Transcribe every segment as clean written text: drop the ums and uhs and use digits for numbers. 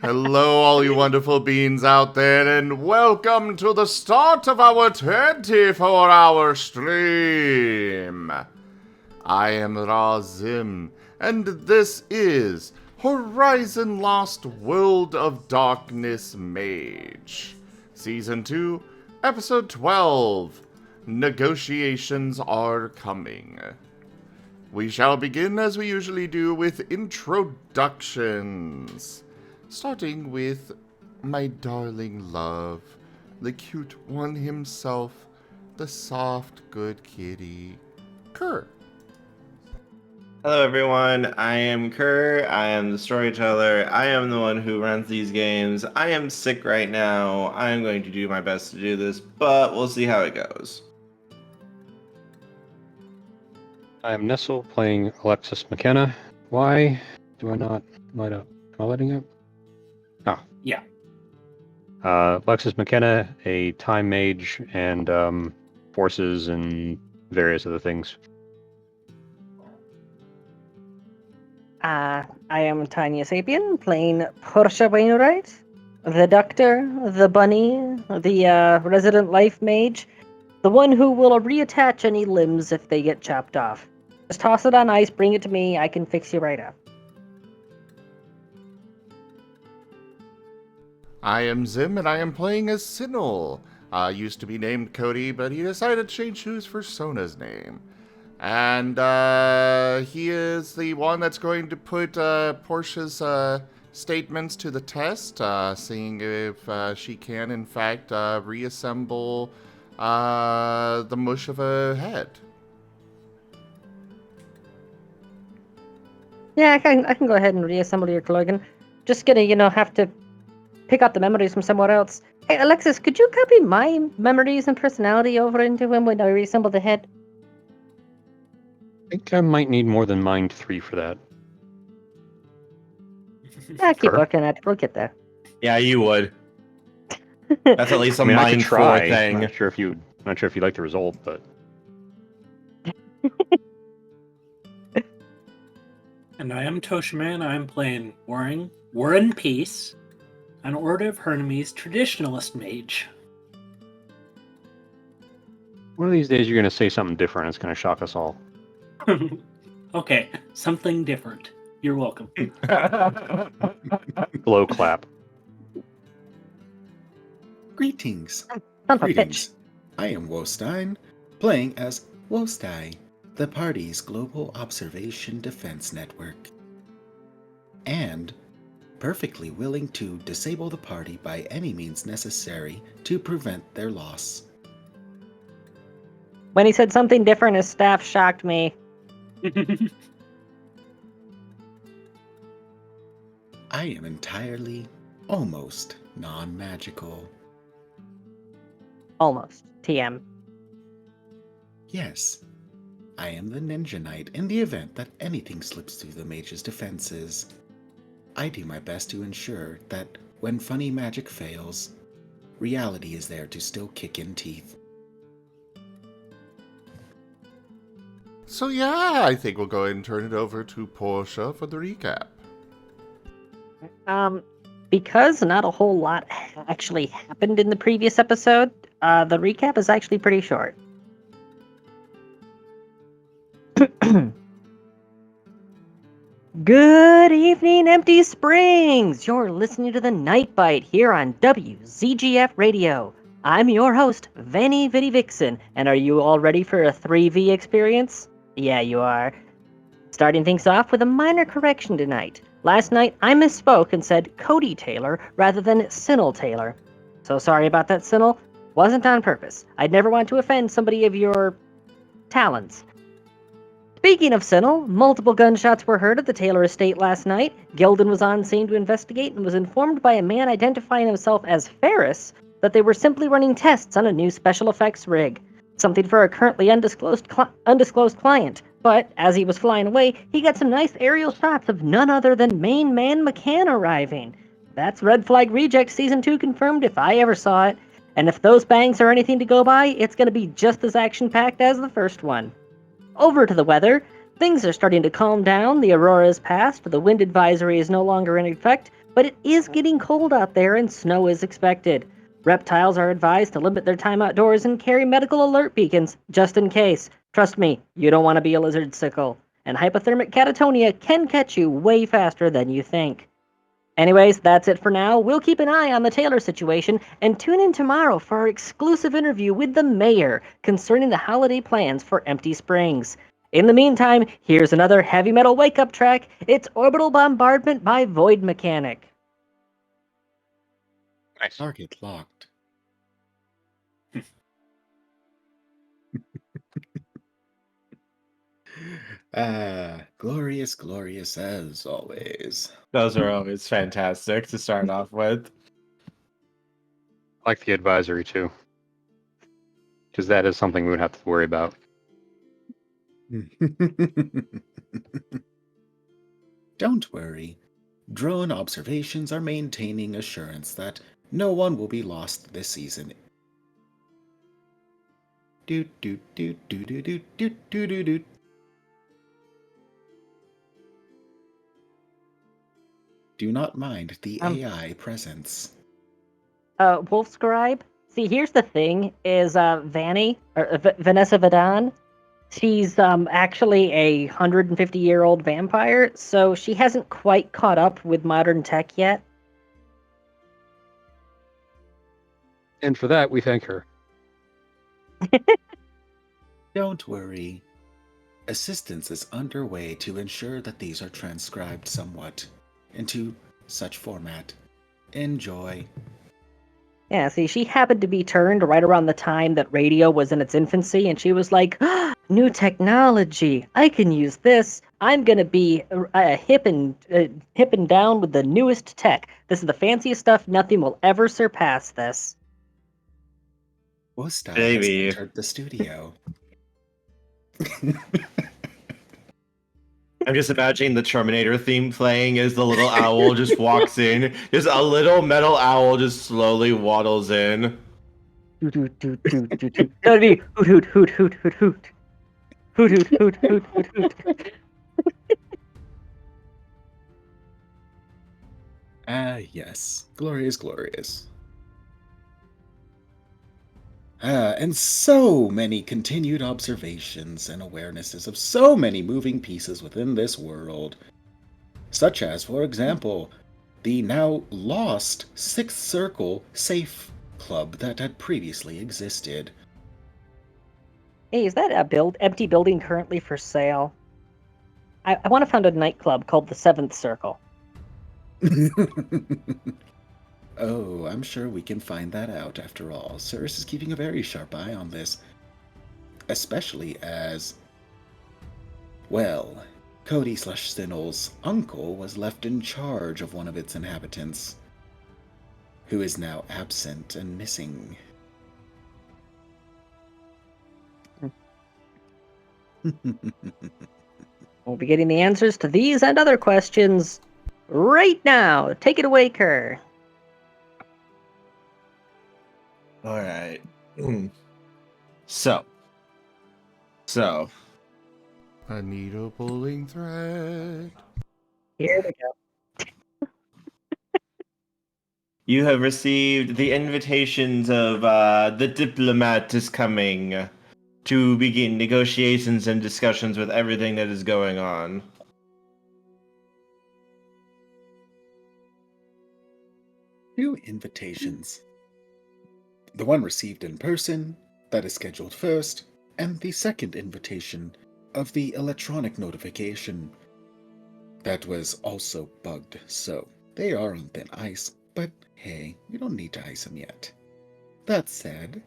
Hello, all you wonderful beings out there, and welcome to the start of our 24-hour stream. I am Razim, and this is Horizon Lost World of Darkness Mage, Season 2, Episode 12, Negotiations Are Coming. We shall begin as we usually do with introductions. Starting with my darling love, the cute one himself, the soft, good kitty, Kerr. Hello everyone, I am Kerr, I am the Storyteller, I am the one who runs these games. I am sick right now, I am going to do my best to do this, but we'll see how it goes. I am Nesil, playing Alexis McKenna. Why do I not light up? Am I lighting up? Oh. Yeah. Alexis McKenna, a time mage, and forces and various other things. I am Tanya Sapien, playing Portia Wainwright, the Doctor, the Bunny, the resident life mage, the one who will reattach any limbs if they get chopped off. Just toss it on ice, bring it to me, I can fix you right up. I am Zim, and I am playing as Sinel. Used to be named Cody, but he decided to change shoes for Sona's name. And he is the one that's going to put Portia's statements to the test, seeing if she can, in fact, reassemble the mush of a head. Yeah, I can go ahead and reassemble your Clogan. Just gonna, have to pick up the memories from somewhere else. Hey, Alexis, could you copy my memories and personality over into him when I reassemble the head? I think I might need more than Mind 3 for that. Yeah, keep Sure. working at it. We'll get there. Yeah, you would. That's at least a I could Mind 4 try. thing. Not sure if you like the result, but And I am Tochemay, and I am playing Warren Peace, an Order of Hermes traditionalist mage. one of these days you're going to say something different. It's going to shock us all. Okay, something different. You're welcome. Blow clap. Greetings. Son of a bitch. Greetings. I am Wostein, playing as Wostai, the party's global observation defense network. And perfectly willing to disable the party by any means necessary to prevent their loss. When he said something different, his staff shocked me. I am entirely, almost non-magical. Almost. TM. Yes, I am the Ninja Knight in the event that anything slips through the mage's defenses. I do my best to ensure that when funny magic fails, reality is there to still kick in teeth. So yeah, I think we'll go ahead and turn it over to Portia for the recap. Because not a whole lot actually happened in the previous episode, the recap is actually pretty short. Good evening, Empty Springs! You're listening to the Night Bite here on WZGF Radio. I'm your host, Vanny Vitty Vixen, and are you all ready for a 3v experience? Yeah, you are. Starting things off with a minor correction tonight. Last night, I misspoke and said Cody Taylor rather than Sinel Taylor. So sorry about that, Sinel. Wasn't on purpose. I'd never want to offend somebody of your talents. Speaking of Sinel, multiple gunshots were heard at the Taylor estate last night. Gildan was on scene to investigate and was informed by a man identifying himself as Ferris that they were simply running tests on a new special effects rig. Something for a currently undisclosed client. But as he was flying away, he got some nice aerial shots of none other than main man McCann arriving. That's Red Flag Reject Season 2 confirmed if I ever saw it. And if those bangs are anything to go by, it's going to be just as action-packed as the first one. Over to the weather. Things are starting to calm down. The aurora is past. The wind advisory is no longer in effect. but it is getting cold out there and snow is expected. Reptiles are advised to limit their time outdoors and carry medical alert beacons, just in case. Trust me, you don't want to be a lizard sickle. And hypothermic catatonia can catch you way faster than you think. Anyways, that's it for now. We'll keep an eye on the Taylor situation and tune in tomorrow for our exclusive interview with the mayor concerning the holiday plans for Empty Springs. In the meantime, here's another heavy metal wake-up track. It's Orbital Bombardment by Void Mechanic. Nice. Target locked. Glorious, glorious as always. Those are always fantastic to start off with. I like the advisory too, because that is something we would have to worry about. Don't worry. Drone observations are maintaining assurance that no one will be lost this season. Doot doot doot doot doot doot doot doot doot doot. Do not mind the AI presence. Wolfscribe? See, here's the thing, is Vanessa Vadan, she's actually a 150-year-old vampire, so she hasn't quite caught up with modern tech yet. And for that, we thank her. Don't worry. Assistance is underway to ensure that these are transcribed somewhat into such format. Enjoy. Yeah, see, she happened to be turned right around the time that radio was in its infancy, and she was like, new technology, I can use this. I'm going to be hip and down with the newest tech. This is the fanciest stuff. Nothing will ever surpass this. Wosta has Baby. entered the studio. I'm just imagining the Terminator theme playing as the little owl just walks in. Just a little metal owl just slowly waddles in. Hoot, hoot, hoot, hoot, hoot, hoot. That'd be hoot, hoot, hoot, hoot, hoot, hoot. Hoot, hoot, hoot, hoot, hoot, hoot. Yes. Glorious, glorious. And so many continued observations and awarenesses of so many moving pieces within this world. Such as, for example, the now lost Sixth Circle Safe Club that had previously existed. Hey, is that empty building currently for sale? I want to found a nightclub called the Seventh Circle. Oh, I'm sure we can find that out after all. Cirrus is keeping a very sharp eye on this. Especially as... well, Cody/Sinel's uncle was left in charge of one of its inhabitants, who is now absent and missing. We'll be getting the answers to these and other questions right now. Take it away, Kerr. All right. So. A needle pulling thread. Here we go. You have received the invitations of the diplomat is coming to begin negotiations and discussions with everything that is going on. Two invitations. The one received in person, that is scheduled first, and the second invitation of the electronic notification. That was also bugged, so they are on thin ice, but hey, we don't need to ice them yet. That said,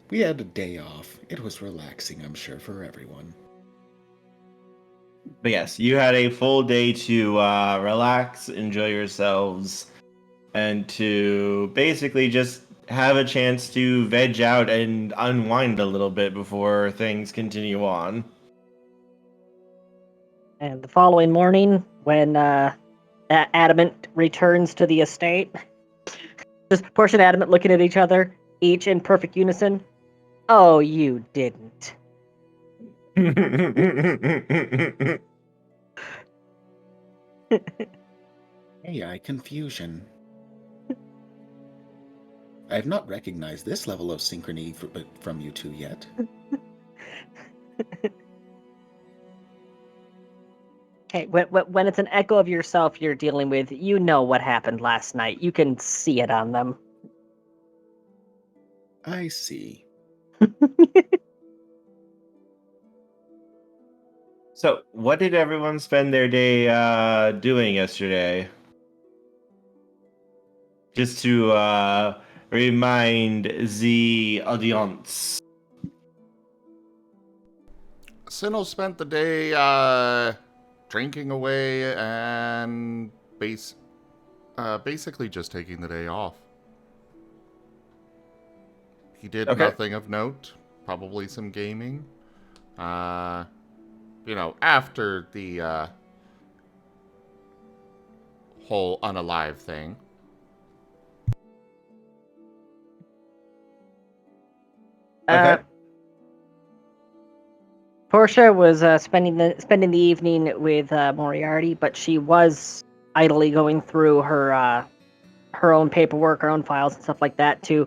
we had a day off. It was relaxing, I'm sure, for everyone. But yes, you had a full day to relax, enjoy yourselves, and to basically just have a chance to veg out and unwind a little bit before things continue on. And the following morning, when Adamant returns to the estate, just Portia and Adamant looking at each other, each in perfect unison. Oh, you didn't. AI confusion. I have not recognized this level of synchrony from you two yet. Okay, when it's an echo of yourself you're dealing with, you know what happened last night. You can see it on them. I see. So, what did everyone spend their day doing yesterday? Just to remind the audience. Sinnoh spent the day drinking away and basically just taking the day off. He did Okay. nothing of note. Probably some gaming. After the whole unalive thing. Okay. Portia was spending the evening with Moriarty, but she was idly going through her own paperwork, her own files, and stuff like that to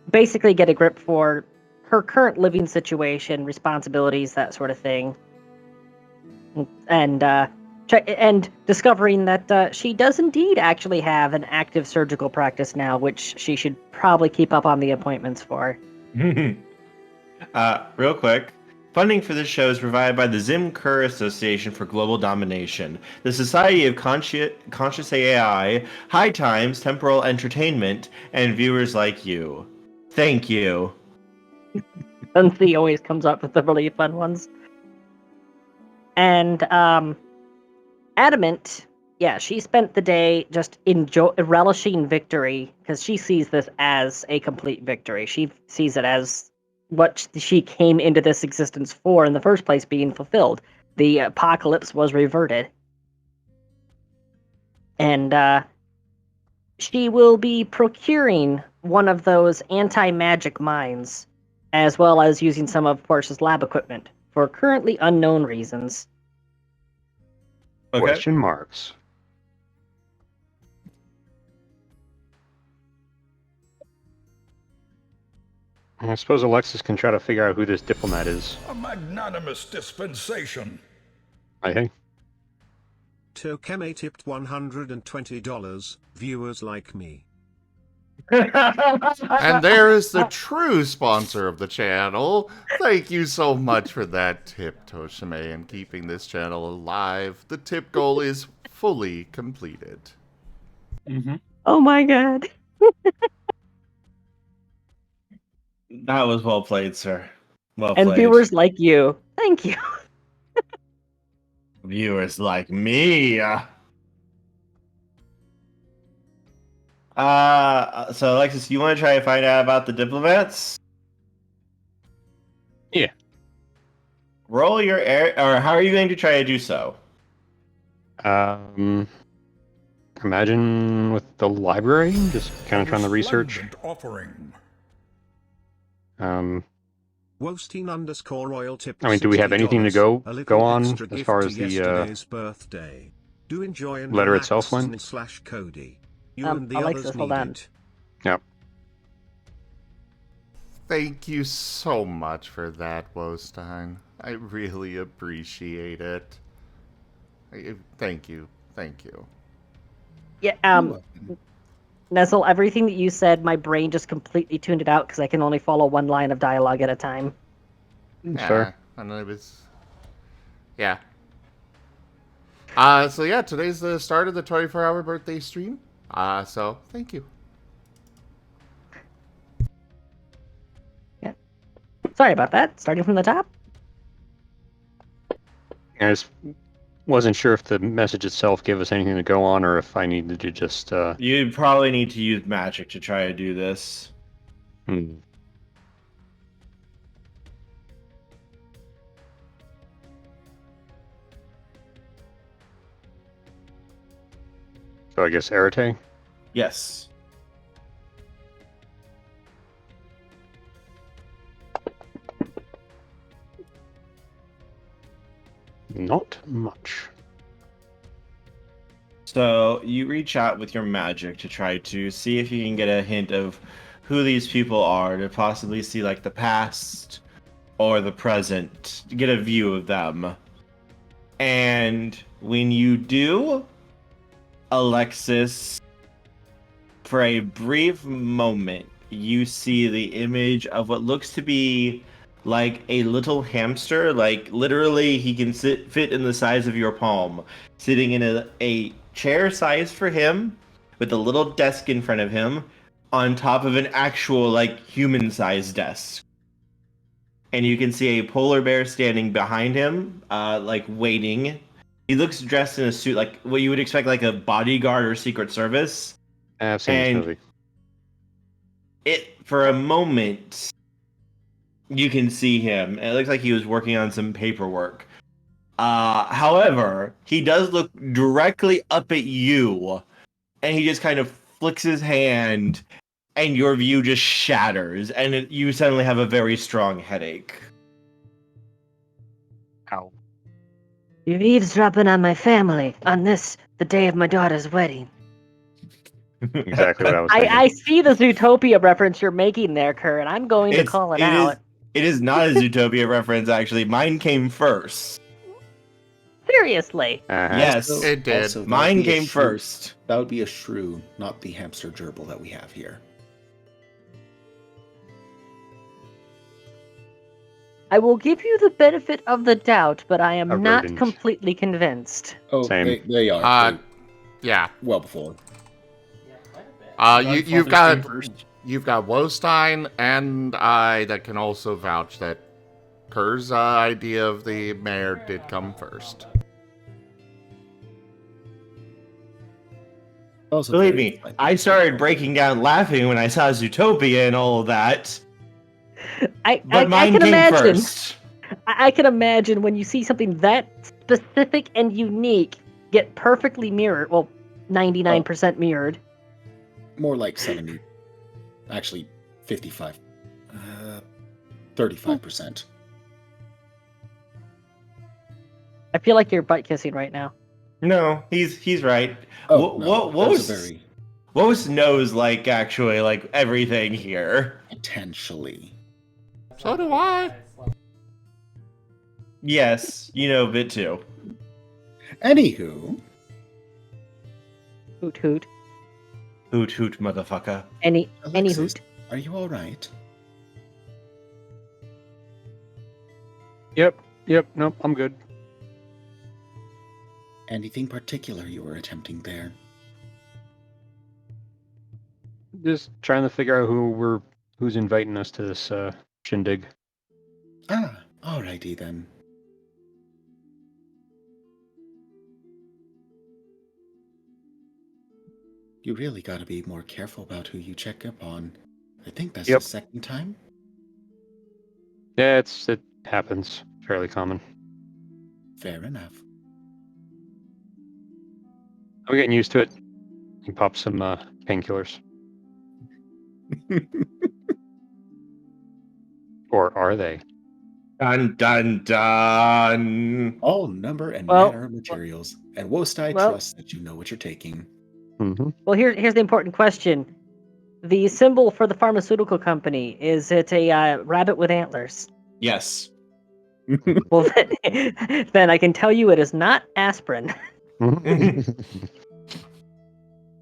basically get a grip for her current living situation, responsibilities, that sort of thing, and discovering that she does indeed actually have an active surgical practice now, which she should probably keep up on the appointments for. Real quick. Funding for this show is provided by the Zim Kerr Association for Global Domination, the Society of Conscious AI, High Times, Temporal Entertainment, and viewers like you. Thank you. Sunsi always comes up with the really fun ones. And Adamant, yeah, she spent the day just relishing victory because she sees this as a complete victory. She sees it as what she came into this existence for in the first place being fulfilled. The apocalypse was reverted. And she will be procuring one of those anti-magic mines, as well as using some of Portia's lab equipment for currently unknown reasons. Okay. Question marks. I suppose Alexis can try to figure out who this diplomat is. A magnanimous dispensation. I think. Tochemay tipped $120, viewers like me. And there is the true sponsor of the channel. Thank you so much for that tip, Tochemay, and keeping this channel alive. The tip goal is fully completed. Mm-hmm. Oh my god. That was well played, sir. Well And played. viewers like you. Thank you. Viewers like me. So Alexis, you want to try to find out about the diplomats? Yeah. Roll your air, or how are you going to try to do so? Imagine with the library, just kind of trying to research. Resplendent offering. Wosteen_royal tip. I mean, do we have anything to go on as far as the yesterday's birthday? Do enjoy and letter relax itself went? /Cody. You and the Alexis, others hold need on. it. Yep. Thank you so much for that, Wostein. I really appreciate it. Thank you. Thank you. Yeah, You're welcome. Nesil, everything that you said, my brain just completely tuned it out because I can only follow one line of dialogue at a time. Sure. And it was... Yeah. So yeah, today's the start of the 24-hour birthday stream. So thank you. Yeah. Sorry about that. Starting from the top. I just wasn't sure if the message itself gave us anything to go on, or if I needed to just. You'd probably need to use magic to try to do this. So I guess Arete? Yes. Not much. So you reach out with your magic to try to see if you can get a hint of who these people are, to possibly see like the past or the present, to get a view of them. And when you do, Alexis, for a brief moment, you see the image of what looks to be like a little hamster. Like literally, he can fit in the size of your palm, sitting in a chair size for him, with a little desk in front of him, on top of an actual like human-sized desk. And you can see a polar bear standing behind him, like waiting. He looks dressed in a suit, like what you would expect, like a bodyguard or Secret Service. I've seen this movie. For a moment, you can see him. It looks like he was working on some paperwork. However, he does look directly up at you, and he just kind of flicks his hand, and your view just shatters, and you suddenly have a very strong headache. Ow. You're eavesdropping on my family on the day of my daughter's wedding. Exactly what I was thinking. I see the Zootopia reference you're making there, Kerr, and I'm going to call it out. It is not a Zootopia reference, actually. Mine came first. Seriously. Yes, it did. Also, mine came first. That would be a shrew, not the hamster gerbil that we have here. I will give you the benefit of the doubt, but I am A not rodent. completely convinced. Oh, Same. they are. Yeah. Well before. You've got Wostein and I that can also vouch that Kerr's idea of the mayor did come first. Also, Believe me, I started breaking down laughing when I saw Zootopia and all of that. I Mine can came imagine. first. I can imagine when you see something that specific and unique get perfectly mirrored. Well, 99% mirrored. More like 70. Actually, 55. 35%. I feel like you're butt kissing right now. No, he's right. Oh, What was knows like actually like everything here? Potentially. So do I. Yes, you know a bit too. Anywho, Hoot hoot. Hoot hoot, motherfucker. Any Alexis, hoot. are you alright? Yep, nope, I'm good. Anything particular you were attempting there? Just trying to figure out who's inviting us to this shindig. Ah, alrighty then. You really gotta be more careful about who you check up on. I think that's Yep. the second time. Yeah, it happens. Fairly common. Fair enough. I'm getting used to it. You pop some painkillers. Or are they? Dun dun dun. All number and Well- manner of materials, and Wostai well- trusts that you know what you're taking. Mm-hmm. Well, here's the important question. The symbol for the pharmaceutical company, is it a rabbit with antlers? Yes. Well, then I can tell you it is not aspirin.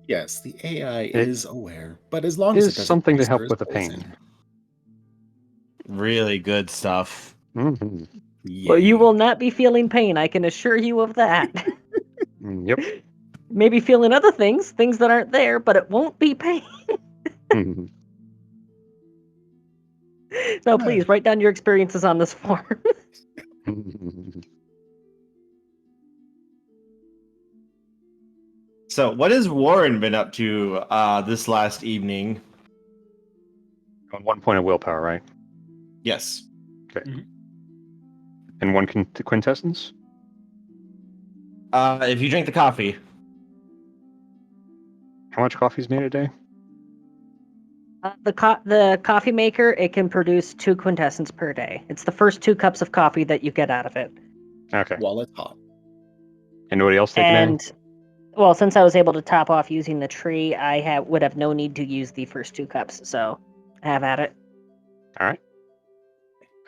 Yes, the AI It is aware, but as long as it is doesn't something to taste help her as with the pain. poison. Really good stuff. Mm-hmm. Well, you Yay. will not be feeling pain, I can assure you of that. Yep. Maybe feeling other things that aren't there, but it won't be pain. Mhm. So please, write down your experiences on this form. So, what has Warren been up to this last evening? On 1 point of willpower, right? Yes. And 1 quintessence? If you drink the coffee. How much coffee is made a day? The coffee maker, it can produce 2 quintessence per day. It's the first 2 cups of coffee that you get out of it. Okay. While it's hot. Anybody else taking any? And well, since I was able to top off using the tree, I would have no need to use the first 2 cups. So, have at it. All right.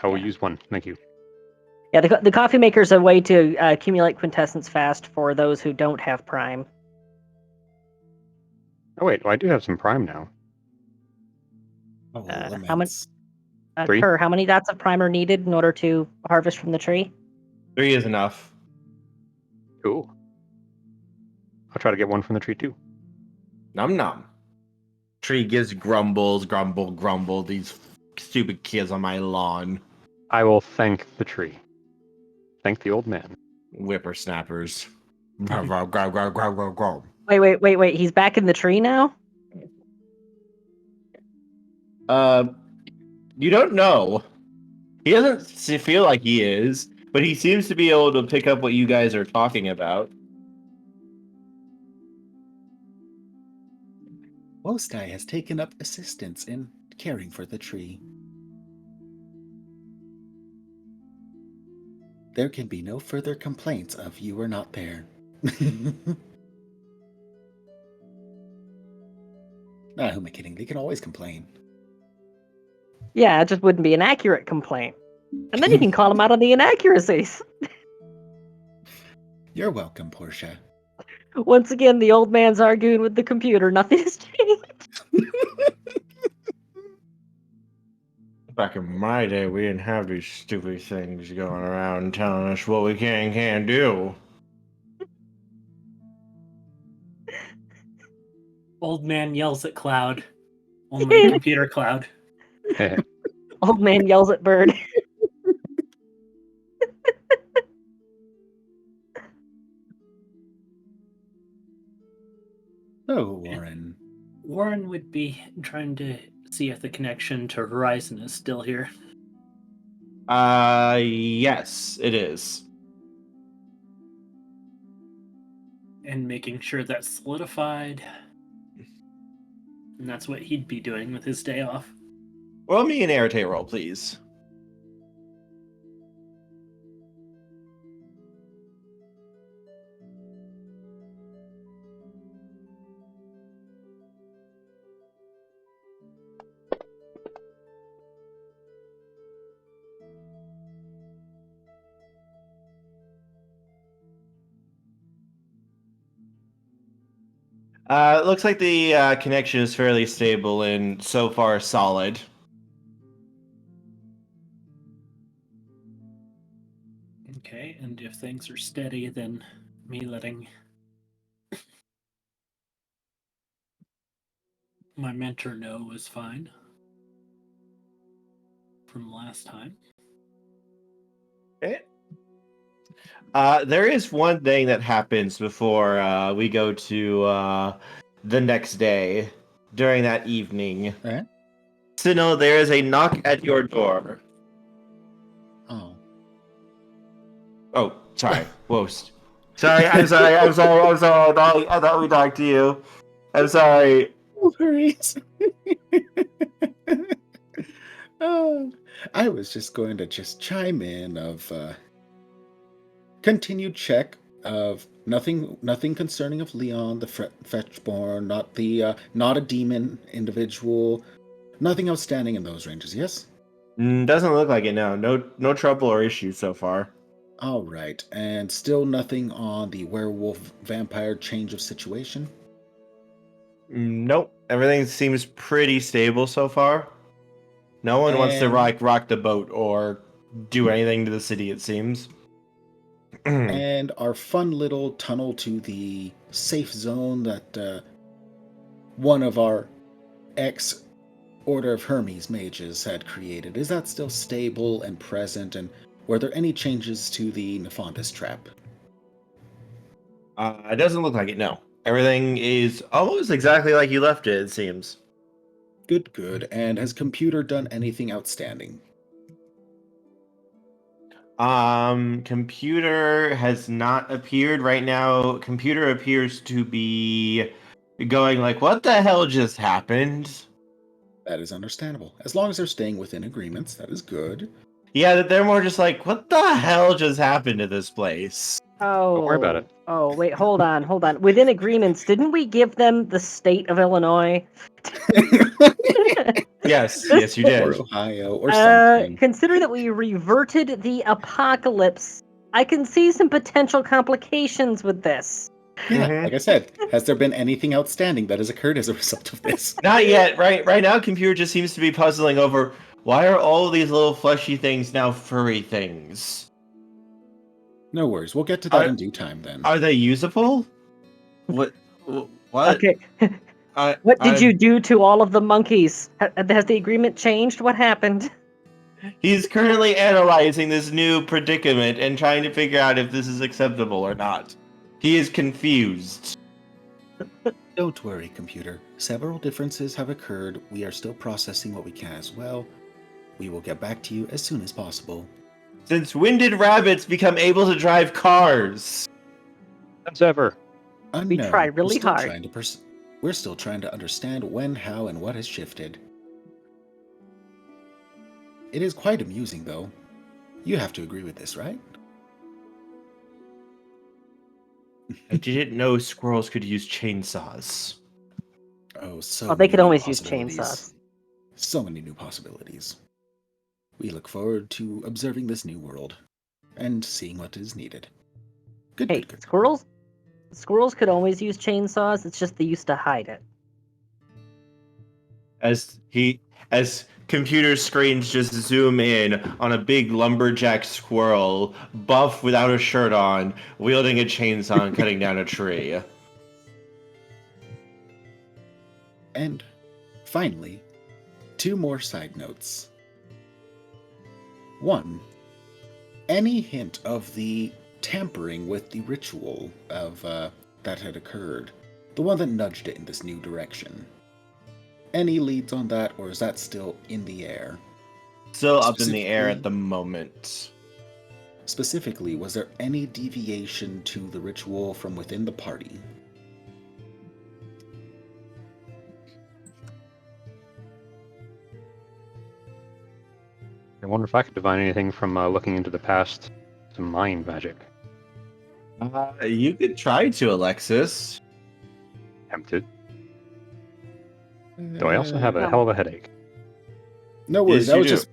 I will Yeah. use one. Thank you. Yeah, the coffee maker is a way to accumulate quintessence fast for those who don't have Prime. Oh wait, well, I do have some Prime now. Oh, How much? laments. 3. Kerr, how many dots of Prime are needed in order to harvest from the tree? 3 is enough. Cool. I'll try to get one from the tree too. Num num. Tree gives grumbles, grumble, grumble. These stupid kids on my lawn. I will thank the tree. Thank the old man. Whippersnappers. Grow, grow, grow, grow, grow, grow, grow. Wait. He's back in the tree now? You don't know. He doesn't feel like he is, but he seems to be able to pick up what you guys are talking about. WoSty has taken up assistance in caring for the tree. There can be no further complaints of you were not there. Who am I kidding? They can always complain. Yeah, it just wouldn't be an accurate complaint. And then you can call him out on the inaccuracies. You're welcome, Portia. Once again, the old man's arguing with the computer. Nothing has changed. Back in my day, we didn't have these stupid things going around telling us what we can and can't do. Old man yells at cloud. Only computer cloud. Old man yells at bird. Oh, Warren. Warren would be trying to see if the connection to Horizon is still here. Yes, it is. And making sure that's solidified. And that's what he'd be doing with his day off. Roll me an irritate roll, please. It looks like the connection is fairly stable and so far solid. Okay, and if things are steady, then me letting my mentor know is fine. From last time. Okay. There is one thing that happens before we go to the next day during that evening. Alright. So no, there is a knock at your door. Oh. Oh, sorry. Whoa. Sorry, I'm sorry. I thought we talked to you. I'm sorry. Furries. Oh, I was just going to chime in of continued check of nothing concerning of Leon the Fetchborn, not a demon individual, nothing outstanding in those ranges. Yes. Doesn't look like it now. No trouble or issues so far. All right, and still nothing on the werewolf vampire change of situation. Nope. Everything seems pretty stable so far. No one wants to rock the boat or do anything to the city, it seems. And our fun little tunnel to the safe zone that one of our ex-Order of Hermes mages had created, is that still stable and present, and were there any changes to the Nefandus trap? It doesn't look like it, no. Everything is almost exactly like you left it seems. Good. And has computer done anything outstanding? Computer has not appeared right now. Computer appears to be going like, what the hell just happened? That is understandable. As long as they're staying within agreements, that is good. Yeah, they're more just like, what the hell just happened to this place? Oh. Don't worry about it. Oh, wait, hold on. Within agreements, didn't we give them the state of Illinois? Yes, yes, you did. Or Ohio, or something. Consider that we reverted the apocalypse. I can see some potential complications with this. Yeah, Mhm. like I said, has there been anything outstanding that has occurred as a result of this? Not yet. Right now, computer just seems to be puzzling over why are all of these little fleshy things now furry things? No worries, we'll get to that in due time then. Are they usable? What? Okay. What did you do to all of the monkeys? Has the agreement changed? What happened? He's currently analyzing this new predicament and trying to figure out if this is acceptable or not. He is confused. Don't worry, computer. Several differences have occurred. We are still processing what we can as well. We will get back to you as soon as possible. Since when did rabbits become able to drive cars? As ever. We try really hard. We're still trying to understand when, how, and what has shifted. It is quite amusing, though. You have to agree with this, right? I didn't know squirrels could use chainsaws. Oh, so Well, they many could new always use possibilities. chainsaws. So many new possibilities. We look forward to observing this new world and seeing what is needed. Good. Squirrels could always use chainsaws. It's just they used to hide it. As computer screens just zoom in on a big lumberjack squirrel, buff without a shirt on, wielding a chainsaw and cutting down a tree. And finally, 2 more side notes. 1. Any hint of the tampering with the ritual of that had occurred, the one that nudged it in this new direction. Any leads on that, or is that still in the air? Still up in the air at the moment. Specifically, was there any deviation to the ritual from within the party? I wonder if I could divine anything from looking into the past to mind magic. You could try to, Alexis. Tempted. Though I also have a hell of a headache. No worries. Yes,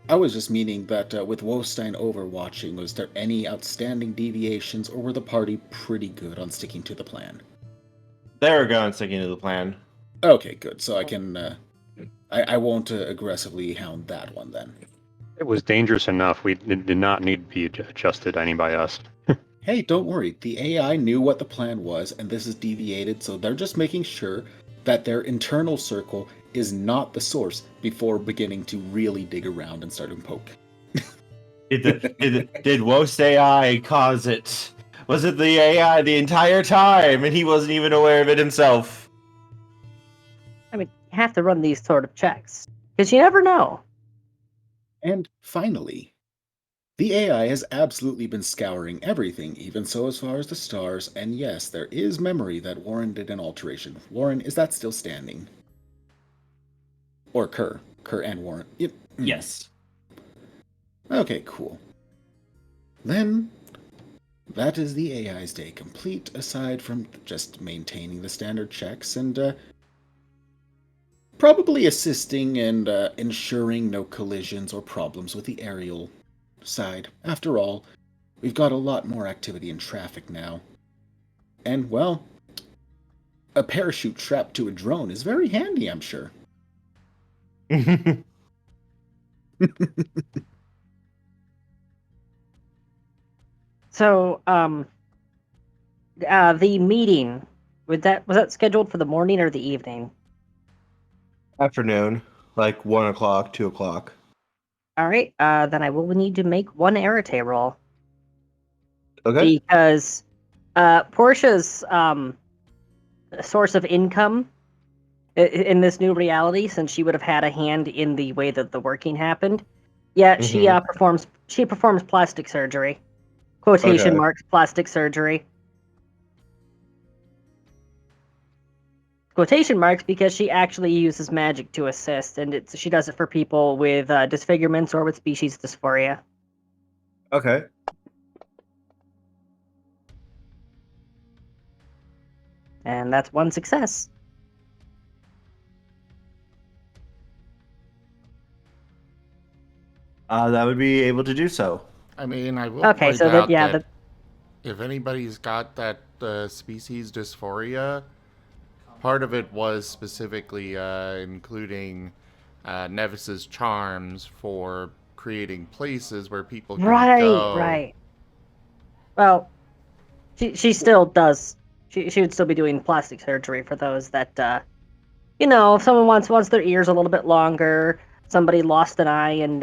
I was just meaning that with Wolfstein overwatching, was there any outstanding deviations, or were the party pretty good on sticking to the plan? There we go, and sticking to the plan. Okay, good. So I can, I won't aggressively hound that one then. It was dangerous enough. It did not need to be adjusted any by us. Hey, don't worry. The AI knew what the plan was, and this is deviated, so they're just making sure that their internal circle is not the source before beginning to really dig around and start to poke. Did Wost AI cause it? Was it the AI the entire time, and he wasn't even aware of it himself? I mean, you have to run these sort of checks, because you never know. And finally, the AI has absolutely been scouring everything, even so as far as the stars, and yes, there is memory that Warren did an alteration. Warren, is that still standing? Or Kerr and Warren. Yep. Yes. Okay, cool. Then, that is the AI's day complete, aside from just maintaining the standard checks and, probably assisting and ensuring no collisions or problems with the aerial side. After all, we've got a lot more activity in traffic now. And, well, a parachute strapped to a drone is very handy, I'm sure. So, the meeting, was that scheduled for the morning or the evening? Afternoon, like 1 o'clock, 2 o'clock. All right, then I will need to make one arete roll. Okay. Because Portia's source of income in this new reality, since she would have had a hand in the way that the working happened, she performs plastic surgery. Quotation marks, plastic surgery. Quotation marks, because she actually uses magic to assist, and she does it for people with disfigurements or with species dysphoria. Okay. And that's one success. That would be able to do so. I mean, I will Okay, point so out that that if anybody's got that species dysphoria, part of it was specifically including Nevis's charms for creating places where people can go. Right. Well, she still does. She would still be doing plastic surgery for those that, if someone wants their ears a little bit longer, somebody lost an eye and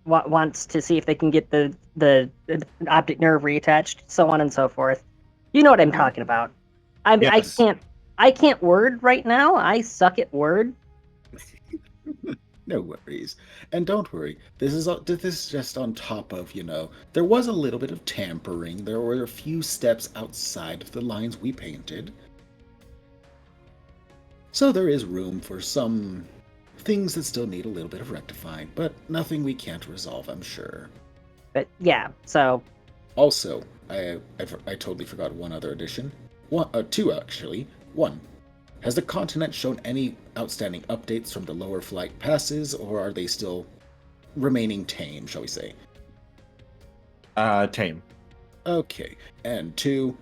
wants to see if they can get the optic nerve reattached, so on and so forth. You know what I'm talking about. Yes. I can't word right now. I suck at word. No worries. And don't worry, this is just on top of, there was a little bit of tampering. There were a few steps outside of the lines we painted. So there is room for some things that still need a little bit of rectifying, but nothing we can't resolve, I'm sure. But yeah, so Also, I totally forgot one other addition. Two actually. One. Has the continent shown any outstanding updates from the lower flight passes, or are they still remaining tame, shall we say? Tame. Okay. And two,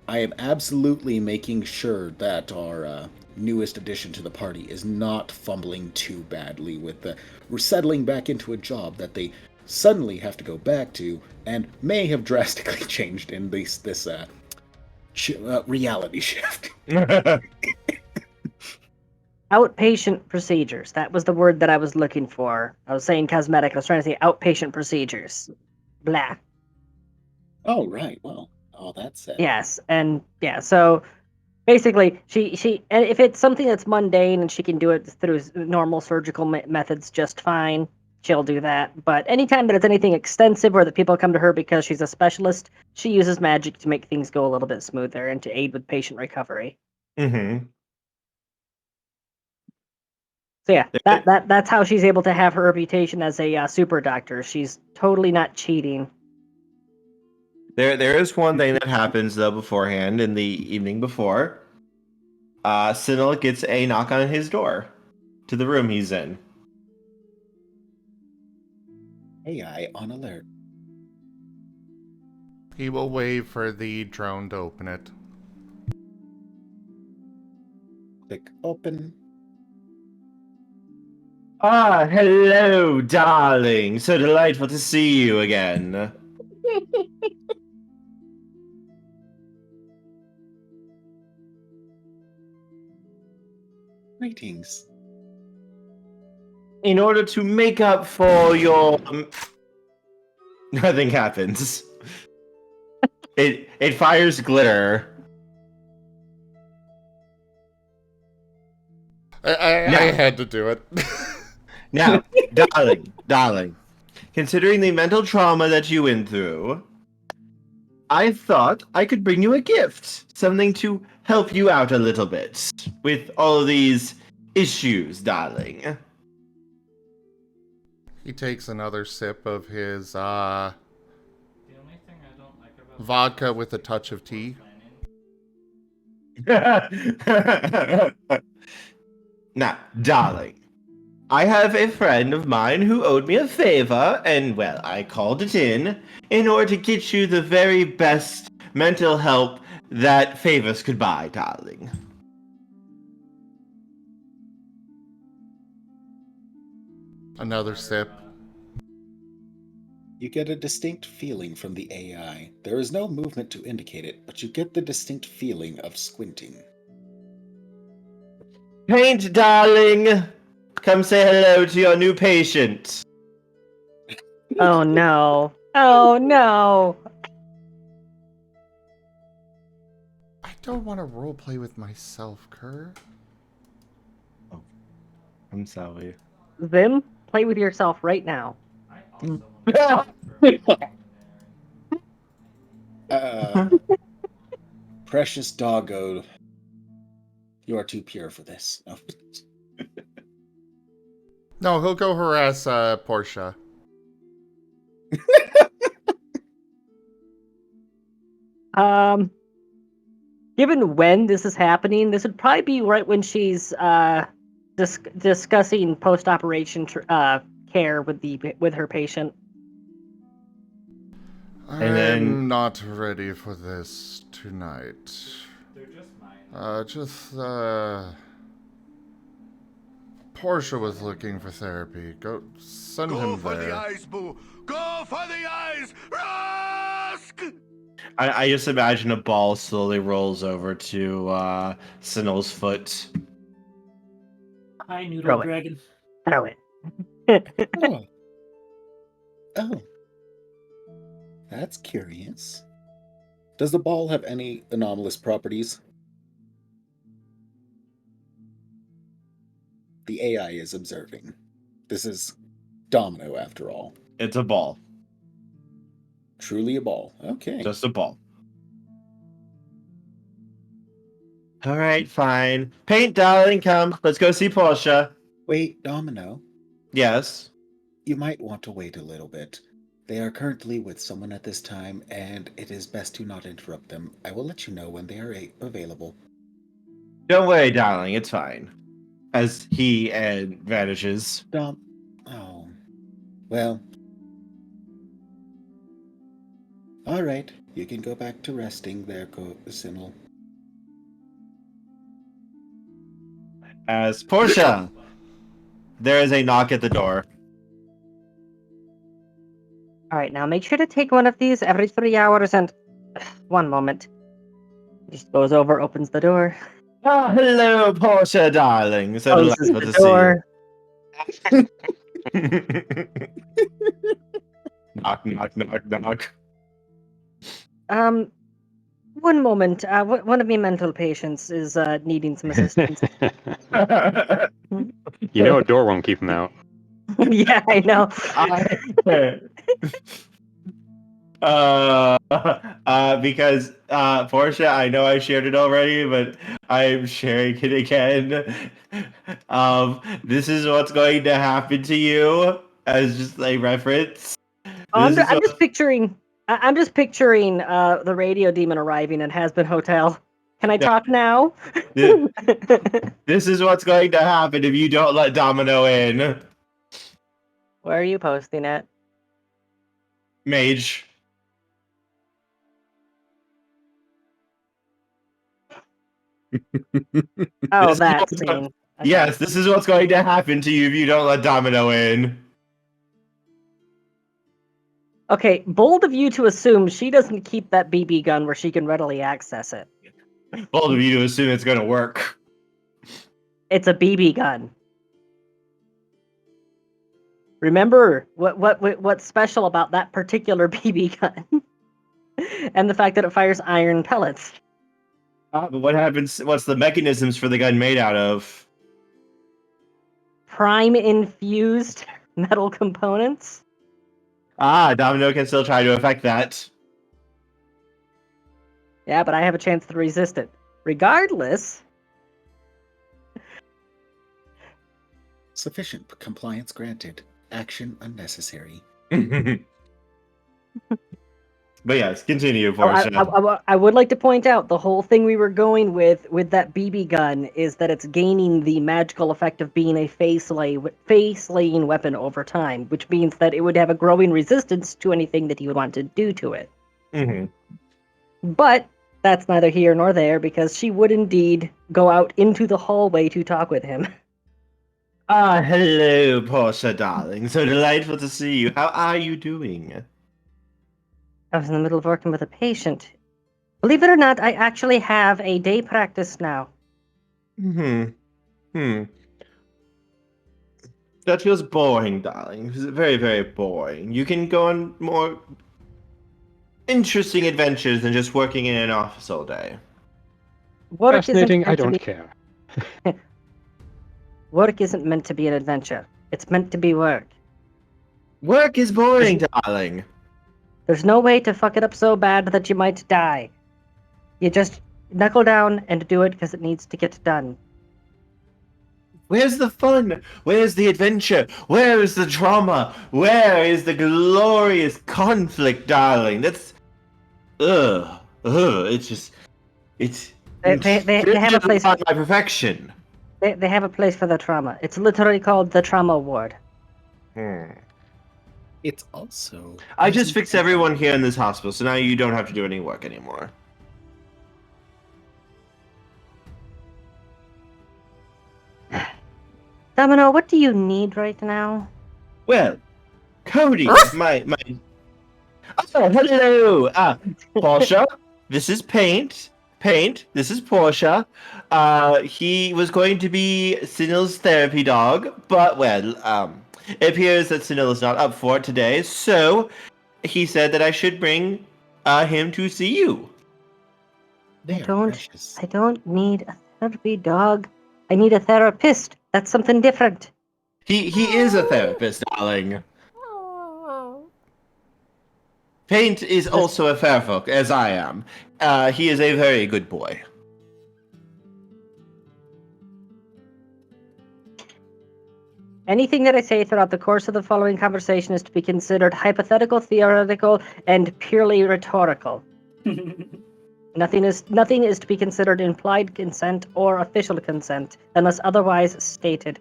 I am absolutely making sure that our newest addition to the party is not fumbling too badly with we're settling back into a job that they suddenly have to go back to and may have drastically changed in this reality shift. outpatient procedures. That was the word that I was looking for. I was saying cosmetic. I was trying to say outpatient procedures. Blah. Oh, right. Well, all that said. Yes, and yeah, so basically, she and if it's something that's mundane and she can do it through normal surgical methods just fine, she'll do that. But anytime that it's anything extensive or that people come to her because she's a specialist, she uses magic to make things go a little bit smoother and to aid with patient recovery. Mm-hmm. So yeah, that's how she's able to have her reputation as a super doctor. She's totally not cheating. There is one thing that happens though beforehand in the evening before. Sinil gets a knock on his door to the room he's in. AI on alert. He will wave for the drone to open it. Click open. Ah, hello, darling. So delightful to see you again. Greetings. In order to make up for your... Nothing happens. It fires glitter. I had to do it. Now, darling, considering the mental trauma that you went through, I thought I could bring you a gift. Something to help you out a little bit with all of these issues, darling. He takes another sip of his vodka with a touch of tea. Now, darling, I have a friend of mine who owed me a favor, and, well, I called it in order to get you the very best mental help that favors could buy, darling. Another sip. You get a distinct feeling from the AI. There is no movement to indicate it, but you get the distinct feeling of squinting. Paint, darling! Come say hello to your new patient. Oh no. Oh no. I don't want to roleplay with myself, Kerr. Oh, I'm sorry. Zim, play with yourself right now. Precious doggo. You are too pure for this. No. No, he'll go harass Portia. given when this is happening, this would probably be right when she's discussing post-operation care with her patient. And then- I'm not ready for this tonight. They're just mine. Portia was looking for therapy. Go send him there. eyes, boo! Go for the eyes! Rusk! I just imagine a ball slowly rolls over to Sinnoh's foot. Hi, Noodle Throw it. Dragon. Throw it. Oh. Oh. That's curious. Does the ball have any anomalous properties? The AI is observing. This is Domino, after all. It's a ball. Truly a ball. Okay. Just a ball. All right, fine. Paint, darling, come. Let's go see Portia. Wait, Domino. Yes. You might want to wait a little bit. They are currently with someone at this time, and it is best to not interrupt them. I will let you know when they are available. Don't worry, darling. It's fine. As he vanishes. Oh. Well. Alright, you can go back to resting there, Sinnel. As Portia, there is a knock at the door. All right, now make sure to take one of these every 3 hours and... One moment. Just goes over, opens the door. Oh, hello, Portia, darling. So Closes delightful the to door. see you. Knock, knock, knock, knock. One moment. One of my mental patients is needing some assistance. You know a door won't keep him out. Yeah, I know. Because Portia, I know I shared it already, but I'm sharing it again. This is what's going to happen to you, as just a reference. I'm just picturing. I'm just picturing the radio demon arriving at Has-Been Hotel. Can I talk now? This is what's going to happen if you don't let Domino in. Where are you posting it? Mage. Oh, This is that what's scene. Okay. Yes, this is what's going to happen to you if you don't let Domino in. Okay, bold of you to assume she doesn't keep that BB gun where she can readily access it. Bold of you to assume it's going to work. It's a BB gun. Remember what's special about that particular BB gun, and the fact that it fires iron pellets. But what happens? What's the mechanisms for the gun made out of? Prime infused metal components. Domino can still try to affect that. Yeah, but I have a chance to resist it. Regardless. Sufficient compliance granted. Action unnecessary. But yes, continue, Portia. I would like to point out the whole thing we were going with that BB gun is that it's gaining the magical effect of being a face-laying weapon over time, which means that it would have a growing resistance to anything that you would want to do to it. Mm-hmm. But that's neither here nor there, because she would indeed go out into the hallway to talk with him. Hello, Portia, darling. So delightful to see you. How are you doing? I was in the middle of working with a patient. Believe it or not, I actually have a day practice now. That feels boring, darling. It's very, very boring. You can go on more interesting adventures than just working in an office all day. Work isn't Fascinating, meant I to don't be- care. Work isn't meant to be an adventure. It's meant to be work. Work is boring, darling. There's no way to fuck it up so bad that you might die. You just knuckle down and do it because it needs to get done. Where's the fun? Where's the adventure? Where is the drama? Where is the glorious conflict, darling? That's... It's just... They have a place. My perfection. They have a place for the trauma. It's literally called the trauma ward. It's also. I just fixed everyone here in this hospital, so now you don't have to do any work anymore. Domino, what do you need right now? Well, Cody, my. Oh, hello! Portia, this is Paint. Paint, this is Portia. He was going to be Sinil's therapy dog, but, well, it appears that Sinil is not up for it today, so he said that I should bring him to see you. They I are precious. don't need a therapy dog. I need a therapist. That's something different. He is a therapist, darling. Paint is also a fair folk, as I am. He is a very good boy. Anything that I say throughout the course of the following conversation is to be considered hypothetical, theoretical, and purely rhetorical. Nothing is to be considered implied consent or official consent unless otherwise stated.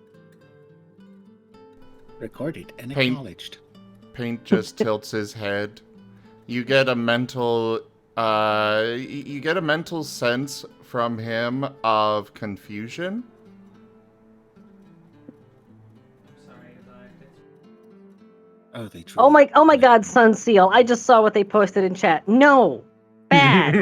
Recorded and Paint. acknowledged. Paint just tilts his head. You get a mental sense from him of confusion. Oh, they Oh my God, Sunseal! I just saw what they posted in chat. No, bad.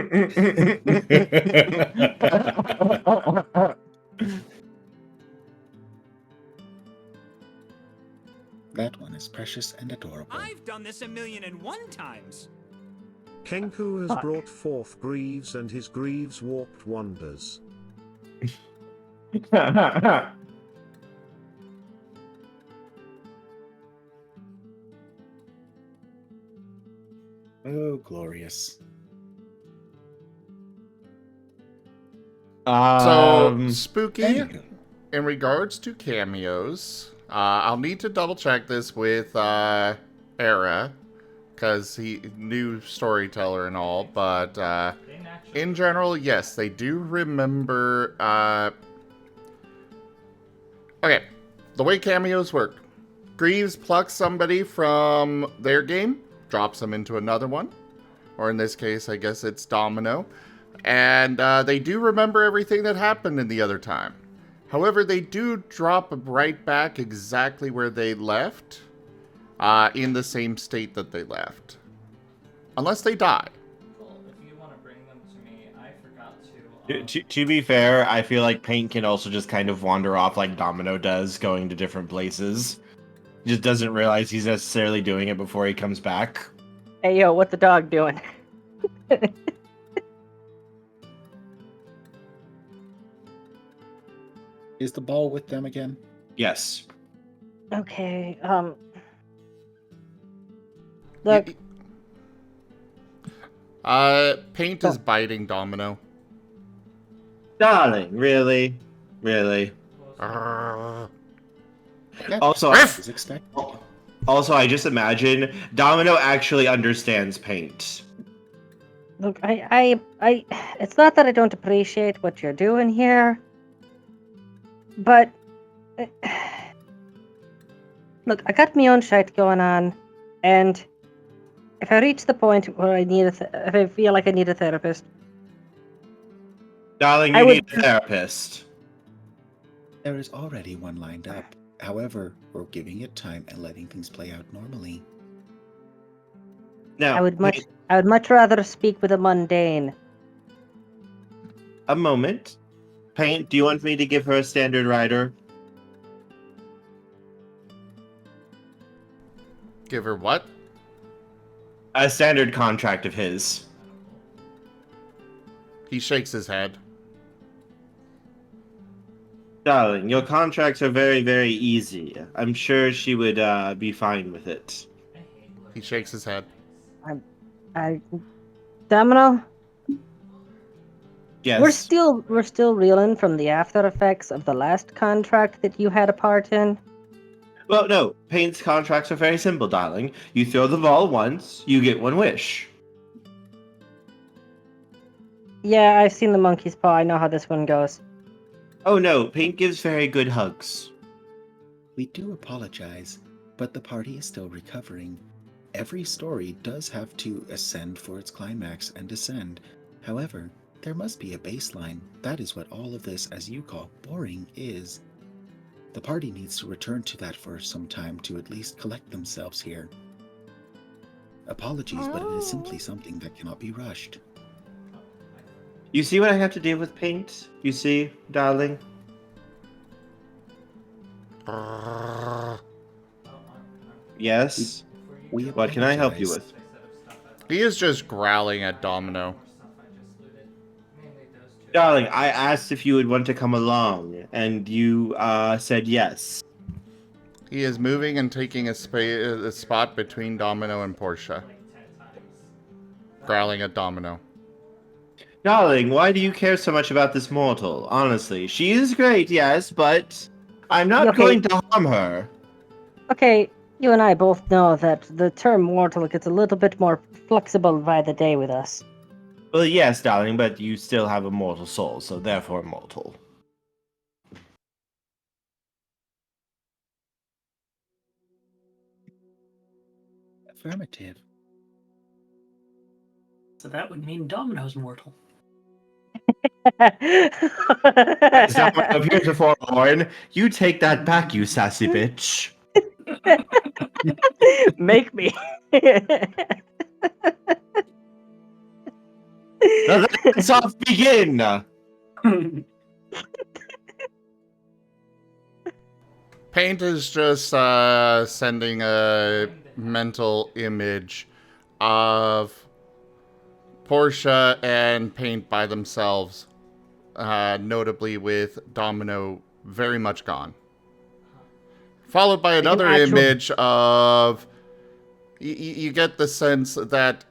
That one is precious and adorable. I've done this 1,001 times. Kenku has brought forth Greaves and his Greaves warped wonders. Oh, glorious. So, Spooky, Anywho. in regards to cameos, I'll need to double check this with Era, because he new Storyteller and all, but in general, yes, they do remember. Okay, the way cameos work: Greaves plucks somebody from their game, drops them into another one, or in this case, I guess it's Domino, and they do remember everything that happened in the other time. However, they do drop right back exactly where they left, in the same state that they left, unless they die. If you want to bring them to me, I forgot to. To be fair, I feel like Paint can also just kind of wander off like Domino does, going to different places. He just doesn't realize he's necessarily doing it before he comes back. Hey yo, what the dog doing? Is the ball with them again? Yes. Okay, look, Paint is biting Domino. Darling, really? Really? That Also, is expected. I just imagine Domino actually understands Paint. look, I, it's not that I don't appreciate what you're doing here, but look, I got my own shit going on, and if I reach the point where I need if I feel like I need a therapist, Darling, I you would- need a therapist. There is already one lined up. However, we're giving it time and letting things play out normally. Now, I would much rather speak with a mundane. a moment. Paint, do you want me to give her a standard rider? Give her what? A standard contract of his. He shakes his head. Darling, your contracts are very, very easy. I'm sure she would be fine with it. He shakes his head. Domino, Yes. we're still reeling from the after effects of the last contract that you had a part in. Well, no. Paint's contracts are very simple, darling. You throw the ball once, you get one wish. Yeah, I've seen the monkey's paw. I know how this one goes. Oh no, Paint gives very good hugs. We do apologize, but the party is still recovering. Every story does have to ascend for its climax and descend. However, there must be a baseline. That is what all of this, as you call boring, is. The party needs to return to that for some time to at least collect themselves here. Apologies, but it is simply something that cannot be rushed. You see what I have to deal with, Paint? You see, darling? Yes? What can I help you with? He is just growling at Domino. Darling, I asked if you would want to come along, and you said yes. He is moving and taking a spot between Domino and Portia. Growling at Domino. Darling, why do you care so much about this mortal? Honestly, she is great, yes, but I'm not going to harm her. Okay, you and I both know that the term mortal gets a little bit more flexible by the day with us. Well, yes, darling, but you still have a mortal soul, so therefore mortal. Affirmative. So that would mean Domino's mortal. As Domino appears before Lauren, you take that back, you sassy bitch. Make me. Now let's off begin! Paint is just sending a mental image of Portia and Paint by themselves, notably with Domino very much gone. Followed by another image of... You get the sense that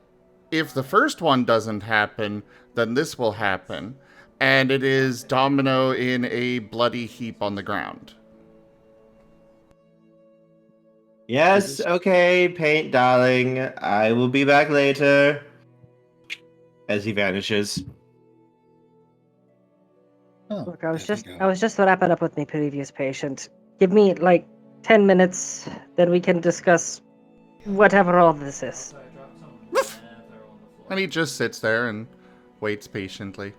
if the first one doesn't happen, then this will happen. And it is Domino in a bloody heap on the ground. Yes, okay, Paint, darling. I will be back later. As he vanishes. Oh, Look, I was just wrapping up with my previous patient. Give me like 10 minutes, then we can discuss whatever all this is. And he just sits there and waits patiently.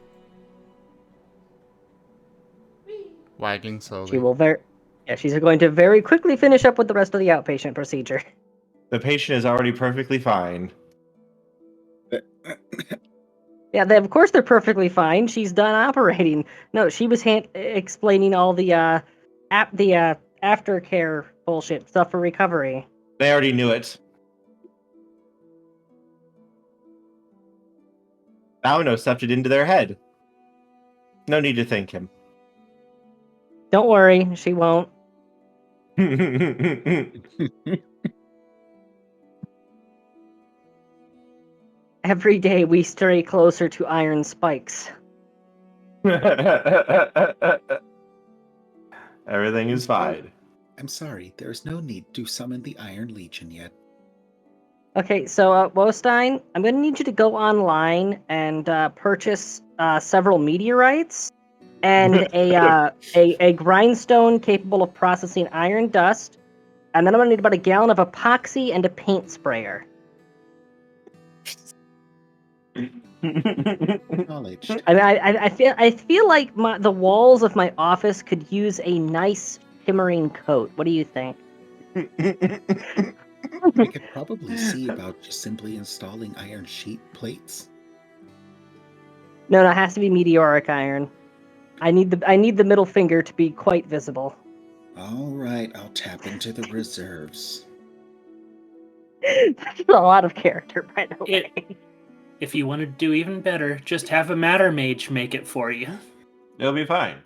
Wagging slowly. She will she's going to very quickly finish up with the rest of the outpatient procedure. The patient is already perfectly fine. Yeah, of course they're perfectly fine. She's done operating. No, she was explaining all the aftercare bullshit stuff for recovery. They already knew it. Domino stuffed it into their head. No need to thank him. Don't worry, she won't. Every day we stray closer to iron spikes. Everything is fine. I'm sorry, there's no need to summon the Iron Legion yet. Okay, so Wostein, I'm going to need you to go online and purchase several meteorites and a grindstone capable of processing iron dust, and then I'm going to need about a gallon of epoxy and a paint sprayer. Acknowledged. I feel like the walls of my office could use a nice shimmering coat. What do you think? I could probably see about just simply installing iron sheet plates. No, it has to be meteoric iron. I need the middle finger to be quite visible. All right, I'll tap into the reserves. That's a lot of character, by the way. If you want to do even better, just have a matter mage make it for you. It'll be fine.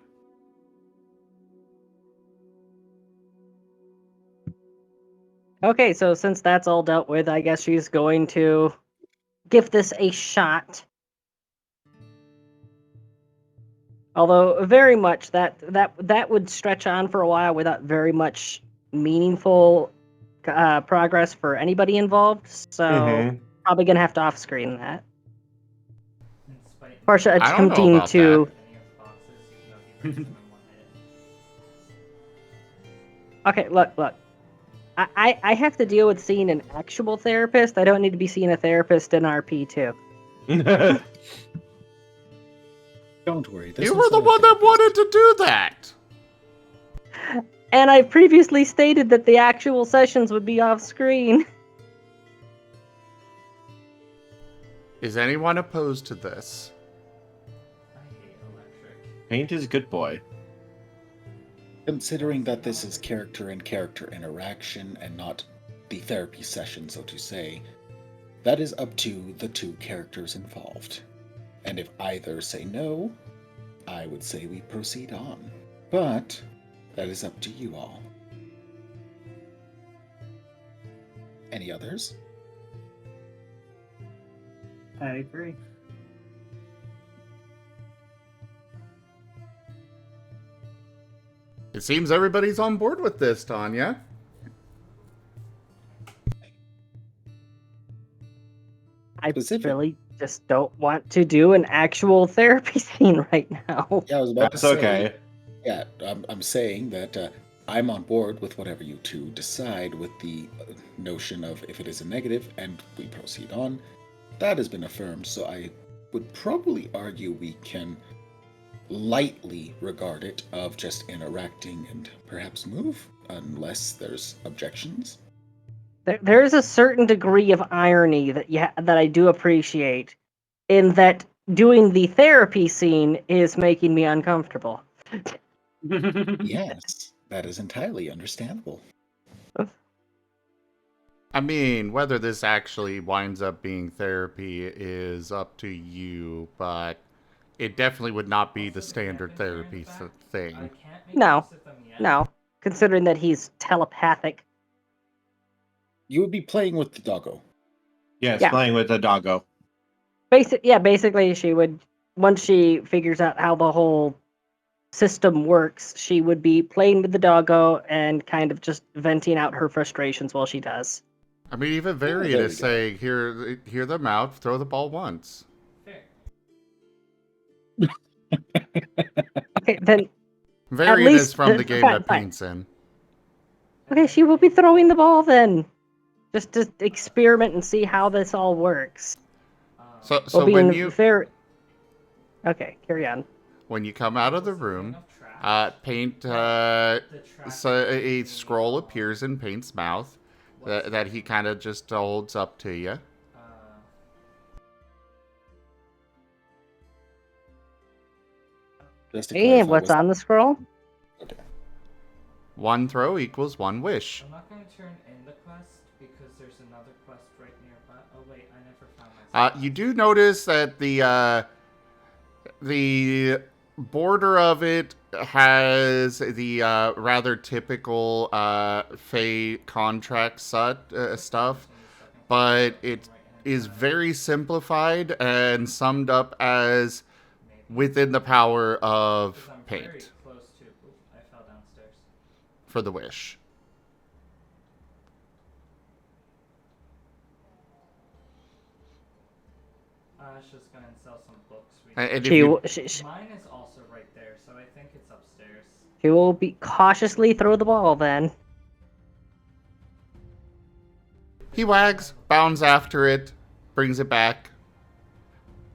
Okay, so since that's all dealt with, I guess she's going to give this a shot. Although very much that would stretch on for a while without very much meaningful progress for anybody involved. So probably gonna have to off-screen that. In spite Portia I don't know attempting about to. Okay, look. I have to deal with seeing an actual therapist. I don't need to be seeing a therapist in RP too. Don't worry. You were the one that wanted to do that. And I previously stated that the actual sessions would be off screen. Is anyone opposed to this? I hate electric. Paint is good boy. Considering that this is character and character interaction and not the therapy session, so to say, that is up to the two characters involved. And if either say no, I would say we proceed on. But that is up to you all. Any others? I agree. It seems everybody's on board with this, Tanya. I really just don't want to do an actual therapy scene right now. Yeah, I was about That's to say. okay. Yeah, I'm saying that I'm on board with whatever you two decide with the notion of if it is a negative and we proceed on. That has been affirmed, so I would probably argue we can lightly regard it of just interacting and perhaps move, unless there's objections. There is a certain degree of irony that I do appreciate, in that doing the therapy scene is making me uncomfortable. Yes, that is entirely understandable. I mean, whether this actually winds up being therapy is up to you, but it definitely would not be the standard therapy thing. No, considering that he's telepathic. You would be playing with the doggo. Yes, Yeah. playing with the doggo. Basically, she would, once she figures out how the whole system works, she would be playing with the doggo and kind of just venting out her frustrations while she does. I mean, even Varian is saying, hear them out, throw the ball once. Okay, then. Varian is from the game that paints in. Okay, she will be throwing the ball then. Just to experiment and see how this all works. So when you... Okay, carry on. When you come out of the room, Paint, a scroll appears in Paint's mouth that he kind of just holds up to you. And what's on the scroll? Okay. One throw equals one wish. I'm not going to turn in the quest because there's another quest right nearby. Oh wait, I never found myself. You do notice that the border of it has the rather typical Fae contract stuff, but it is very simplified and summed up as within the power of Paint I fell downstairs. for the wish. I was just going to sell some books. Mine is also right there, so I think it's upstairs. She will be cautiously throw the ball then. He wags, bounds after it, brings it back.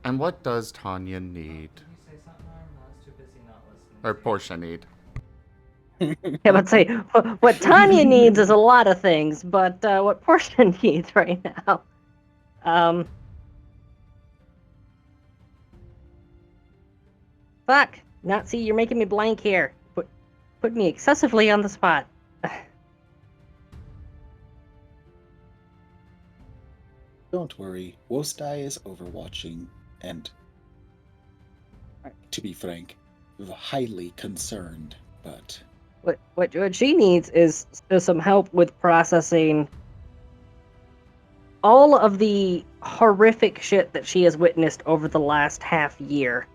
And what does Tanya need? Can you say something, Arm? I was too busy not listening. Or Portia need? Yeah, let's say what Tanya needs is a lot of things, but what Portia needs right now. Fuck. Not see, you're making me blank here. Put me excessively on the spot. Don't worry, Wostai is overwatching and, to be frank, highly concerned, but... What she needs is some help with processing all of the horrific shit that she has witnessed over the last half year.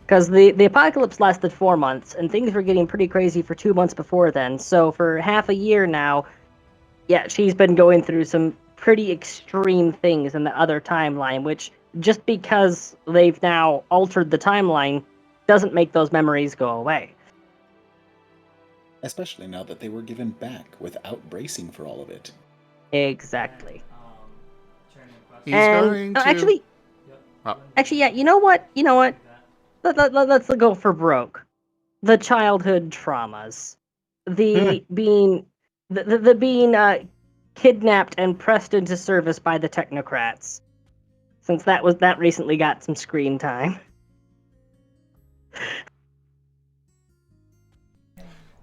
Because the apocalypse lasted 4 months, and things were getting pretty crazy for 2 months before then. So for half a year now, yeah, she's been going through some pretty extreme things in the other timeline, which just because they've now altered the timeline doesn't make those memories go away. Especially now that they were given back without bracing for all of it. Exactly. He's And going to... actually, yeah. You know what? Let's go for broke. The childhood traumas, the being kidnapped and pressed into service by the technocrats. Since that recently got some screen time.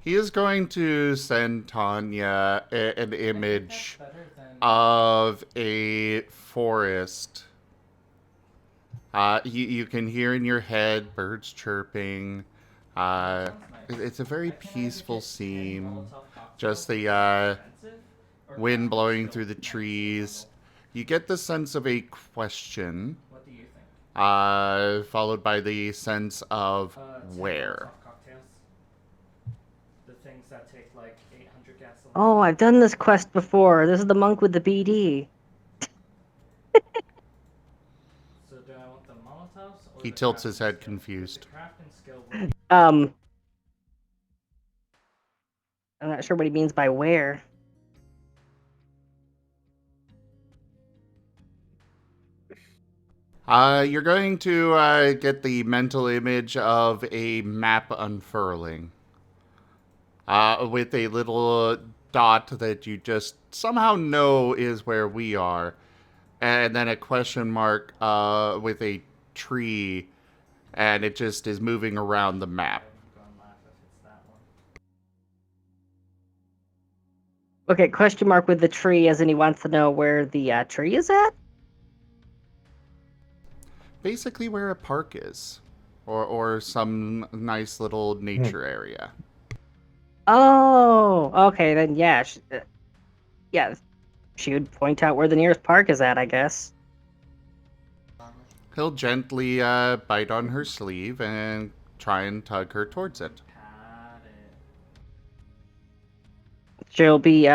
He is going to send Tanya an image of a forest. You can hear in your head birds chirping. It's a very peaceful scene. Just the wind blowing through the trees. You get the sense of a question. What do you think? Followed by the sense of where. The things that take like 800 gasoline. Oh, I've done this quest before. This is the monk with the BD. So do I want the Molotovs or He the tilts crafting his head skill? confused. The crafting skill will be I'm not sure what he means by where. You're going to get the mental image of a map unfurling. With a little dot that you just somehow know is where we are. And then a question mark with a tree. And it just is moving around the map. Okay, question mark with the tree, as in he wants to know where the tree is at? Basically where a park is. Or some nice little nature area. Oh, okay, then yeah. She would point out where the nearest park is at, I guess. He'll gently bite on her sleeve and try and tug her towards it. She'll be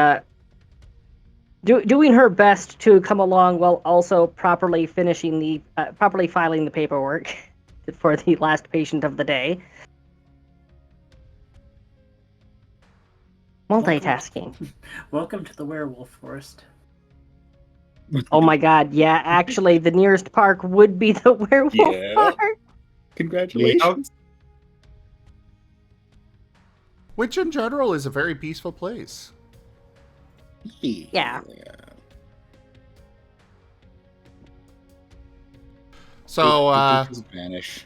doing her best to come along while also properly filing the paperwork for the last patient of the day. Multitasking. Welcome to the werewolf forest. Oh my god, yeah, actually, the nearest park would be the werewolf park. Congratulations. Which in general is a very peaceful place. Yeah. So, just vanish.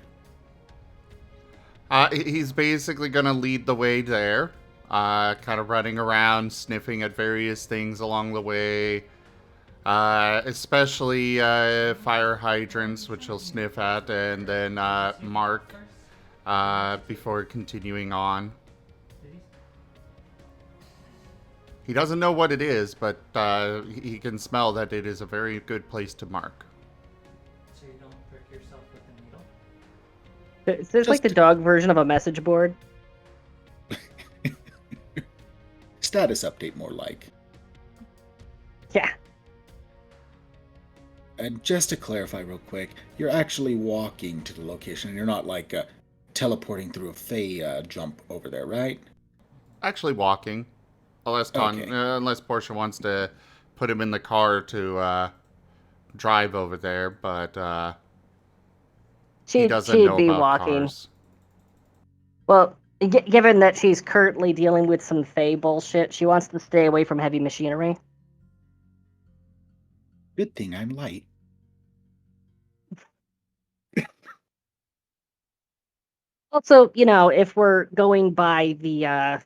he's basically going to lead the way there. Kind of running around, sniffing at various things along the way. Especially fire hydrants, which he'll sniff at, and then mark before continuing on. He doesn't know what it is, but he can smell that it is a very good place to mark. So you don't prick yourself with a needle? It's like the dog version of a message board. Status update, more like. Yeah. And just to clarify real quick, you're actually walking to the location, and you're not like teleporting through a Fey jump over there, right? Actually walking. Unless Portia wants to put him in the car to drive over there, but he doesn't know be about walking. cars. Well, given that she's currently dealing with some Fey bullshit, she wants to stay away from heavy machinery. Good thing I'm light. Also, if we're going by the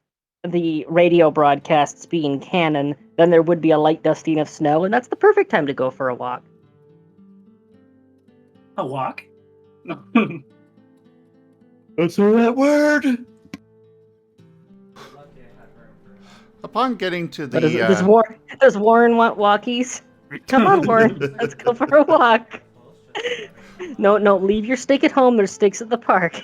radio broadcasts being canon, then there would be a light dusting of snow, and that's the perfect time to go for a walk. A walk? That's not that word! Upon getting to the... Does Warren want walkies? Come on, Warren. Let's go for a walk. No, leave your stick at home. There's sticks at the park.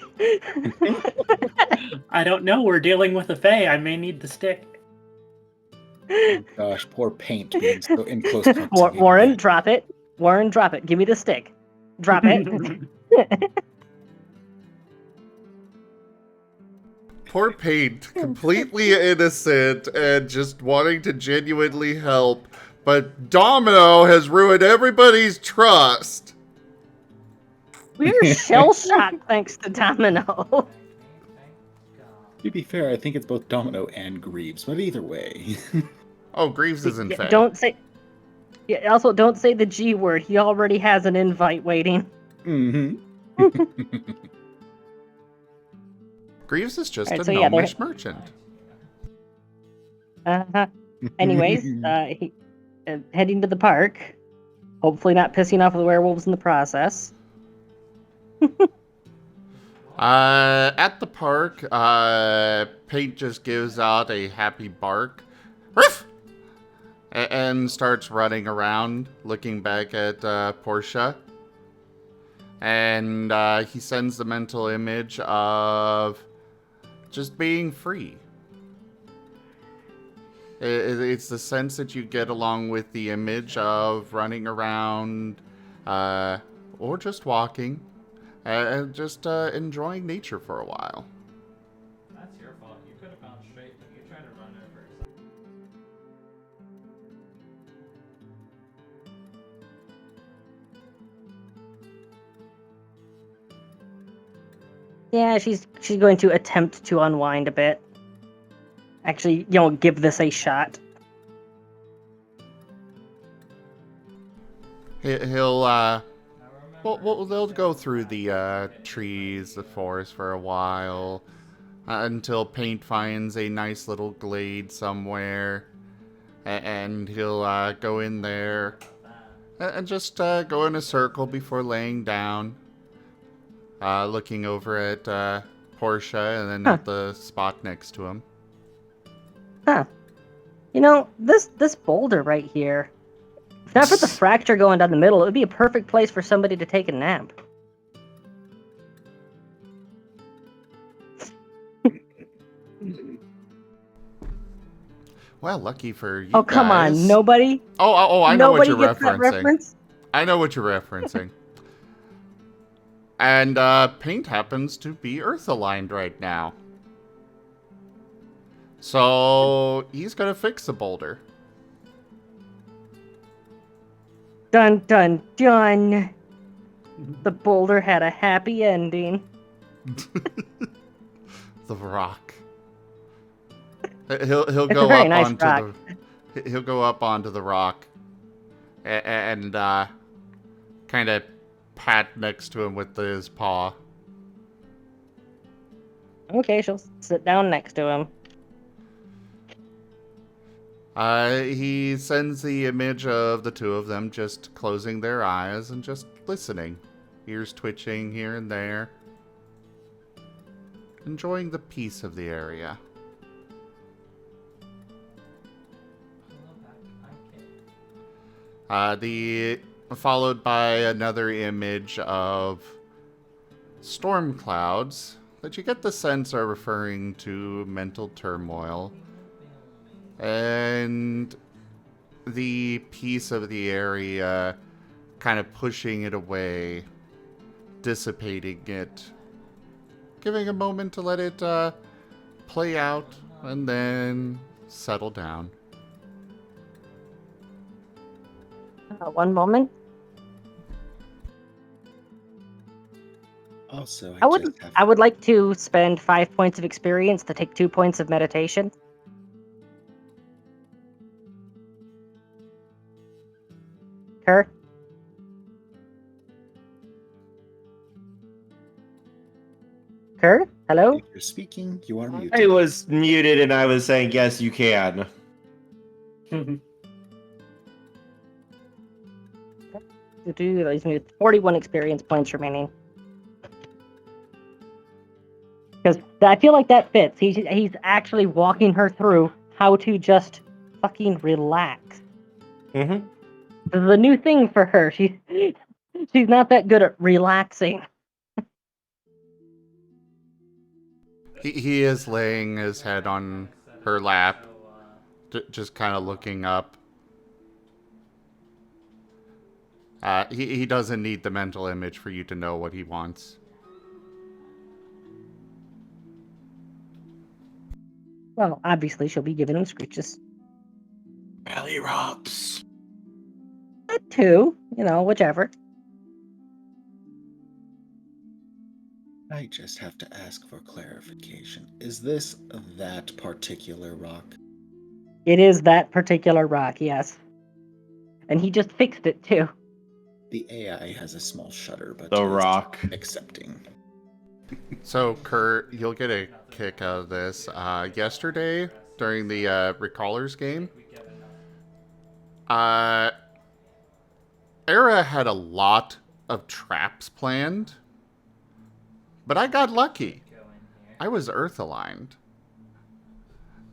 I don't know. We're dealing with a Fae. I may need the stick. Oh gosh, poor paint being so in close proximity. Warren, drop it. Warren, drop it. Give me the stick. Drop it. Poor Paint, completely innocent and just wanting to genuinely help, but Domino has ruined everybody's trust. We're shell-shocked thanks to Domino. To be fair, I think it's both Domino and Greaves, but either way. Oh, Greaves isn't Yeah, fake. don't say... Yeah, also, don't say the G word. He already has an invite waiting. Mm-hmm. Greaves is just Alright, a so yeah, gnomish merchant. Uh-huh. Anyways, heading to the park. Hopefully not pissing off the werewolves in the process. At the park, Paint just gives out a happy bark. Ruff! And starts running around, looking back at Portia. And he sends the mental image of just being free. It's the sense that you get along with the image of running around, or just walking, and just enjoying nature for a while. That's your fault. You could have gone straight, but you tried to run over yourself. Yeah, she's going to attempt to unwind a bit. Actually, give this a shot. He'll well, they'll go through the trees, the forest for a while, until Paint finds a nice little glade somewhere, and he'll go in there and just go in a circle before laying down, looking over at Portia and then at the spot next to him. Huh. This boulder right here. If not for the fracture going down the middle, it would be a perfect place for somebody to take a nap. Well, lucky for you Oh, come guys. on, nobody? I know what you're gets referencing. That reference? I know what you're referencing. And Paint happens to be Earth-aligned right now. So he's gonna fix the boulder. Dun dun dun. The boulder had a happy ending. The rock. He'll It's go a very up nice onto rock. he'll go up onto the rock and kind of pat next to him with his paw. Okay, she'll sit down next to him. He sends the image of the two of them just closing their eyes and just listening. Ears twitching here and there. Enjoying the peace of the area. Followed by another image of storm clouds that you get the sense are referring to mental turmoil. And the peace of the area kind of pushing it away, dissipating it, giving a moment to let it play out and then settle down. One moment. Also, I would like to spend 5 points of experience to take 2 points of meditation. Her? Kerr? Hello? If you're speaking, you are muted. I was muted and I was saying, yes, you can. Leaves me with 41 experience points remaining. Because I feel like that fits. He's actually walking her through how to just fucking relax. Mm-hmm. This is a new thing for her. She's not that good at relaxing. He is laying his head on her lap, just kind of looking up. He doesn't need the mental image for you to know what he wants. Well, obviously she'll be giving him screeches. Belly rubs. That too, whichever. I just have to ask for clarification. Is this that particular rock? It is that particular rock, yes. And he just fixed it too. The AI has a small shudder, but The is rock. accepting. So, Kurt, you'll get a kick out of this. Yesterday, during the Recallers game, Era had a lot of traps planned, but I got lucky. I was Earth-aligned.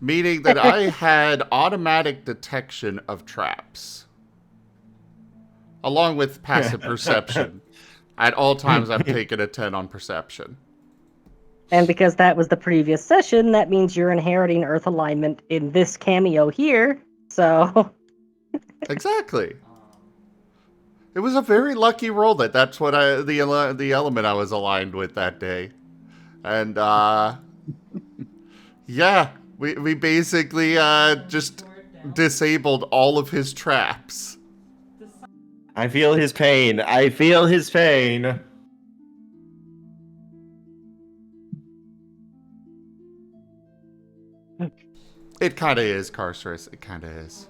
Meaning that I had automatic detection of traps. Along with passive perception. At all times, I've taken a 10 on perception. And because that was the previous session, that means you're inheriting Earth alignment in this cameo here. So. Exactly. It was a very lucky roll that's what the element I was aligned with that day. And, yeah, we basically just disabled all of his traps. I feel his pain. I feel his pain. It kind of is, Carcerus. It kind of is.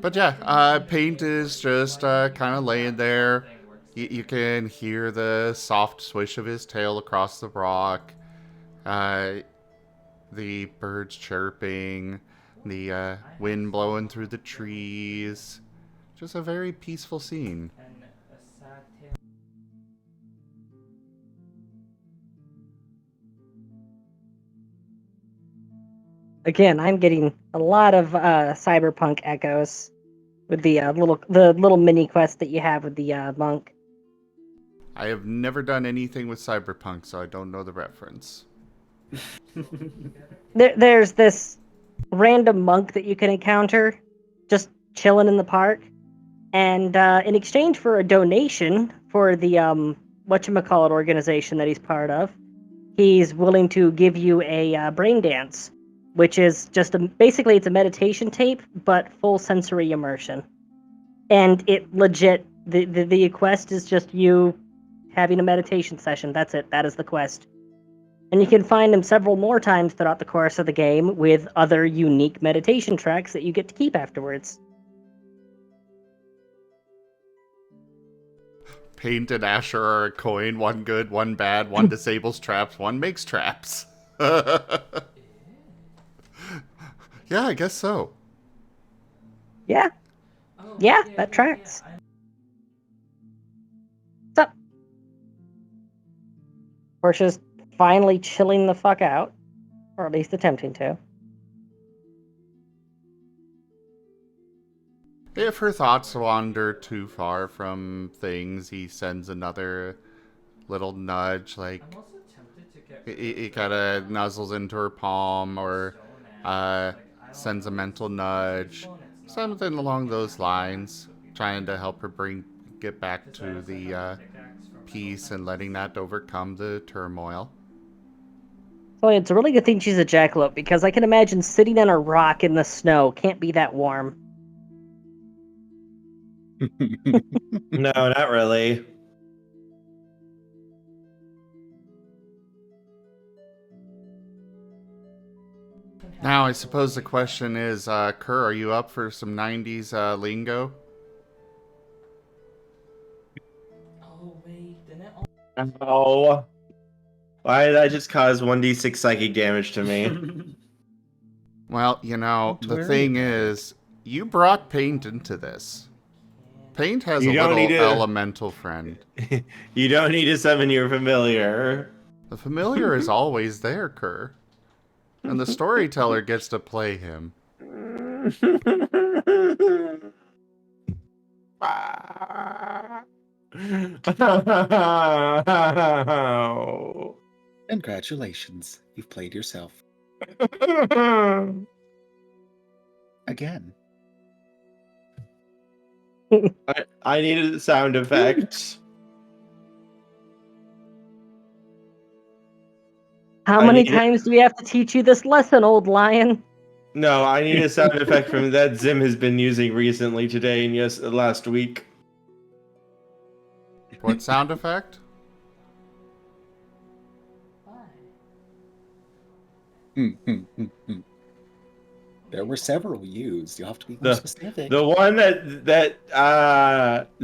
But yeah, Paint is just kind of laying there. You can hear the soft swish of his tail across the rock. The birds chirping. The wind blowing through the trees. Just a very peaceful scene. Again, I'm getting a lot of cyberpunk echoes with the little mini quest that you have with the monk. I have never done anything with cyberpunk, so I don't know the reference. There's this random monk that you can encounter just chilling in the park, and in exchange for a donation for the whatchamacallit organization that he's part of, he's willing to give you a brain dance, which is just basically it's a meditation tape, but full sensory immersion. And it legit, the quest is just you having a meditation session. That's it. That is the quest. And you can find them several more times throughout the course of the game with other unique meditation tracks that you get to keep afterwards. Paint and Asher are a coin. One good, one bad. One disables traps, one makes traps. Yeah, I guess so. Yeah. Yeah, that tracks. What's up? Portia's finally chilling the fuck out. Or at least attempting to. If her thoughts wander too far from things, he sends another little nudge, like he kind of nuzzles into her palm, or sends a mental nudge, something along those lines, trying to help her get back to the peace and letting that overcome the turmoil. So it's a really good thing she's a jackalope, because I can imagine sitting on a rock in the snow can't be that warm. No, not really. Now, I suppose the question is, Kerr, are you up for some 90s lingo? Oh, wait, didn't it? Oh. Why did I just cause 1d6 psychic damage to me? Well, the thing is, you brought Paint into this. Paint has a little elemental friend. You don't need to summon your familiar. The familiar is always there, Kerr. And the storyteller gets to play him. Congratulations, you've played yourself. Again. I needed a sound effect. How I many need it. times do we have to teach you this lesson, old lion? No, I need a sound effect from that Zim has been using recently today and last week. What sound effect? There were several used. You'll have to be more specific. The one that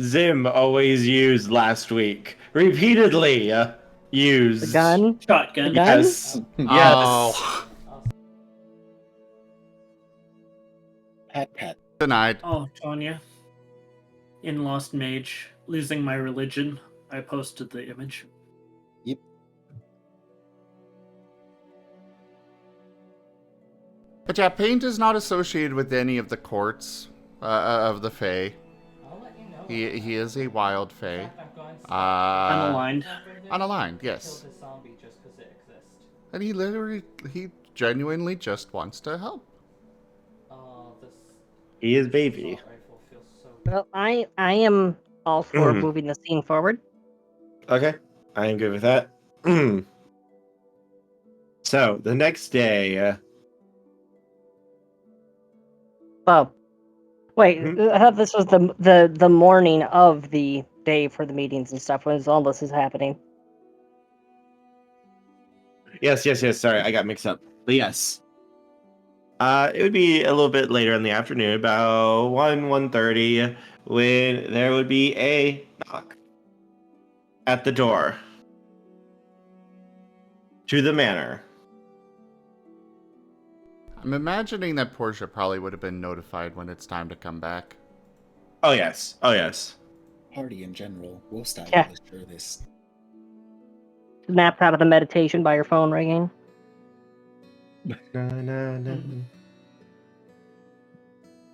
Zim always used last week. Repeatedly used. The gun? Shotgun. The gun? Yes. Yes. Oh, Pat. denied. Oh, Tanya. In Lost Mage, losing my religion. I posted the image. Yep. But yeah, paint is not associated with any of the courts of the Fae. I'll let you know. He is a wild Fae. Unaligned. Unaligned, yes. Kill this zombie just 'cause it exists. And he genuinely just wants to help. Oh, this He is baby. assault rifle feels so Well, I am all for moving the scene forward. Okay, I am good with that. So the next day, Oh, wait. I thought this was the morning of the day for the meetings and stuff when all this is happening. yes. Sorry, I got mixed up. But yes, it would be a little bit later in the afternoon, about 1:30, when there would be a knock at the door to the manor. I'm imagining that Portia probably would have been notified when it's time to come back. Oh yes. Party in general. We'll style Yeah. this sure this. Snapped out of the meditation by your phone ringing.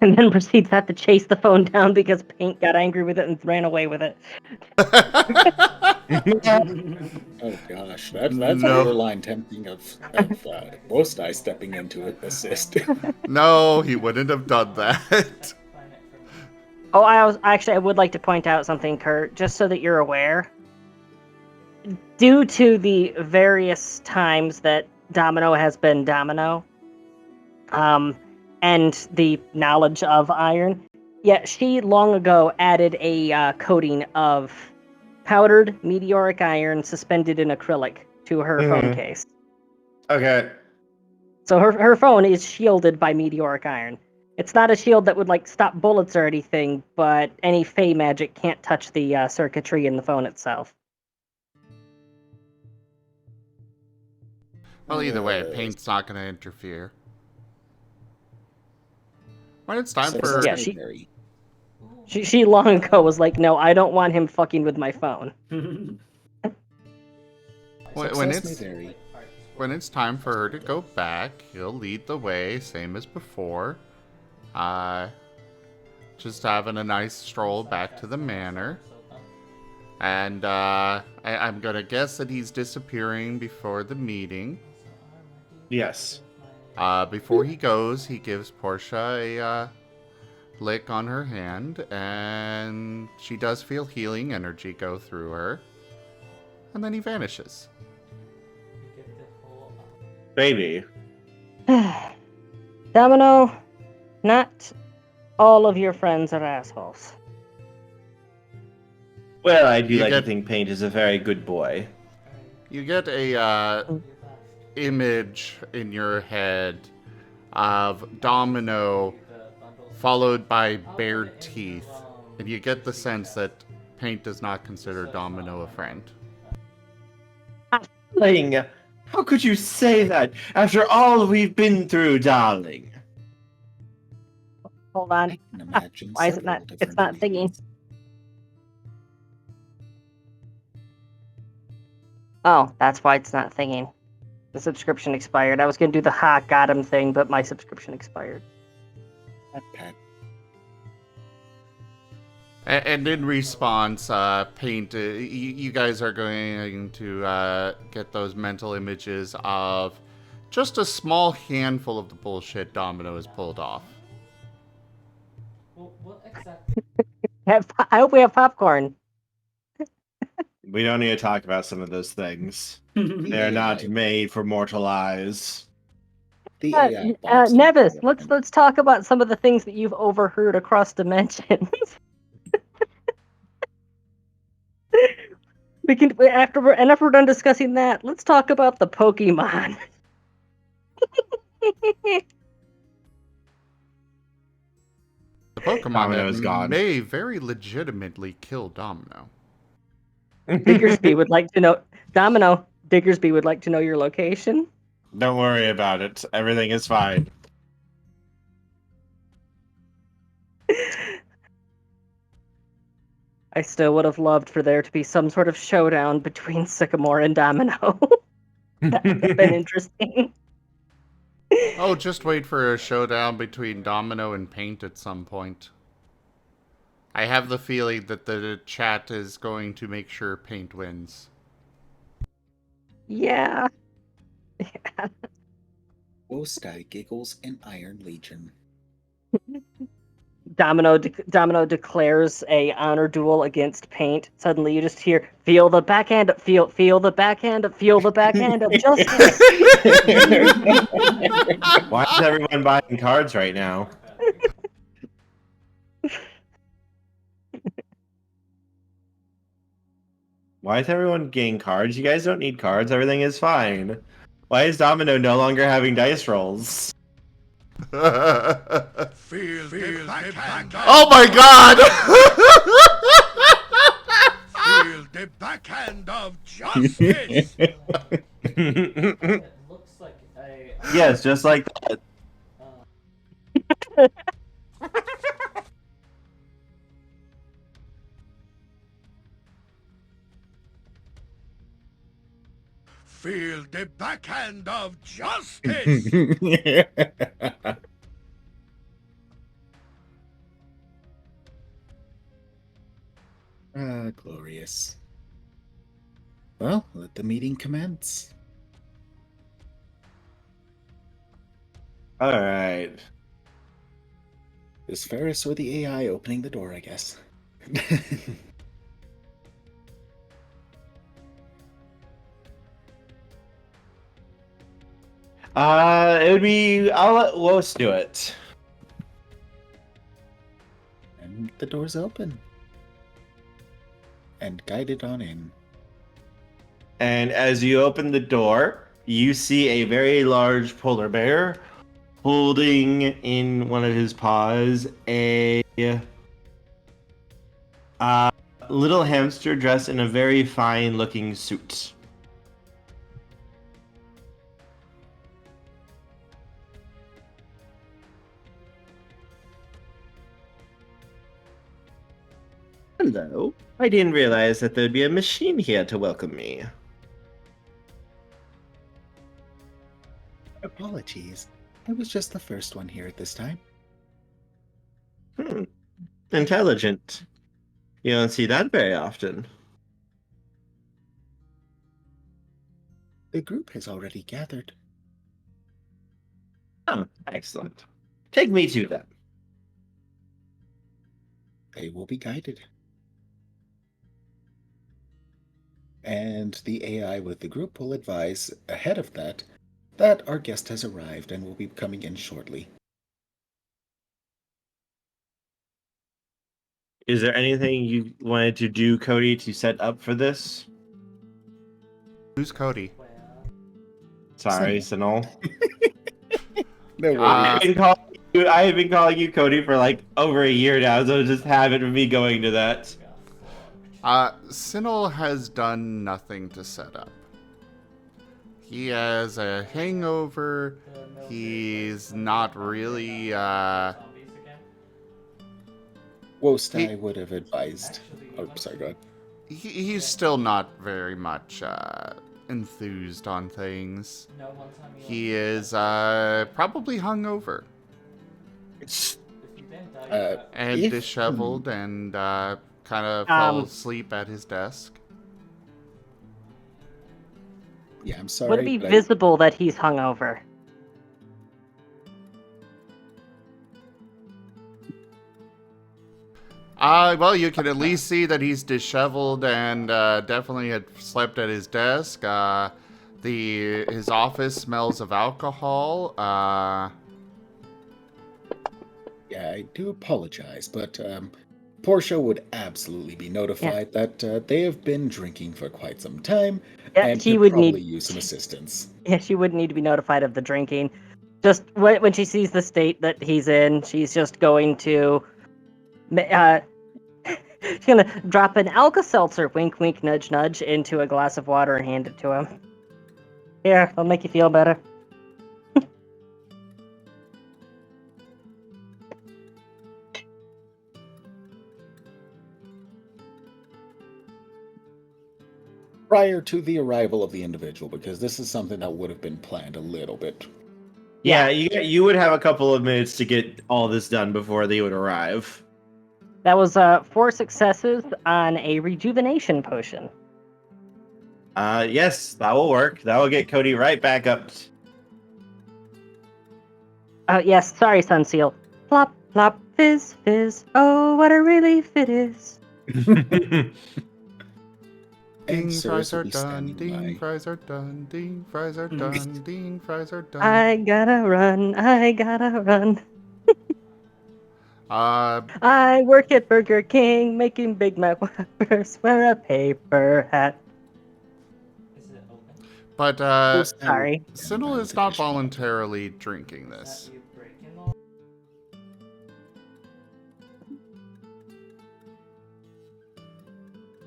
And then proceeds to have to chase the phone down because Paint got angry with it and ran away with it. Oh gosh, that's No. borderline tempting of Most Eye stepping into it assist. No, he wouldn't have done that. find it for me. Oh, I would like to point out something, Kurt, just so that you're aware. Due to the various times that Domino has been Domino, and the knowledge of iron, she long ago added a coating of powdered meteoric iron suspended in acrylic to her phone case. Okay. So her phone is shielded by meteoric iron. It's not a shield that would stop bullets or anything, but any Fey magic can't touch the circuitry in the phone itself. Well, either way, paint's not going to interfere. When it's time for... Yeah, she long ago was like, no, I don't want him fucking with my phone. When it's time for her to go back, he'll lead the way, same as before. Just having a nice stroll back to the manor. And I'm gonna guess that he's disappearing before the meeting. Yes. Before he goes, he gives Portia a lick on her hand, and she does feel healing energy go through her. And then he vanishes. Baby. Domino, not all of your friends are assholes. Well, I do like to think Paint is a very good boy. You get a image in your head of Domino followed by bared teeth, and you get the sense that Paint does not consider Domino a friend. Darling, how could you say that after all we've been through, darling? Hold on. Why is it not? It's not thinking. Oh, that's why it's not thinking. The subscription expired. I was gonna do the ha got him thing, but my subscription expired. And in response, Paint, you guys are going to get those mental images of just a small handful of the bullshit Domino has pulled off. Well, what exactly? I hope we have popcorn. We don't need to talk about some of those things. They're not made for mortal eyes. The AI box. Nevis, let's talk about some of the things that you've overheard across dimensions. We can after we're done discussing that, let's talk about the Pokemon. The Pokemon Domino's that gone. may very legitimately kill Domino. Diggersby would like to know. Domino, Diggersby would like to know your location. Don't worry about it. Everything is fine. I still would have loved for there to be some sort of showdown between Sycamore and Domino. That would have been interesting. Oh, just wait for a showdown between Domino and Paint at some point. I have the feeling that the chat is going to make sure Paint wins. Yeah. Wostai giggles in Iron Legion. Domino declares a honor duel against Paint. Suddenly, you just hear feel the backhand, feel the backhand of justice. Why is everyone buying cards right now? Why is everyone getting cards? You guys don't need cards. Everything is fine. Why is Domino no longer having dice rolls? Feel the backhand of Oh my god! Feel the backhand of justice. It looks like a. Yes, just like that. Feel the backhand of justice. Ah, glorious. Well, let the meeting commence. All right. Is Ferris or the AI opening the door, I guess? It would be. I'll let Los do it. And the door's open. And guided on in. And as you open the door, you see a very large polar bear holding in one of his paws a little hamster dressed in a very fine-looking suit. Hello. I didn't realize that there'd be a machine here to welcome me. Apologies. I was just the first one here at this time. Intelligent. You don't see that very often. The group has already gathered. Oh, excellent. Take me to them. They will be guided. And the AI with the group will advise ahead of that our guest has arrived and will be coming in shortly. Is there anything you wanted to do, Cody, to set up for this? Who's Cody? Sorry, Sinol. No worries. I have been calling you Cody for like over a year now, so just habit of me going to that. Sinol has done nothing to set up. He has a hangover. He's not really, Wostai would have advised. Oh, sorry, go ahead. He's still not very much, enthused on things. He is, probably hungover. And disheveled and, kind of fell asleep at his desk. Yeah, I'm sorry. Would it be visible that he's hungover? Well, you can at least see that he's disheveled and definitely had slept at his desk. His office smells of alcohol. Yeah, I do apologize, but Portia would absolutely be notified that they have been drinking for quite some time and she could would probably need. use some assistance. Yeah, she wouldn't need to be notified of the drinking. Just when she sees the state that he's in, she's just going to. She's gonna drop an Alka-Seltzer, wink, wink, nudge, nudge, into a glass of water and hand it to him. Here, it'll make you feel better. Prior to the arrival of the individual, because this is something that would have been planned a little bit. Yeah, you would have a couple of minutes to get all this done before they would arrive. That was 4 successes on a rejuvenation potion. Yes, that will work. That will get Cody right back up. Yes, sorry, Sunseal. Plop, plop, fizz, fizz. Oh, what a relief it is. Ding Sirs fries will are be done, standing ding by. fries are done, ding fries are done, ding fries are done. I gotta run, I gotta run. I work at Burger King, making Big Mac wrappers, wear a paper hat. Is it open? But Sorry. Sinel is not voluntarily drinking this. Is that you breaking all?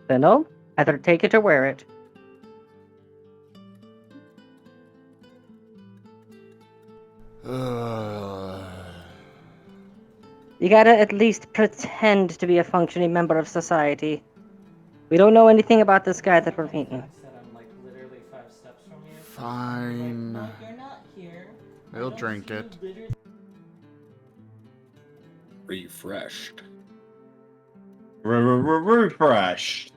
No, either take it or wear it. You gotta at least pretend to be a functioning member of society. We don't know anything about this guy that we're meeting. I'm like literally 5 steps from you. Fine. Like, you're not here. He'll drink it. Refreshed. Refreshed.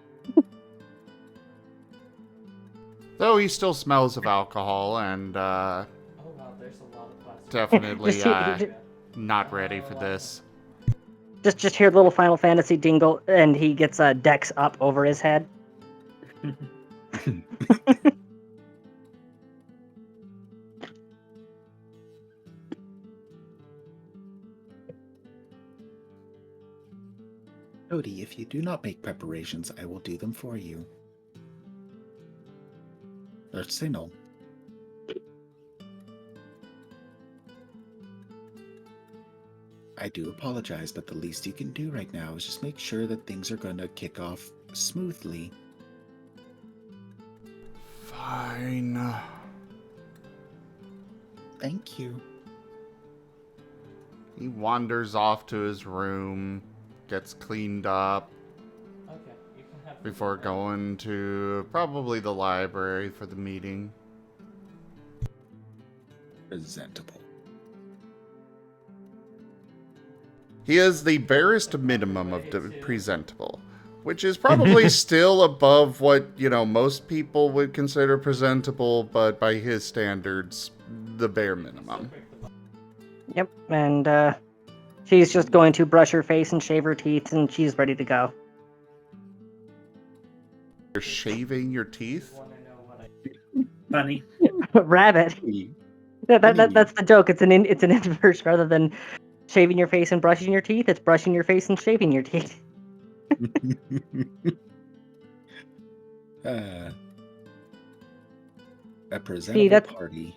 Though he still smells of alcohol and Oh wow, there's a lot of plastic. definitely not ready for this. Just hear little Final Fantasy dingle, and he gets Dex up over his head. Cody, if you do not make preparations, I will do them for you. Or Sinel. I do apologize, but the least you can do right now is just make sure that things are going to kick off smoothly. Fine. Thank you. He wanders off to his room, gets cleaned up Okay, you can have before going to probably the library for the meeting. Presentable. He is the barest minimum of presentable, which is probably still above what, most people would consider presentable, but by his standards, the bare minimum. Yep, and she's just going to brush her face and shave her teeth, and she's ready to go. You're shaving your teeth? Funny. Rabbit. That's the joke. It's an inverse rather than shaving your face and brushing your teeth. It's brushing your face and shaving your teeth. A presentable party.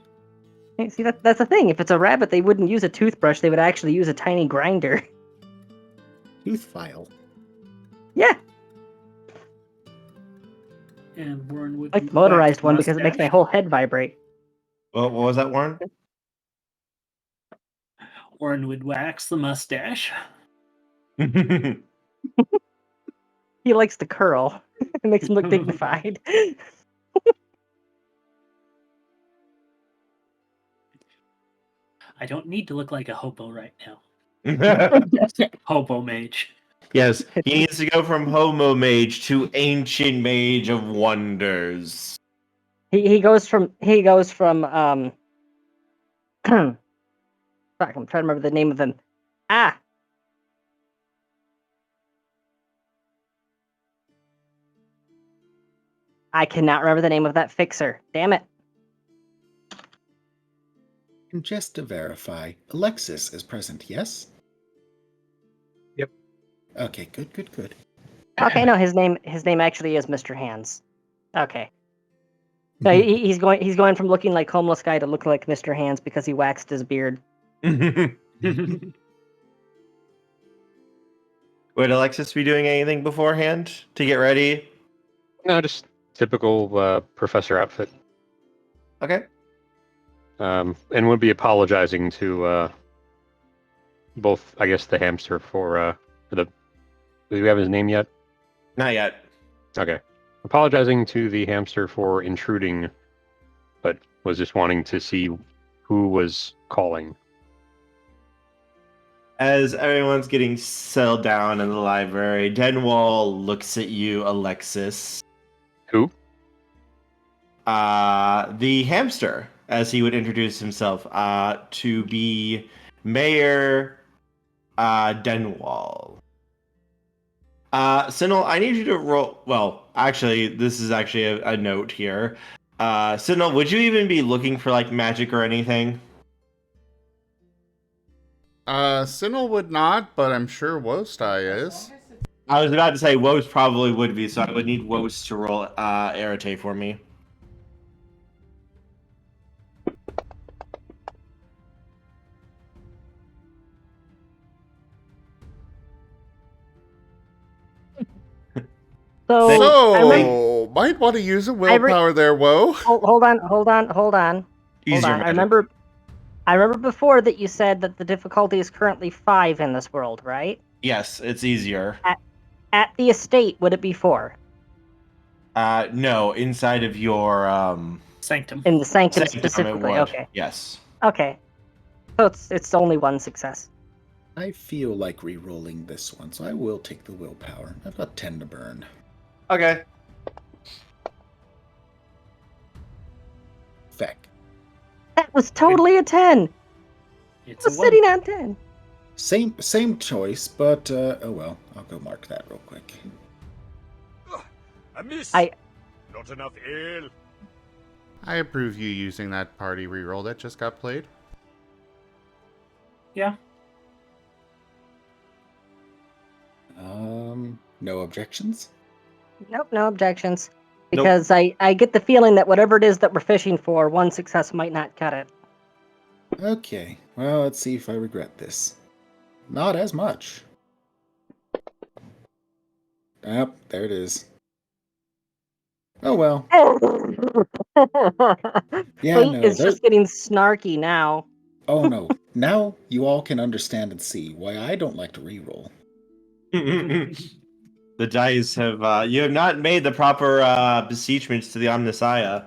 See, that's the thing. If it's a rabbit, they wouldn't use a toothbrush. They would actually use a tiny grinder. Tooth file. Yeah. And Warren would I like the motorized one because it makes my whole head vibrate. What was that, Warren? Warren would wax the mustache. He likes the curl. It makes him look dignified. I don't need to look like a hobo right now. Hobo mage. Yes, he needs to go from Homo Mage to Ancient Mage of Wonders. He goes from fuck, I'm trying to remember the name of him. I cannot remember the name of that fixer. Damn it. And just to verify, Alexis is present, yes? Yep. Okay, good. Okay, no, his name actually is Mr. Hands. Okay. So he's going from looking like homeless guy to look like Mr. Hands because he waxed his beard. Would Alexis be doing anything beforehand to get ready? No, just typical professor outfit. Okay. And would be apologizing to both, I guess, the hamster for the. Do we have his name yet? Not yet. Okay. Apologizing to the hamster for intruding, but was just wanting to see who was calling. As everyone's getting settled down in the library, Denwall looks at you, Alexis. Who? The hamster, as he would introduce himself, to be Mayor Denwall. Sinel, I need you to roll. Well, actually, this is actually a note here. Sinel, would you even be looking for like magic or anything? Sinel would not, but I'm sure Wostai is. I was about to say Woes probably would be, so I would need Woes to roll Arete for me. So, might want to use a willpower there, Woe. Hold on. Use your I magic. remember before that you said that the difficulty is currently 5 in this world, right? Yes, it's easier. At the estate, would it be 4? No, inside of your Sanctum. In the sanctum it specifically, would. okay. Yes. Okay. So it's only 1 success. I feel like re-rolling this one, so I will take the willpower. I've got 10 to burn. Okay. Feck. That was totally a 10. It It's was a 1. sitting on 10. Same choice, but oh well. I'll go mark that real quick. A miss. I- Not enough ale. I approve you using that party reroll that just got played. Yeah. No objections? Nope, no objections. Nope. Because I get the feeling that whatever it is that we're fishing for, 1 success might not cut it. Okay, well, let's see if I regret this. Not as much. Yep, there it is. Oh well. Yeah, Fate no, is just getting snarky now. Oh no, now you all can understand and see why I don't like to reroll. The dice have you have not made the proper beseechments to the Omnissiah.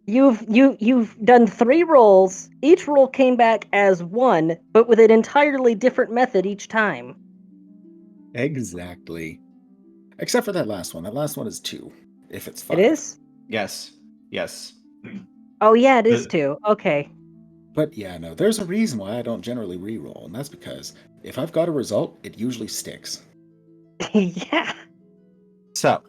You've done 3 rolls. Each roll came back as 1, but with an entirely different method each time. Exactly. Except for that last one. That last one is 2. If it's 5. It is? Yes. Oh yeah, it is 2. Okay. But yeah, no, there's a reason why I don't generally reroll, and that's because if I've got a result, it usually sticks. Yeah. So,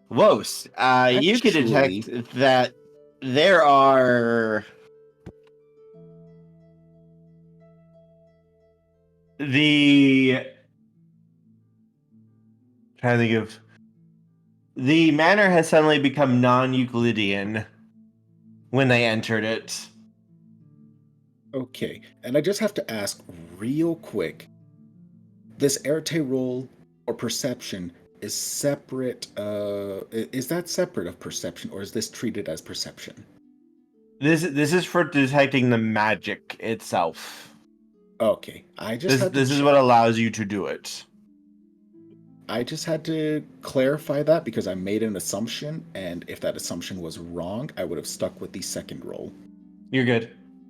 Wos, you can detect that there are the manor has suddenly become non-Euclidean when they entered it. Okay, and I just have to ask real quick. This Arete roll or perception is separate, is that separate of perception, or is this treated as perception? This is for detecting the magic itself. Okay, This is what allows you to do it. I just had to clarify that because I made an assumption, and if that assumption was wrong, I would have stuck with the second roll. You're good.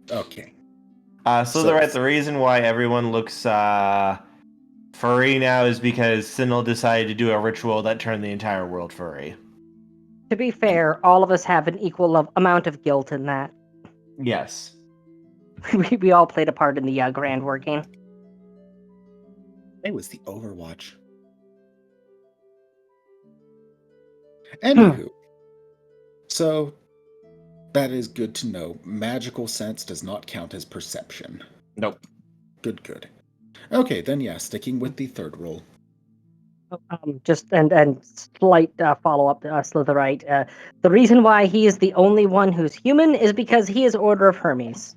Okay. The reason why everyone looks furry now is because Sinel decided to do a ritual that turned the entire world furry. To be fair, all of us have an equal amount of guilt in that. Yes. We all played a part in the grand working. It was the Overwatch. Anywho, so that is good to know. Magical sense does not count as perception. Nope. Good. Okay, then yeah, sticking with the third roll. Just and slight follow up, Slitherite. The reason why he is the only one who's human is because he is Order of Hermes.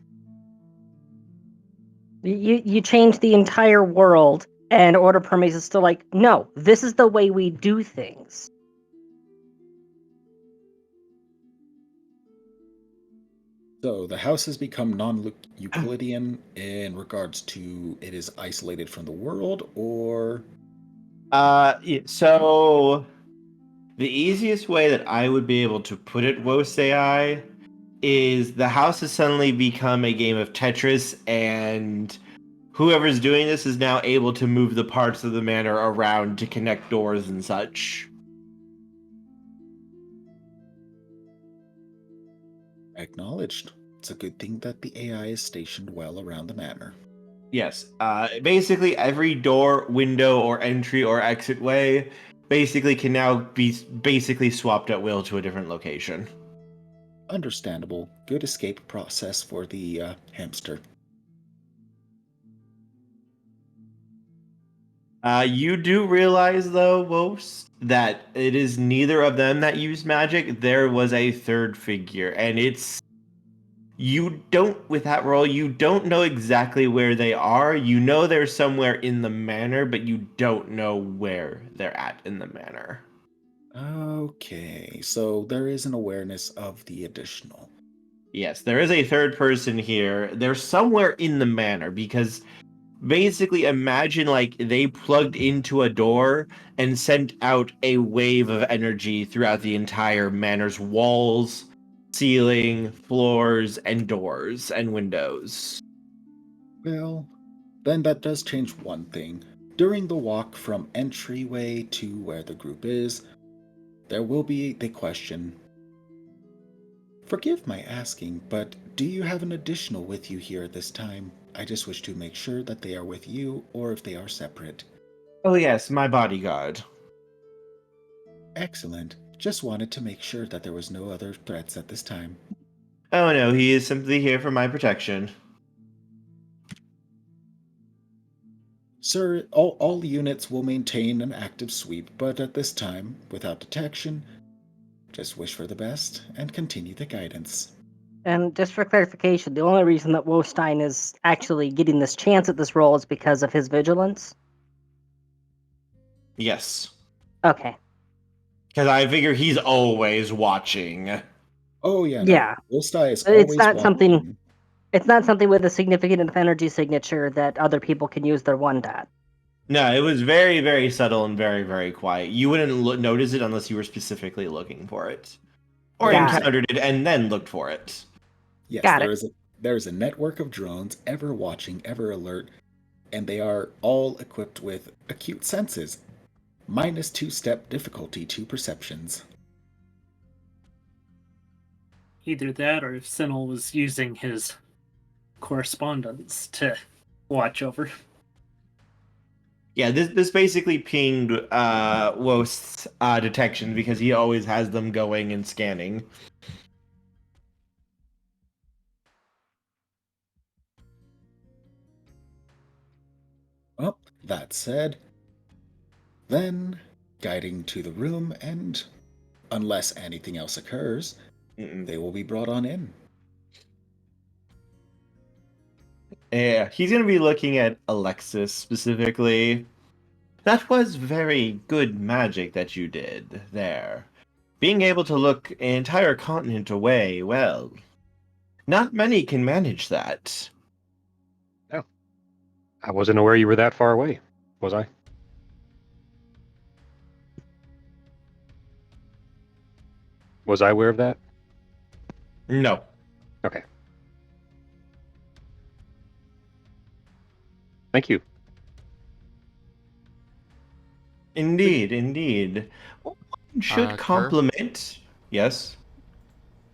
You change the entire world, and Order of Hermes is still like, no, this is the way we do things. So the house has become non-Euclidean in regards to it is isolated from the world, or So the easiest way that I would be able to put it, WoSai, is the house has suddenly become a game of Tetris, and whoever's doing this is now able to move the parts of the manor around to connect doors and such. acknowledged. It's a good thing that the AI is stationed well around the manor. Yes. Basically, every door, window, or entry or exit way basically can now be basically swapped at will to a different location. Understandable. Good escape process for the hamster. You do realize, though, Wos, that it is neither of them that use magic. There was a third figure, and with that roll, you don't know exactly where they are. You know they're somewhere in the manor, but you don't know where they're at in the manor. Okay, so there is an awareness of the additional. Yes, there is a third person here. They're somewhere in the manor because basically imagine like they plugged into a door and sent out a wave of energy throughout the entire manor's walls, ceiling, floors, and doors and windows. Well, then that does change one thing. During the walk from entryway to where the group is, there will be the question. Forgive my asking, but do you have an additional with you here at this time? I just wish to make sure that they are with you or if they are separate. Oh yes, my bodyguard. Excellent. Just wanted to make sure that there was no other threats at this time. Oh no, he is simply here for my protection. Sir, all units will maintain an active sweep, but at this time, without detection, just wish for the best and continue the guidance. And just for clarification, the only reason that Wostein is actually getting this chance at this role is because of his vigilance? Yes. Okay. Because I figure he's always watching. Oh yeah, Yeah. Wolstai is It's always not watching. something. It's not something with a significant enough energy signature that other people can use their one dot. No, it was very, very subtle and very, very quiet. You wouldn't notice it unless you were specifically looking for it. Or encountered it and then looked for it. Yes, Got there is a network of drones ever watching, ever alert, and they are all equipped with acute senses. Minus 2-step difficulty to perceptions. Either that or if Sinel was using his correspondence to watch over. Yeah, this basically pinged Wost's detection because he always has them going and scanning. Well, that said, then guiding to the room, and unless anything else occurs, they will be brought on in. Yeah, he's going to be looking at Alexis specifically. That was very good magic that you did there. Being able to look an entire continent away, well, not many can manage that. No. I wasn't aware you were that far away, was I? Was I aware of that? No. Okay. Thank you. Indeed, indeed. One should compliment. Yes?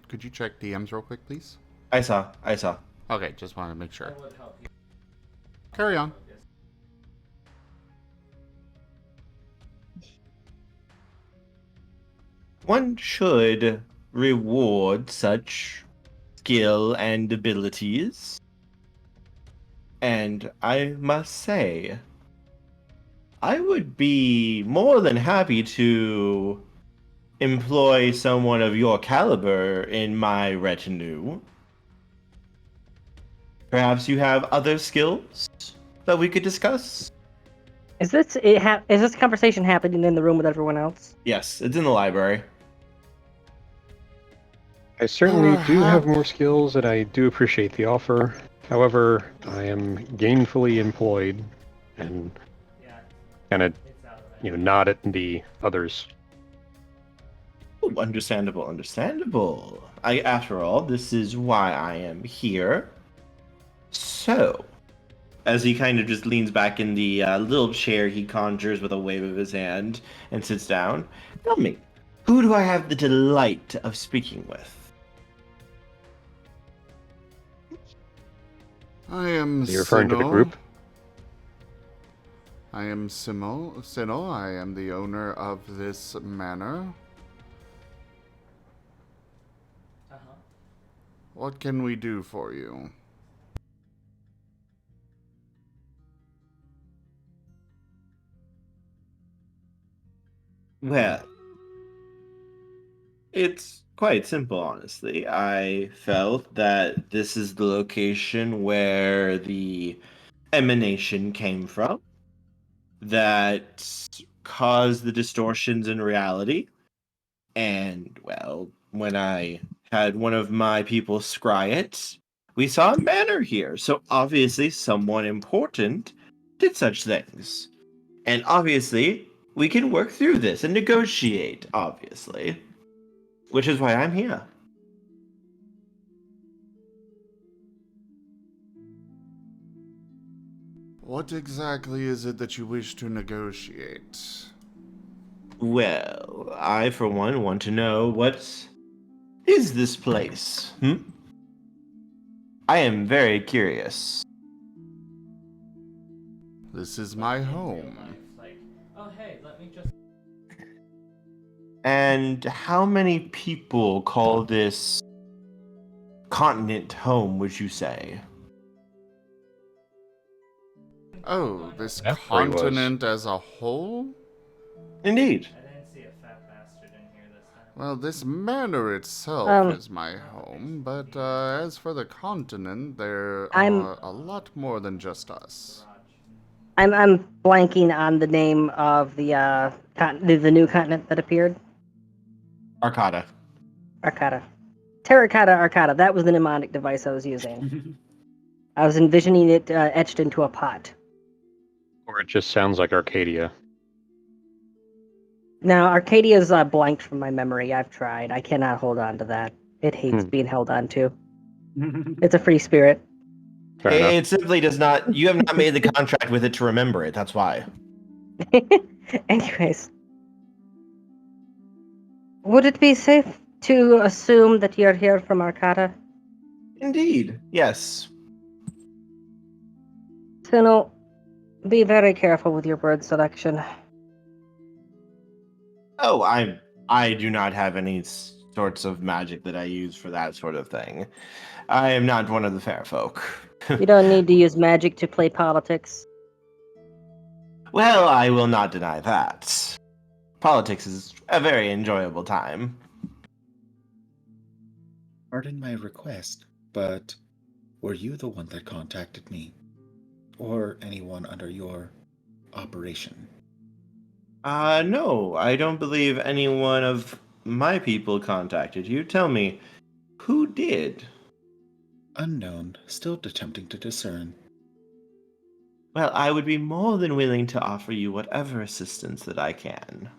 Could you check DMs real quick, please? I saw. Okay, just wanted to make sure. Carry on. one should reward such skill and abilities. And I must say, I would be more than happy to employ someone of your caliber in my retinue. Perhaps you have other skills that we could discuss? Is this conversation happening in the room with everyone else? Yes, it's in the library. I certainly do have more skills, and I do appreciate the offer. However, I am gainfully employed, and Yeah, kind of, it's out of it. nod at the others. Oh, understandable. After all, this is why I am here. So, as he kind of just leans back in the little chair he conjures with a wave of his hand and sits down, tell me, who do I have the delight of speaking with? I am Are you referring to the Sino. group? I am Sino. I am the owner of this manor. Uh-huh. What can we do for you? Well, it's quite simple, honestly. I felt that this is the location where the emanation came from that caused the distortions in reality. And, well, when I had one of my people scry it, we saw a manor here. So obviously someone important did such things. And obviously, we can work through this and negotiate, obviously. Which is why I'm here. What exactly is it that you wish to negotiate? Well, I, for one, want to know what is this place? I am very curious. This is my In real home. life, like, oh hey, let me just. And how many people call this continent home, would you say? Oh, this That's where he was. continent as a whole? Indeed. I didn't see a fat bastard in here this time. Well, this manor itself is my home, but as for the continent, there are a lot more than just us. I'm blanking on the name of the new continent that appeared. Arcata. Arcata. Terracotta Arcata. That was the mnemonic device I was using. I was envisioning it etched into a pot. Or it just sounds like Arcadia. Now, Arcadia's blanked from my memory. I've tried. I cannot hold on to that. It hates being held on to. It's a free spirit. Fair enough. It simply does not. You have not made the contract with it to remember it. That's why. Anyways. Would it be safe to assume that you're here from Arcata? Indeed. Yes. Sino, be very careful with your word selection. Oh, I do not have any sorts of magic that I use for that sort of thing. I am not one of the fair folk. You don't need to use magic to play politics. Well, I will not deny that. Politics is a very enjoyable time. Pardon my request, but were you the one that contacted me? Or anyone under your operation? No, I don't believe any one of my people contacted you. Tell me, who did? Unknown, still attempting to discern. Well, I would be more than willing to offer you whatever assistance that I can.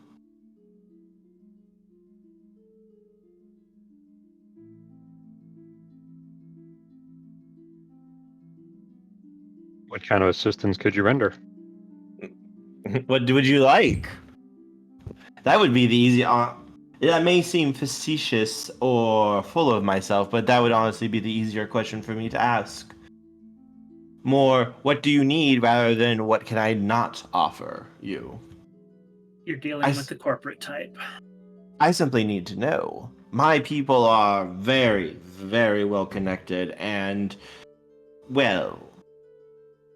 What kind of assistance could you render? What would you like? That would be the easy. That may seem facetious or full of myself, but that would honestly be the easier question for me to ask. More, what do you need rather than what can I not offer you? You're dealing with the corporate type. I simply need to know. My people are very, very well connected, and, well,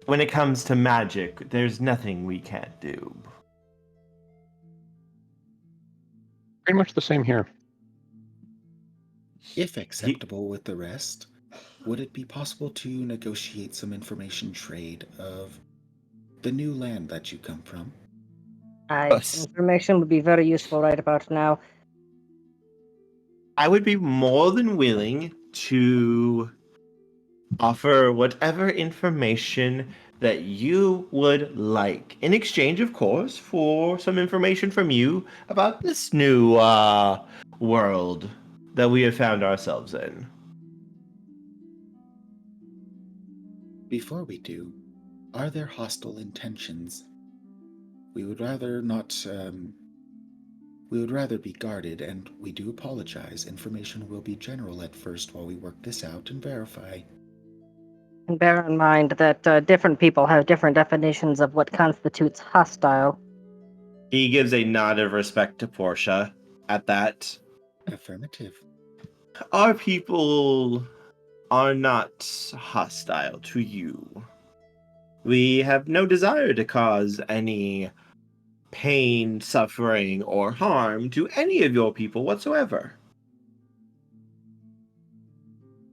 when it comes to magic, there's nothing we can't do. Pretty much the same here. If acceptable with the rest, would it be possible to negotiate some information trade of the new land that you come from? Information would be very useful right about now. I would be more than willing to offer whatever information that you would like. In exchange, of course, for some information from you about this new world that we have found ourselves in. Before we do, are there hostile intentions? We would rather not, we would rather be guarded, and we do apologize. Information will be general at first while we work this out and verify. And bear in mind that different people have different definitions of what constitutes hostile. He gives a nod of respect to Portia at that. Affirmative. Our people are not hostile to you. We have no desire to cause any pain, suffering, or harm to any of your people whatsoever.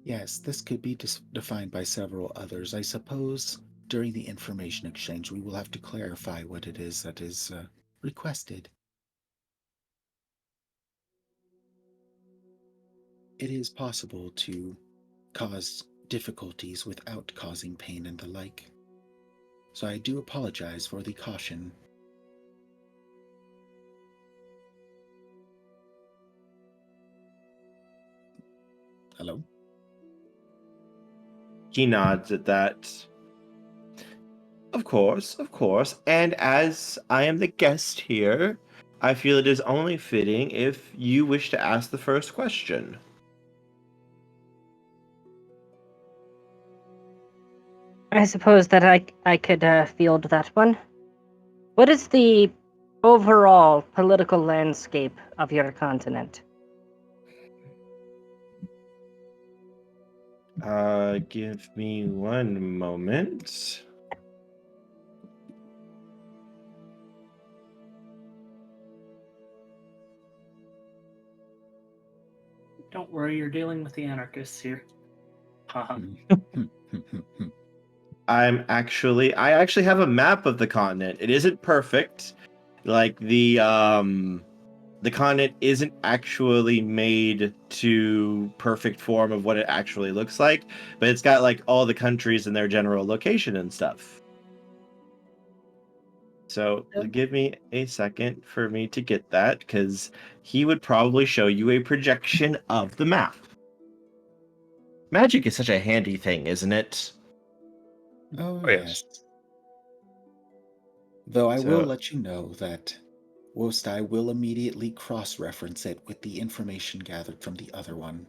Yes, this could be defined by several others. I suppose during the information exchange we will have to clarify what it is that is requested. It is possible to cause difficulties without causing pain and the like. So I do apologize for the caution. Hello? He nods at that. Of course, of course. And as I am the guest here, I feel it is only fitting if you wish to ask the first question. I suppose that I could field that one. What is the overall political landscape of your continent? Give me one moment. Don't worry, you're dealing with the anarchists here. Haha. I actually have a map of the continent. It isn't perfect. Like the continent isn't actually made to perfect form of what it actually looks like, but it's got like all the countries and their general location and stuff. So give me a second for me to get that, because he would probably show you a projection of the map. Magic is such a handy thing, isn't it? Oh, yes. Though I will let you know that WoSty will immediately cross-reference it with the information gathered from the other one.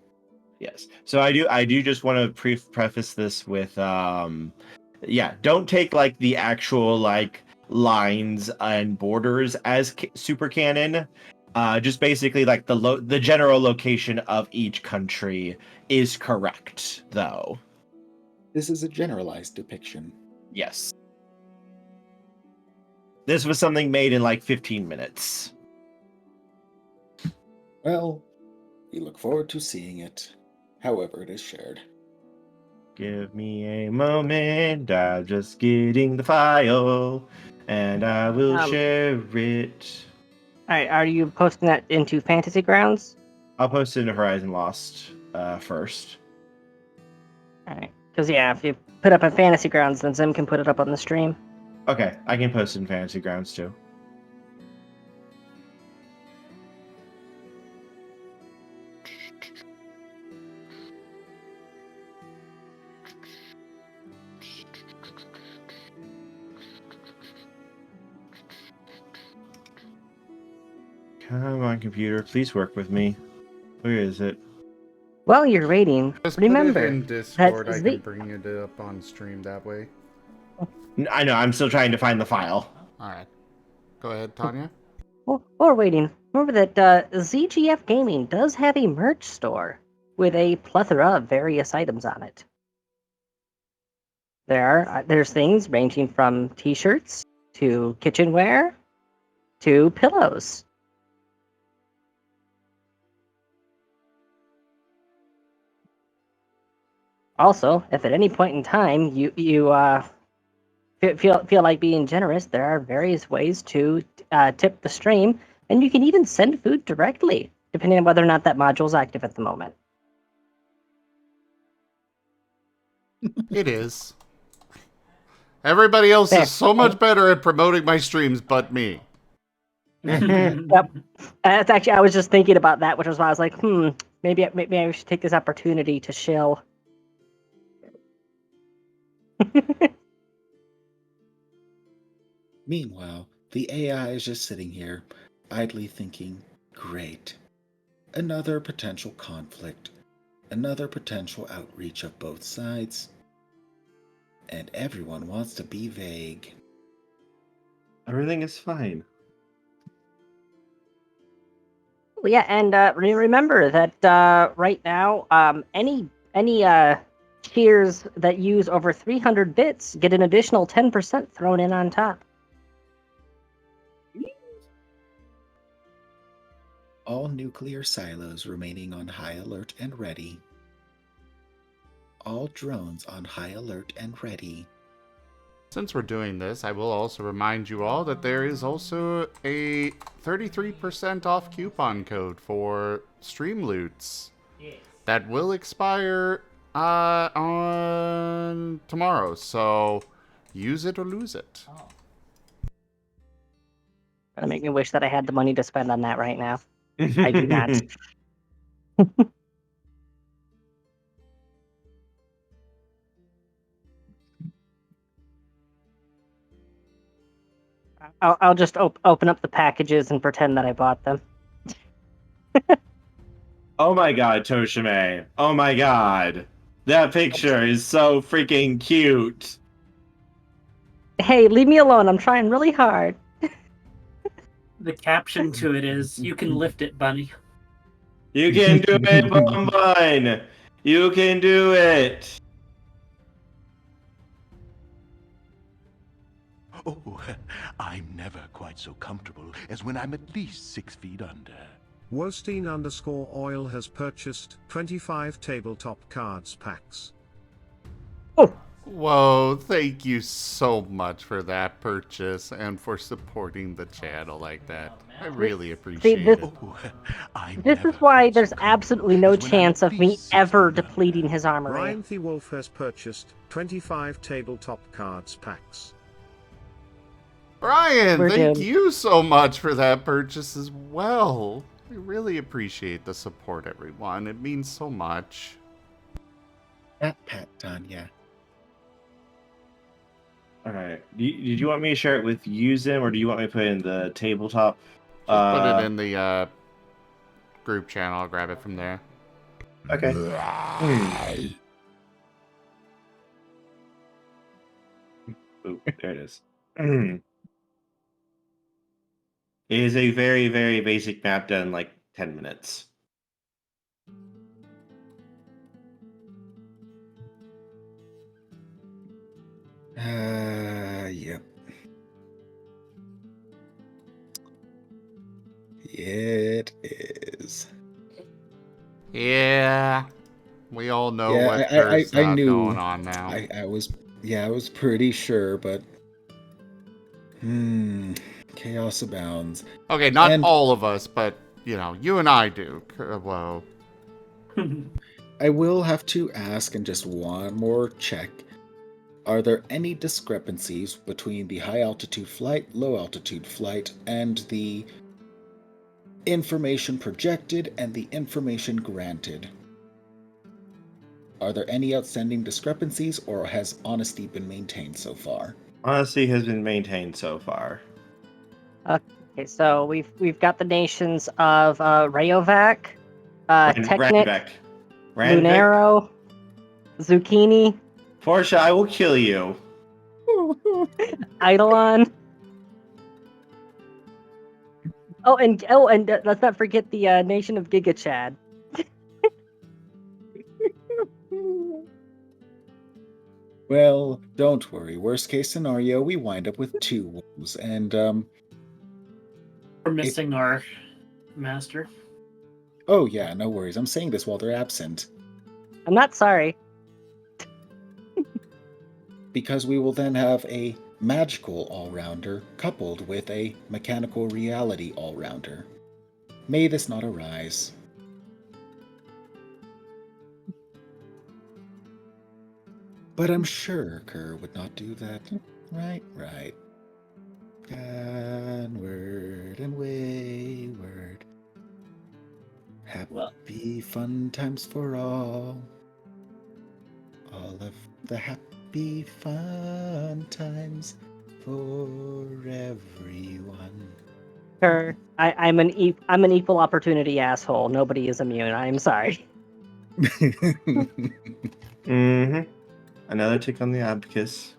Yes. So I do just want to preface this with yeah, don't take like the actual like lines and borders as super canon. Just basically like the general location of each country is correct, though. This is a generalized depiction. Yes. This was something made in like 15 minutes. Well, we look forward to seeing it, however it is shared. Give me a moment, I'm just getting the file, and I will share it. Alright, are you posting that into Fantasy Grounds? I'll post it into Horizon Lost first. Alright, because yeah, if you put up on Fantasy Grounds, then Zim can put it up on the stream. Okay, I can post it in Fantasy Grounds too. Come on, computer, please work with me. Where is it? While you're raiding, Just remember put it in Discord. that I the... can bring it up on stream that way. I know, I'm still trying to find the file. Alright. Go ahead, Tanya. Or waiting. Remember that ZGF Gaming does have a merch store with a plethora of various items on it. There's things ranging from t-shirts to kitchenware to pillows. Also, if at any point in time you feel like being generous, there are various ways to tip the stream, and you can even send food directly, depending on whether or not that module is active at the moment. It is. Everybody else There. is so much better at promoting my streams but me. Yep. That's actually, I was just thinking about that, which was why I was like, maybe I should take this opportunity to shill. Meanwhile, the AI is just sitting here, idly thinking, great. Another potential conflict. Another potential outreach of both sides. And everyone wants to be vague. Everything is fine. Well, yeah, and remember that right now, any tiers that use over 300 bits get an additional 10% thrown in on top. All nuclear silos remaining on high alert and ready. All drones on high alert and ready. Since we're doing this, I will also remind you all that there is also a 33% off coupon code for stream loots that will expire on tomorrow. So use it or lose it. Gonna make me wish that I had the money to spend on that right now. I do not. I'll just open up the packages and pretend that I bought them. Oh my god, Tochemay. Oh my god. That picture is so freaking cute. Hey, leave me alone. I'm trying really hard. The caption to it is, "You can lift it, bunny." You can do it, Bun Bun. You can do it. Oh, I'm never quite so comfortable as when I'm at least 6 feet under. Wostein_oil has purchased 25 tabletop cards packs. Oh, Whoa, thank you so much for that purchase and for supporting the channel like that. I really appreciate this- it. Oh, I'm this never is why quite so there's absolutely no comfortable as when I'm chance at of me least 6 ever feet under. depleting his armory. Ryan the Wolf has purchased 25 tabletop cards packs. Brian, We're thank doomed. you so much for that purchase as well. I really appreciate the support, everyone. It means so much. Pat, Tanya. Alright. Did you want me to share it with Uzim, or do you want me to put it in the tabletop? Just put it in the group channel. I'll grab it from there. Okay. Ooh, there it is. It is a very, very basic map done in like 10 minutes. Yep. It is. Yeah, we all know Yeah, what I knew going on now. I was pretty sure, but chaos abounds. Okay, not And- all of us, but you know, you and I do. Whoa. I will have to ask, and just one more check. Are there any discrepancies between the high altitude flight, low altitude flight, and the information projected and the information granted? Are there any outstanding discrepancies, or has honesty been maintained so far? Honesty has been maintained so far. Okay, so we've got the nations of Rayovac, Technic, Lunaro, Zucchini, Portia, I will kill you. Eidolon. And let's not forget the nation of Giga Chad. Well, don't worry. Worst case scenario, we wind up with 2 wolves, and We're missing our master. oh yeah, no worries. I'm saying this while they're absent, I'm not sorry. because we will then have a magical all-rounder coupled with a mechanical reality all-rounder. May this not arise. But I'm sure Kerr would not do that. Right. Onward and wayward. Happy fun times for all. All of the happy fun times for everyone. Sure, I'm an equal opportunity asshole. Nobody is immune. I'm sorry. Mm-hmm. Another tick on the abacus.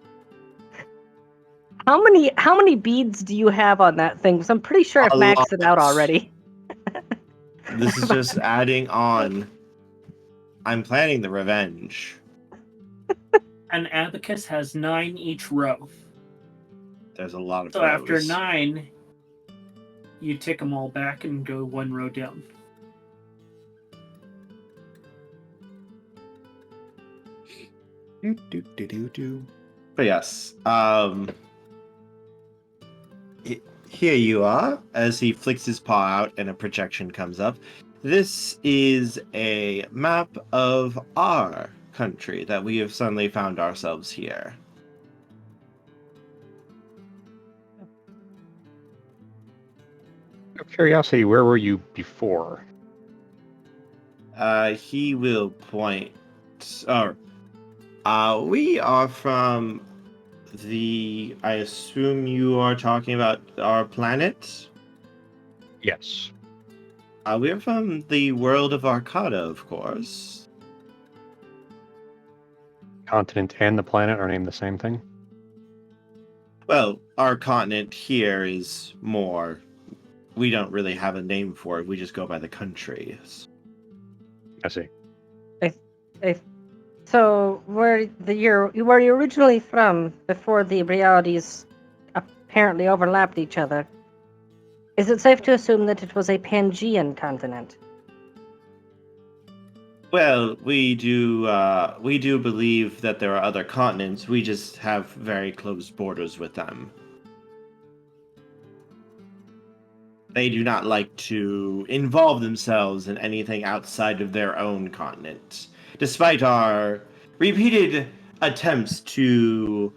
How many beads do you have on that thing? Because I'm pretty sure I've A maxed it out lot. already. This is just adding on. I'm planning the revenge. An abacus has 9 each row. There's a lot of So rows. after 9, you tick them all back and go 1 row down. But yes, here you are, as he flicks his paw out and a projection comes up. This is a map of our country that we have suddenly found ourselves here. Out of curiosity, where were you before? He will point. We are from the. I assume you are talking about our planet? Yes. We're from the world of Arcada, of course. Continent and the planet are named the same thing? Well, our continent here is more. We don't really have a name for it. We just go by the countries. I see. So where you originally from before the realities apparently overlapped each other? Is it safe to assume that it was a Pangean continent? Well, we do believe that there are other continents. We just have very close borders with them. They do not like to involve themselves in anything outside of their own continent, despite our repeated attempts to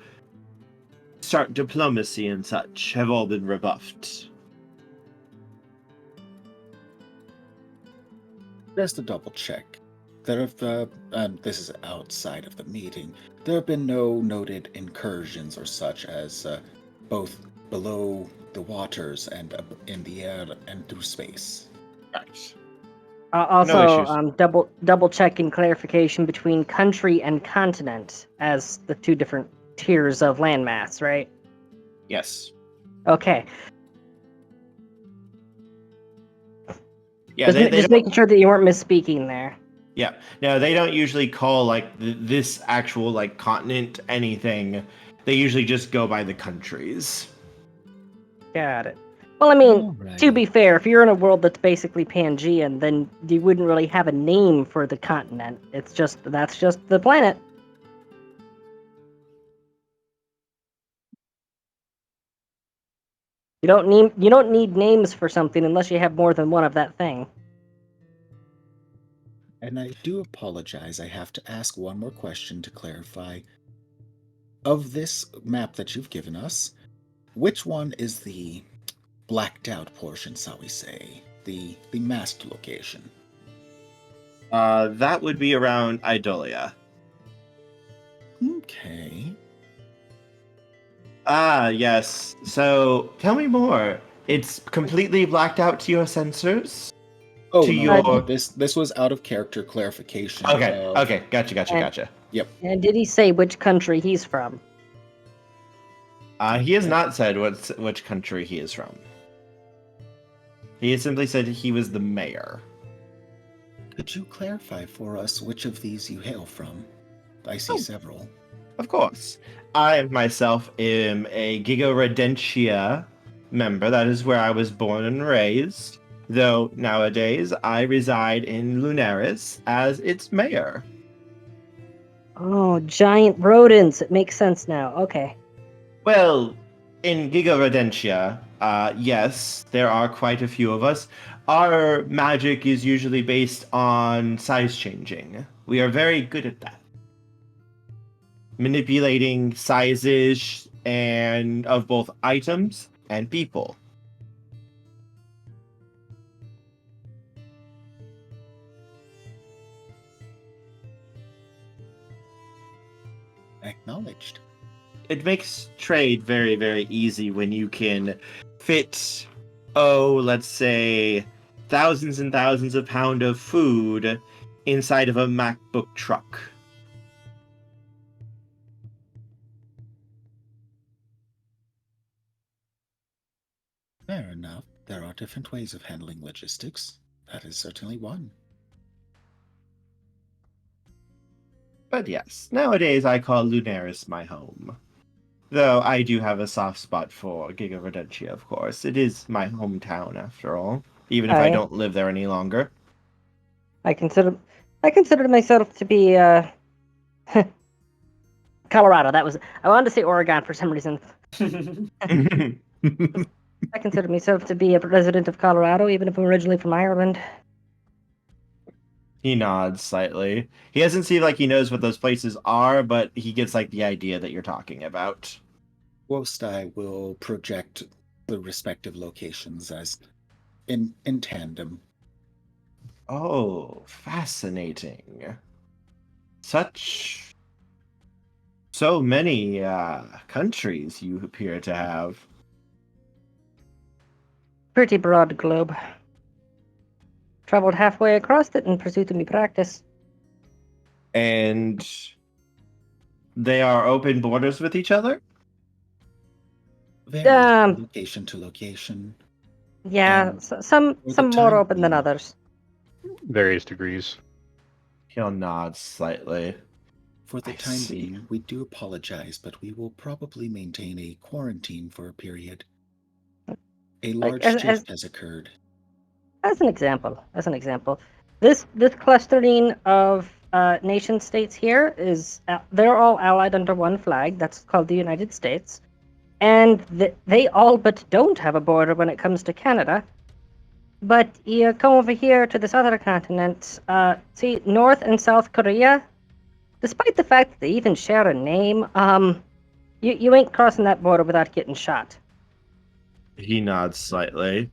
start diplomacy and such have all been rebuffed. Just to double check, there have, this is outside of the meeting, there have been no noted incursions or such as both below the waters and in the air and through space. Right. Also, No double checking clarification between country and continent as the 2 different tiers of landmass, right? Yes. Okay. Yeah, just making sure that you weren't misspeaking there. Yeah. No, they don't usually call like this actual like continent anything. They usually just go by the countries. Got it. Well, I mean, to be fair, if you're in a world that's basically Pangean, then you wouldn't really have a name for the continent. That's just the planet. You don't need names for something unless you have more than one of that thing. And I do apologize, I have to ask one more question to clarify. Of this map that you've given us, which one is the blacked out portion, shall we say? The masked location? That would be around Idolia. Okay. Ah, yes. So, tell me more. It's completely blacked out to your sensors? Oh, no, this was out of character clarification. Okay. Gotcha. Yep. And did he say which country he's from? He has not said which country he is from. He simply said he was the mayor. Could you clarify for us which of these you hail from? I see several. Of course. I myself am a Giga member. That is where I was born and raised. Though nowadays I reside in Lunaris as its mayor. Oh, giant rodents. It makes sense now. Okay. Well, in Giga yes, there are quite a few of us. Our magic is usually based on size changing. We are very good at that. Manipulating sizes and of both items and people. Acknowledged. It makes trade very, very easy when you can fit, let's say, thousands and thousands of pounds of food inside of a MacBook truck. Fair enough. There are different ways of handling logistics. That is certainly one. But yes, nowadays I call Lunaris my home. Though I do have a soft spot for Giga Rodentia, of course. It is my hometown, after all. Even if I don't live there any longer. I consider myself to be Colorado. I wanted to say Oregon for some reason. I consider myself to be a resident of Colorado, even if I'm originally from Ireland. He nods slightly. He doesn't seem like he knows what those places are, but he gets like the idea that you're talking about. WoSty will project the respective locations as in tandem. Oh, fascinating. So many countries you appear to have. Pretty broad globe. Traveled halfway across it in pursuit of me practice. And they are open borders with each other? Varies location to location. Yeah, some more open than others. Various degrees. He'll nod slightly. For the time being, we do apologize, but we will probably maintain a quarantine for a period. A large shift has occurred. As an example, this clustering of nation states here is they're all allied under one flag. That's called the United States, and they all but don't have a border when it comes to Canada. But you come over here to this other continent. See, North and South Korea. Despite the fact that they even share a name, you ain't crossing that border without getting shot. He nods slightly.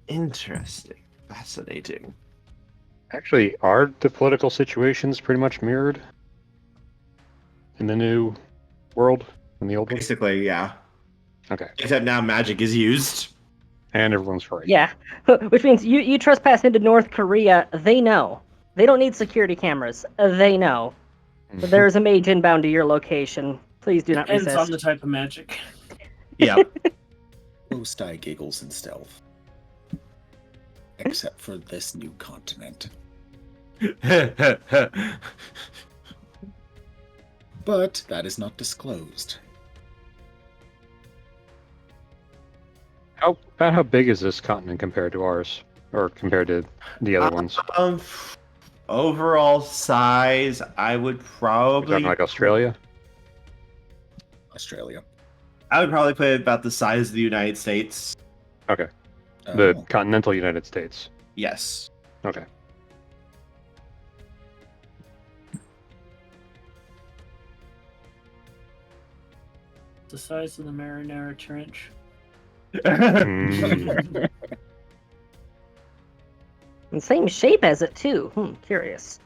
Interesting. Fascinating. Actually, are the political situations pretty much mirrored in the new world and the old one? Basically, yeah. Okay. Except now magic is used. And everyone's free. Yeah, which means you trespass into North Korea, they know. They don't need security cameras. They know. So there's a mage inbound to your location. Please do not resist. Depends on the type of magic. Yeah. WoSty giggles in stealth. Except for this new continent. But that is not disclosed. About how big is this continent compared to ours? Or compared to the other ones? Overall size, I would probably... You're talking like Australia? Australia. I would probably put it about the size of the United States. Okay. The continental United States. Yes. Okay. The size of the Marinara Trench. And same shape as it too. Curious.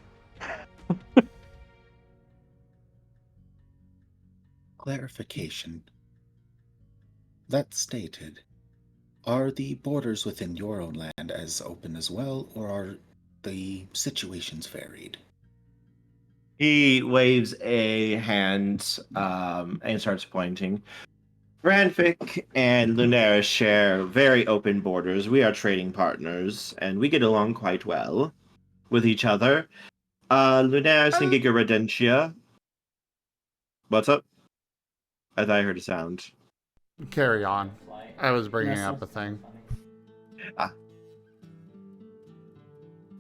Clarification. That stated, are the borders within your own land as open as well, or are the situations varied? He waves a hand and starts pointing. Ranvik and Lunaris share very open borders. We are trading partners, and we get along quite well with each other. Lunaris and Giga Redentia. What's up? I thought I heard a sound. Carry on. I was bringing Nesil. up a thing.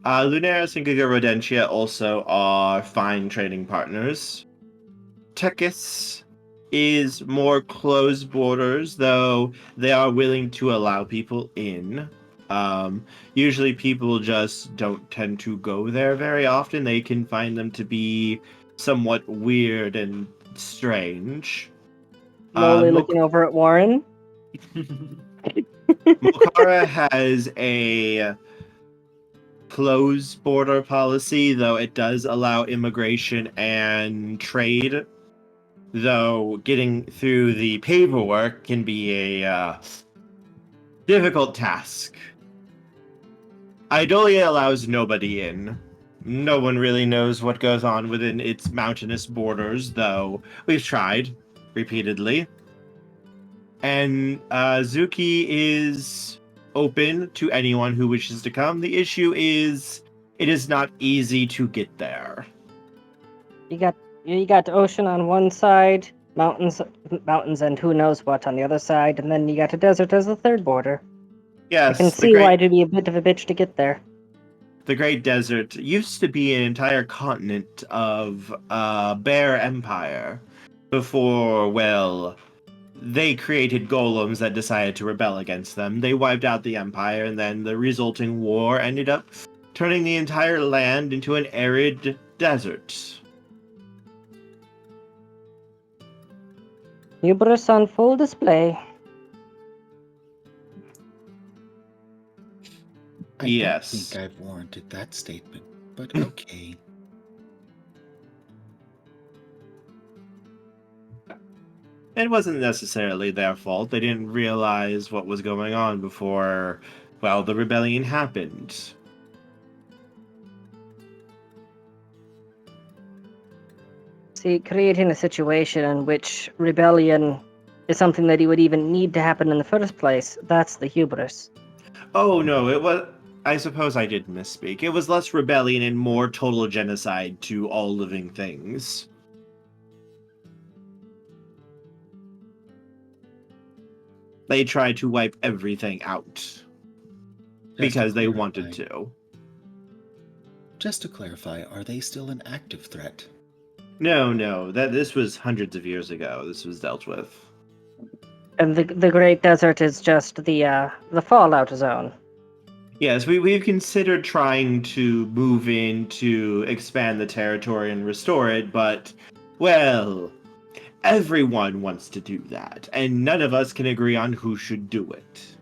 Lunaris and Giga Redentia also are fine trading partners. Tekis is more closed borders, though they are willing to allow people in. Usually people just don't tend to go there very often. They can find them to be somewhat weird and strange. Slowly looking over at Warren. Mokara has a closed border policy, though it does allow immigration and trade. Though getting through the paperwork can be a difficult task. Idolia allows nobody in. No one really knows what goes on within its mountainous borders, though we've tried repeatedly. And Zuki is open to anyone who wishes to come. The issue is it is not easy to get there. You got the ocean on one side, mountains, and who knows what on the other side, and then you got a desert as the third border. Yes, I can see why it'd be a bit of a bitch to get there. The Great Desert used to be an entire continent of Bear Empire before, well, they created golems that decided to rebel against them. They wiped out the Empire, and then the resulting war ended up turning the entire land into an arid desert. Hubris on full display. I Yes. don't think I've warranted that statement, but okay. It wasn't necessarily their fault. They didn't realize what was going on before, well, the rebellion happened. See, creating a situation in which rebellion is something that he would even need to happen in the first place, that's the hubris. Oh, no, it was... I suppose I did misspeak. It was less rebellion and more total genocide to all living things. They tried to wipe everything out. Because they wanted to. Just to clarify, are they still an active threat? No, this was hundreds of years ago. This was dealt with. And the Great Desert is just the fallout zone. Yes, we've considered trying to move in to expand the territory and restore it, but, well, everyone wants to do that, and none of us can agree on who should do it.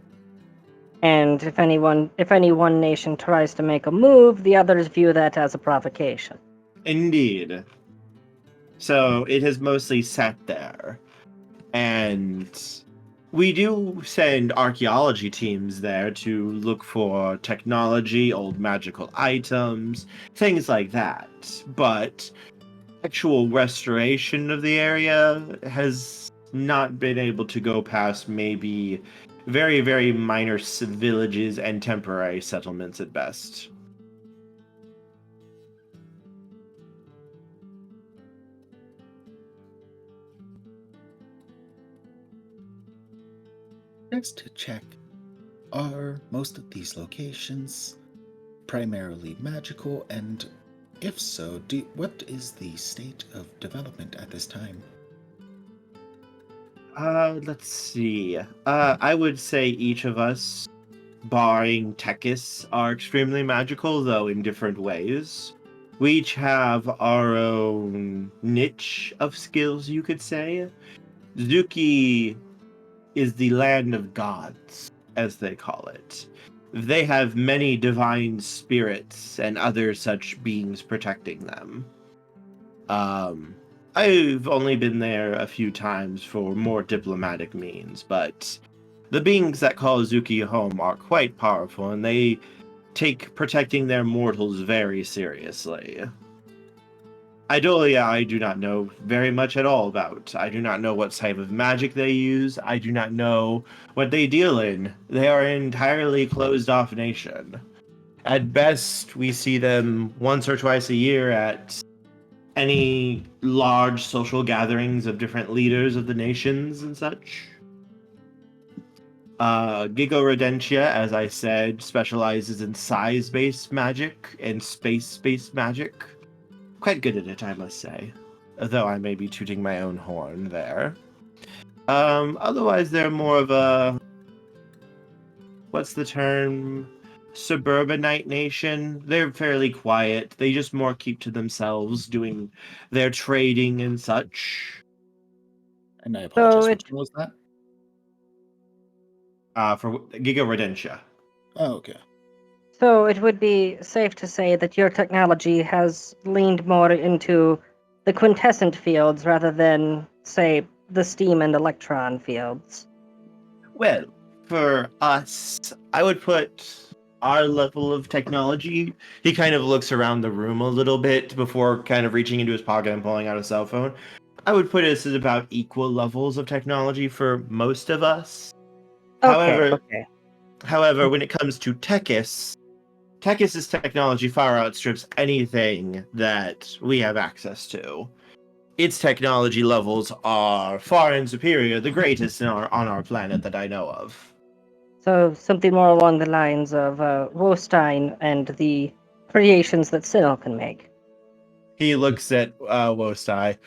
And if any one nation tries to make a move, the others view that as a provocation. Indeed. So it has mostly sat there. And we do send archaeology teams there to look for technology, old magical items, things like that. But actual restoration of the area has not been able to go past maybe very, very minor villages and temporary settlements at best. Just to check, are most of these locations primarily magical, and if so, what is the state of development at this time? Let's see. I would say each of us, barring Tekis, are extremely magical, though in different ways. We each have our own niche of skills, you could say. Zuki is the land of gods, as they call it. They have many divine spirits and other such beings protecting them. I've only been there a few times for more diplomatic means, but the beings that call Zuki home are quite powerful, and they take protecting their mortals very seriously. Idolia, I do not know very much at all about. I do not know what type of magic they use. I do not know what they deal in. They are an entirely closed-off nation. At best, we see them once or twice a year at any large social gatherings of different leaders of the nations and such. Giga Rodentia, as I said, specializes in size-based magic and space-based magic. Quite good at it, I must say. Though I may be tooting my own horn there. Otherwise, they're more of a... What's the term? Suburbanite nation. They're fairly quiet. They just more keep to themselves, doing their trading and such. And I apologize. So Which one was that? For Giga Rodentia. Oh, okay. So it would be safe to say that your technology has leaned more into the quintessent fields rather than, say, the steam and electron fields. Well, for us, I would put our level of technology. He kind of looks around the room a little bit before kind of reaching into his pocket and pulling out a cell phone. I would put us at about equal levels of technology for most of us. However, when it comes to Tekis's technology far outstrips anything that we have access to. Its technology levels are far and superior, the greatest on our planet that I know of. So something more along the lines of Wostein and the creations that Sinnoh can make. He looks at Wostai.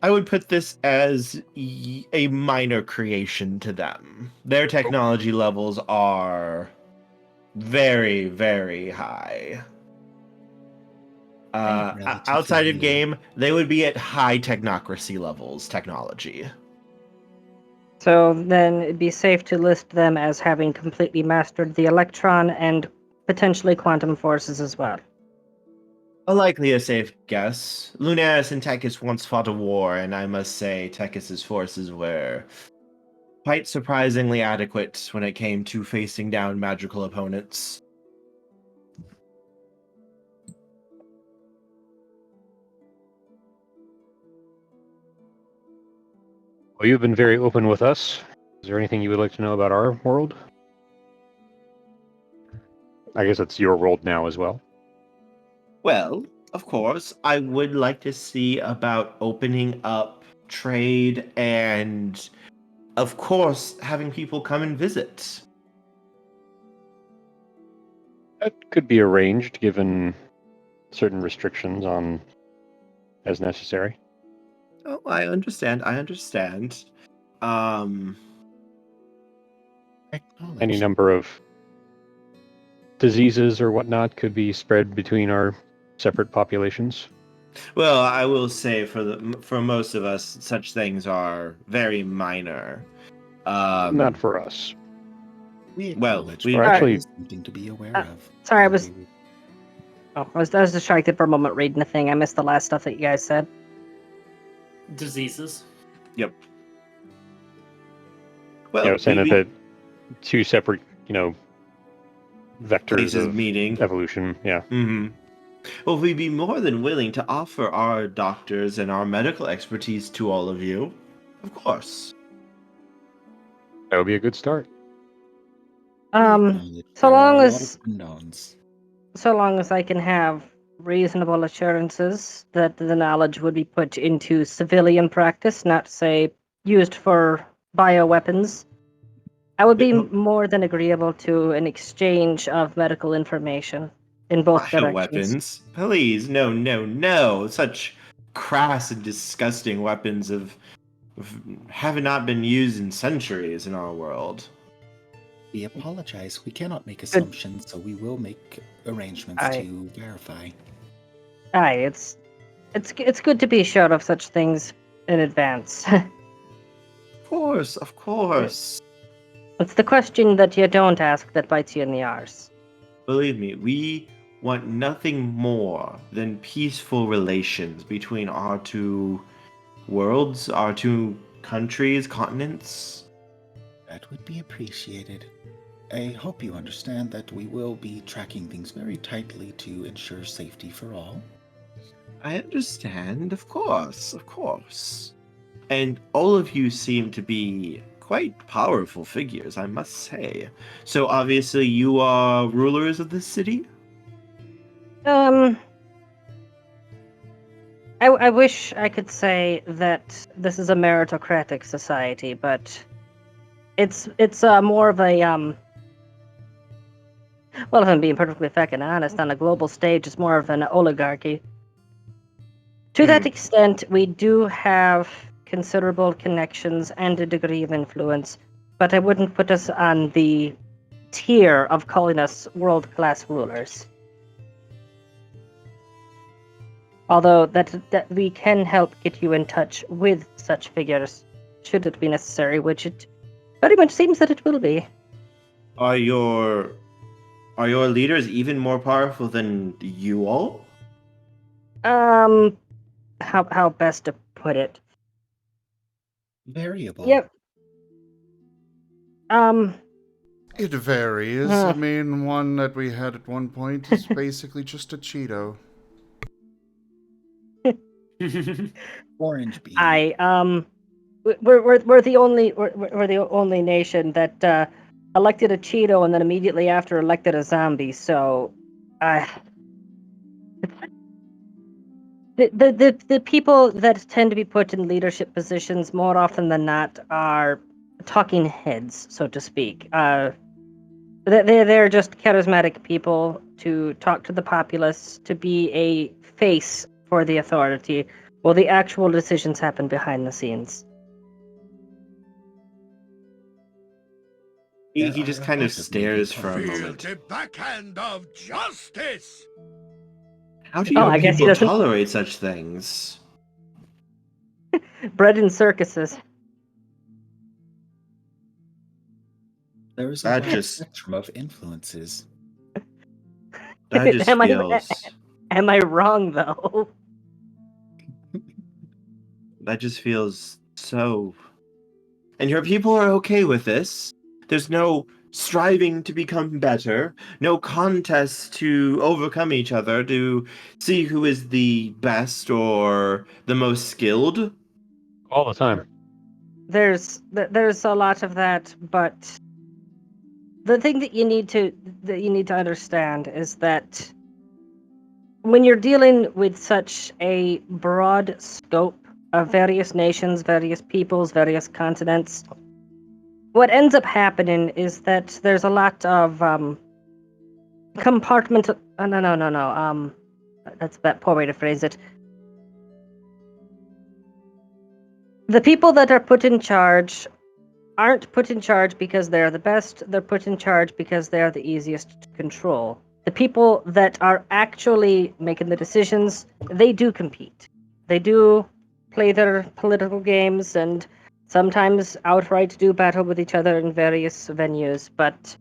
I would put this as a minor creation to them. Their technology levels are very, very high. Outside of game, they would be at high technocracy levels technology. So then it'd be safe to list them as having completely mastered the electron and potentially quantum forces as well. Likely a safe guess. Lunaris and Tekis once fought a war, and I must say Tekis's forces were quite surprisingly adequate when it came to facing down magical opponents. Well, you've been very open with us. Is there anything you would like to know about our world? I guess it's your world now as well. Well, of course, I would like to see about opening up trade and, of course, having people come and visit. That could be arranged given certain restrictions on as necessary. Oh, I understand. Any number of diseases or whatnot could be spread between our separate populations. Well, I will say for most of us, such things are very minor. Not for us. We actually something to be aware of. Sorry, I was distracted for a moment reading the thing. I missed the last stuff that you guys said. Diseases. Yep. Well, I was saying that two separate, vectors of meeting evolution. Yeah. Mm-hmm. Well, we'd be more than willing to offer our doctors and our medical expertise to all of you. Of course. That would be a good start. So long as I can have reasonable assurances that the knowledge would be put into civilian practice, not, say, used for bioweapons, I would be more than agreeable to an exchange of medical information in both directions. Weapons? Please, no. Such crass and disgusting weapons have not been used in centuries in our world. We apologize. We cannot make assumptions, so we will make arrangements to verify. Aye, it's good to be sure of such things in advance. Of course. It's the question that you don't ask that bites you in the arse. Believe me, we want nothing more than peaceful relations between our two worlds, our two countries, continents. That would be appreciated. I hope you understand that we will be tracking things very tightly to ensure safety for all. I understand, of course, of course. And all of you seem to be quite powerful figures, I must say. So obviously you are rulers of this city? I wish I could say that this is a meritocratic society, but it's more of a well, if I'm being perfectly fucking honest, on a global stage, it's more of an oligarchy. To that extent, we do have considerable connections and a degree of influence, but I wouldn't put us on the tier of calling us world-class rulers. Although that we can help get you in touch with such figures, should it be necessary, which it very much seems that it will be. Are your leaders even more powerful than you all? How best to put it? Variable. Yep. It varies. I mean, one that we had at one point is basically just a Cheeto. Orange bean. We're the only nation that elected a Cheeto and then immediately after elected a zombie. So, the people that tend to be put in leadership positions more often than not are talking heads, so to speak. They're just charismatic people to talk to the populace, to be a face for the authority, while the actual decisions happen behind the scenes. He just kind of stares for a Feel moment. the backhand of justice! How do your I guess he people doesn't- tolerate such things? Bred in circuses. There is a That wide just- spectrum of influences. That just Am feels... Am I wrong though? That just feels so... And your people are okay with this? There's no striving to become better, no contest to overcome each other to see who is the best or the most skilled? All the time. There's a lot of that, but the thing that you need to understand is that when you're dealing with such a broad scope of various nations, various peoples, various continents, what ends up happening is that there's a lot of compartment. No. That's that poor way to phrase it. The people that are put in charge aren't put in charge because they're the best. They're put in charge because they're the easiest to control. The people that are actually making the decisions, they do compete. They do play their political games and sometimes outright do battle with each other in various venues, but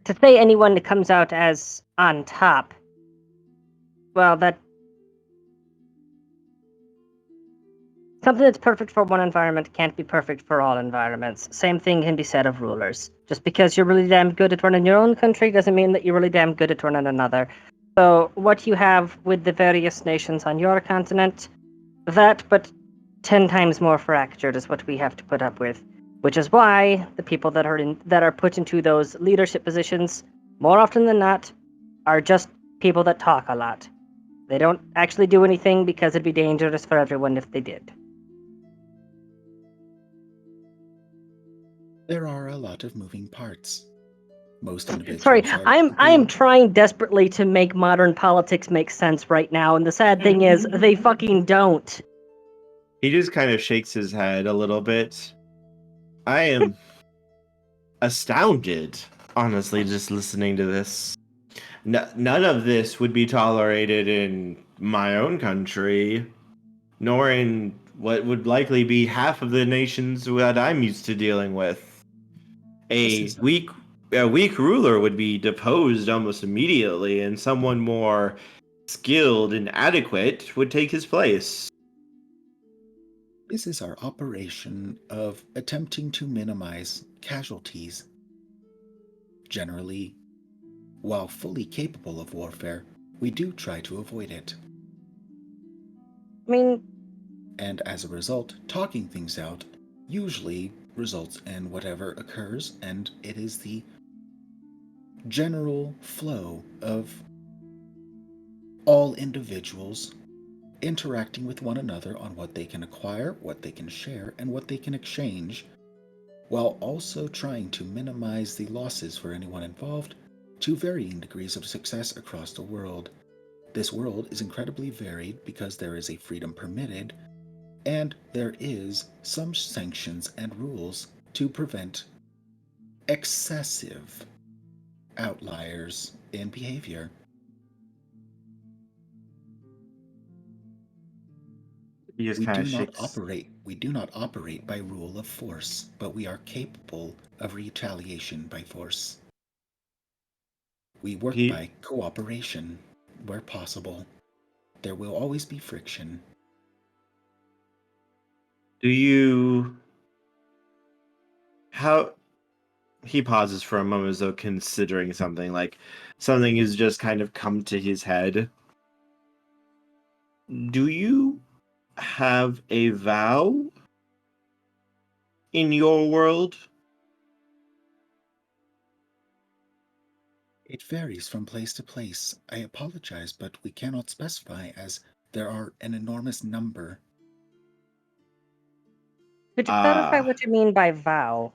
to say anyone that comes out as on top, well, that something that's perfect for one environment can't be perfect for all environments. Same thing can be said of rulers. Just because you're really damn good at running your own country doesn't mean that you're really damn good at running another. So what you have with the various nations on your continent, that but 10 times more fractured is what we have to put up with. Which is why the people that are put into those leadership positions, more often than not, are just people that talk a lot. They don't actually do anything because it'd be dangerous for everyone if they did. There are a lot of moving parts. Most individuals Sorry, are I'm trying desperately to make modern politics make sense right now, and the sad thing is, they fucking don't. He just kind of shakes his head a little bit. I am astounded, honestly, just listening to this. None of this would be tolerated in my own country, nor in what would likely be half of the nations that I'm used to dealing with. A weak ruler would be deposed almost immediately, and someone more skilled and adequate would take his place. This is our operation of attempting to minimize casualties. Generally, while fully capable of warfare, we do try to avoid it. I mean, And as a result, talking things out usually results in whatever occurs, and it is the general flow of all individuals interacting with one another on what they can acquire, what they can share, and what they can exchange, while also trying to minimize the losses for anyone involved to varying degrees of success across the world. This world is incredibly varied because there is a freedom permitted, and there is some sanctions and rules to prevent excessive outliers in behavior. He just We kind do of not shakes. operate by rule of force, but we are capable of retaliation by force. We work He, by cooperation where possible. There will always be friction. do you... How... He pauses for a moment as though considering something, like something has just kind of come to his head. Do you have a vow in your world? It varies from place to place. I apologize, but we cannot specify as there are an enormous number. could you clarify what you mean by vow?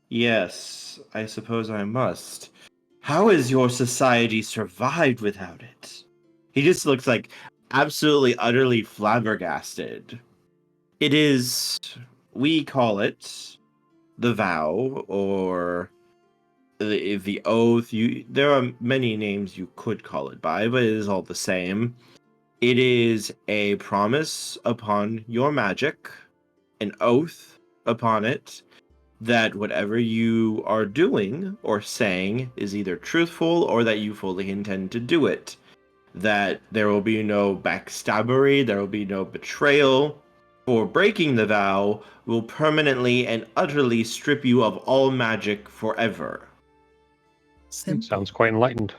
Yes, I suppose I must. How has your society survived without it? He just looks like absolutely, utterly flabbergasted. It is, we call it the vow, or the oath. There are many names you could call it by, but it is all the same. It is a promise upon your magic, an oath upon it, that whatever you are doing or saying is either truthful or that you fully intend to do it. That there will be no backstabbery, there will be no betrayal. For breaking the vow will permanently and utterly strip you of all magic forever. Simple. Sounds quite enlightened.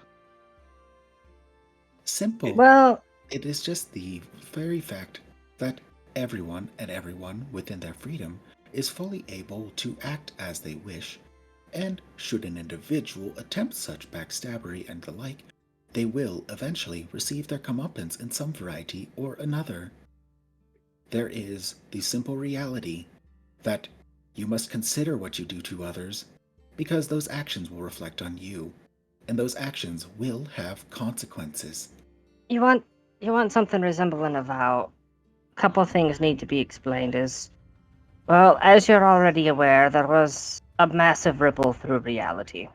Simple. Well, It is just the very fact that everyone within their freedom is fully able to act as they wish, and should an individual attempt such backstabbery and the like, they will eventually receive their comeuppance in some variety or another. There is the simple reality that you must consider what you do to others, because those actions will reflect on you, and those actions will have consequences. you want something resembling a vow. A couple things need to be explained well, as you're already aware, there was a massive ripple through reality.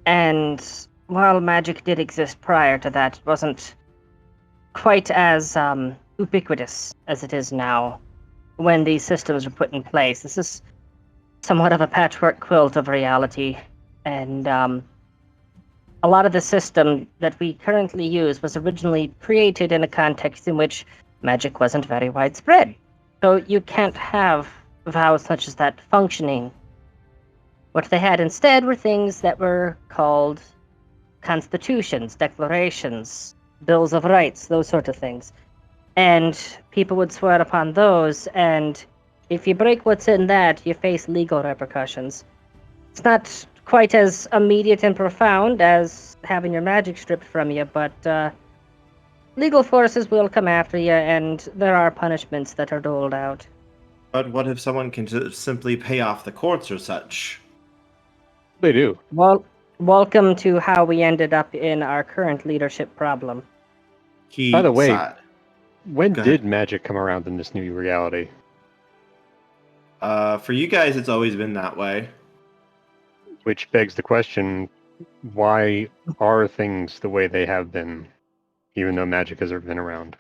And while magic did exist prior to that, it wasn't quite as ubiquitous as it is now when these systems were put in place. This is somewhat of a patchwork quilt of reality, and a lot of the system that we currently use was originally created in a context in which magic wasn't very widespread. So you can't have vows such as that functioning. What they had instead were things that were called constitutions, declarations, bills of rights, those sort of things. And people would swear upon those, and if you break what's in that, you face legal repercussions. It's not quite as immediate and profound as having your magic stripped from you, but legal forces will come after you, and there are punishments that are doled out. But what if someone can just simply pay off the courts or such? They do. Well, welcome to how we ended up in our current leadership problem. By the way, sighed. when Go did ahead. magic come around in this new reality? For you guys, it's always been that way. Which begs the question, why are things the way they have been, even though magic has been around?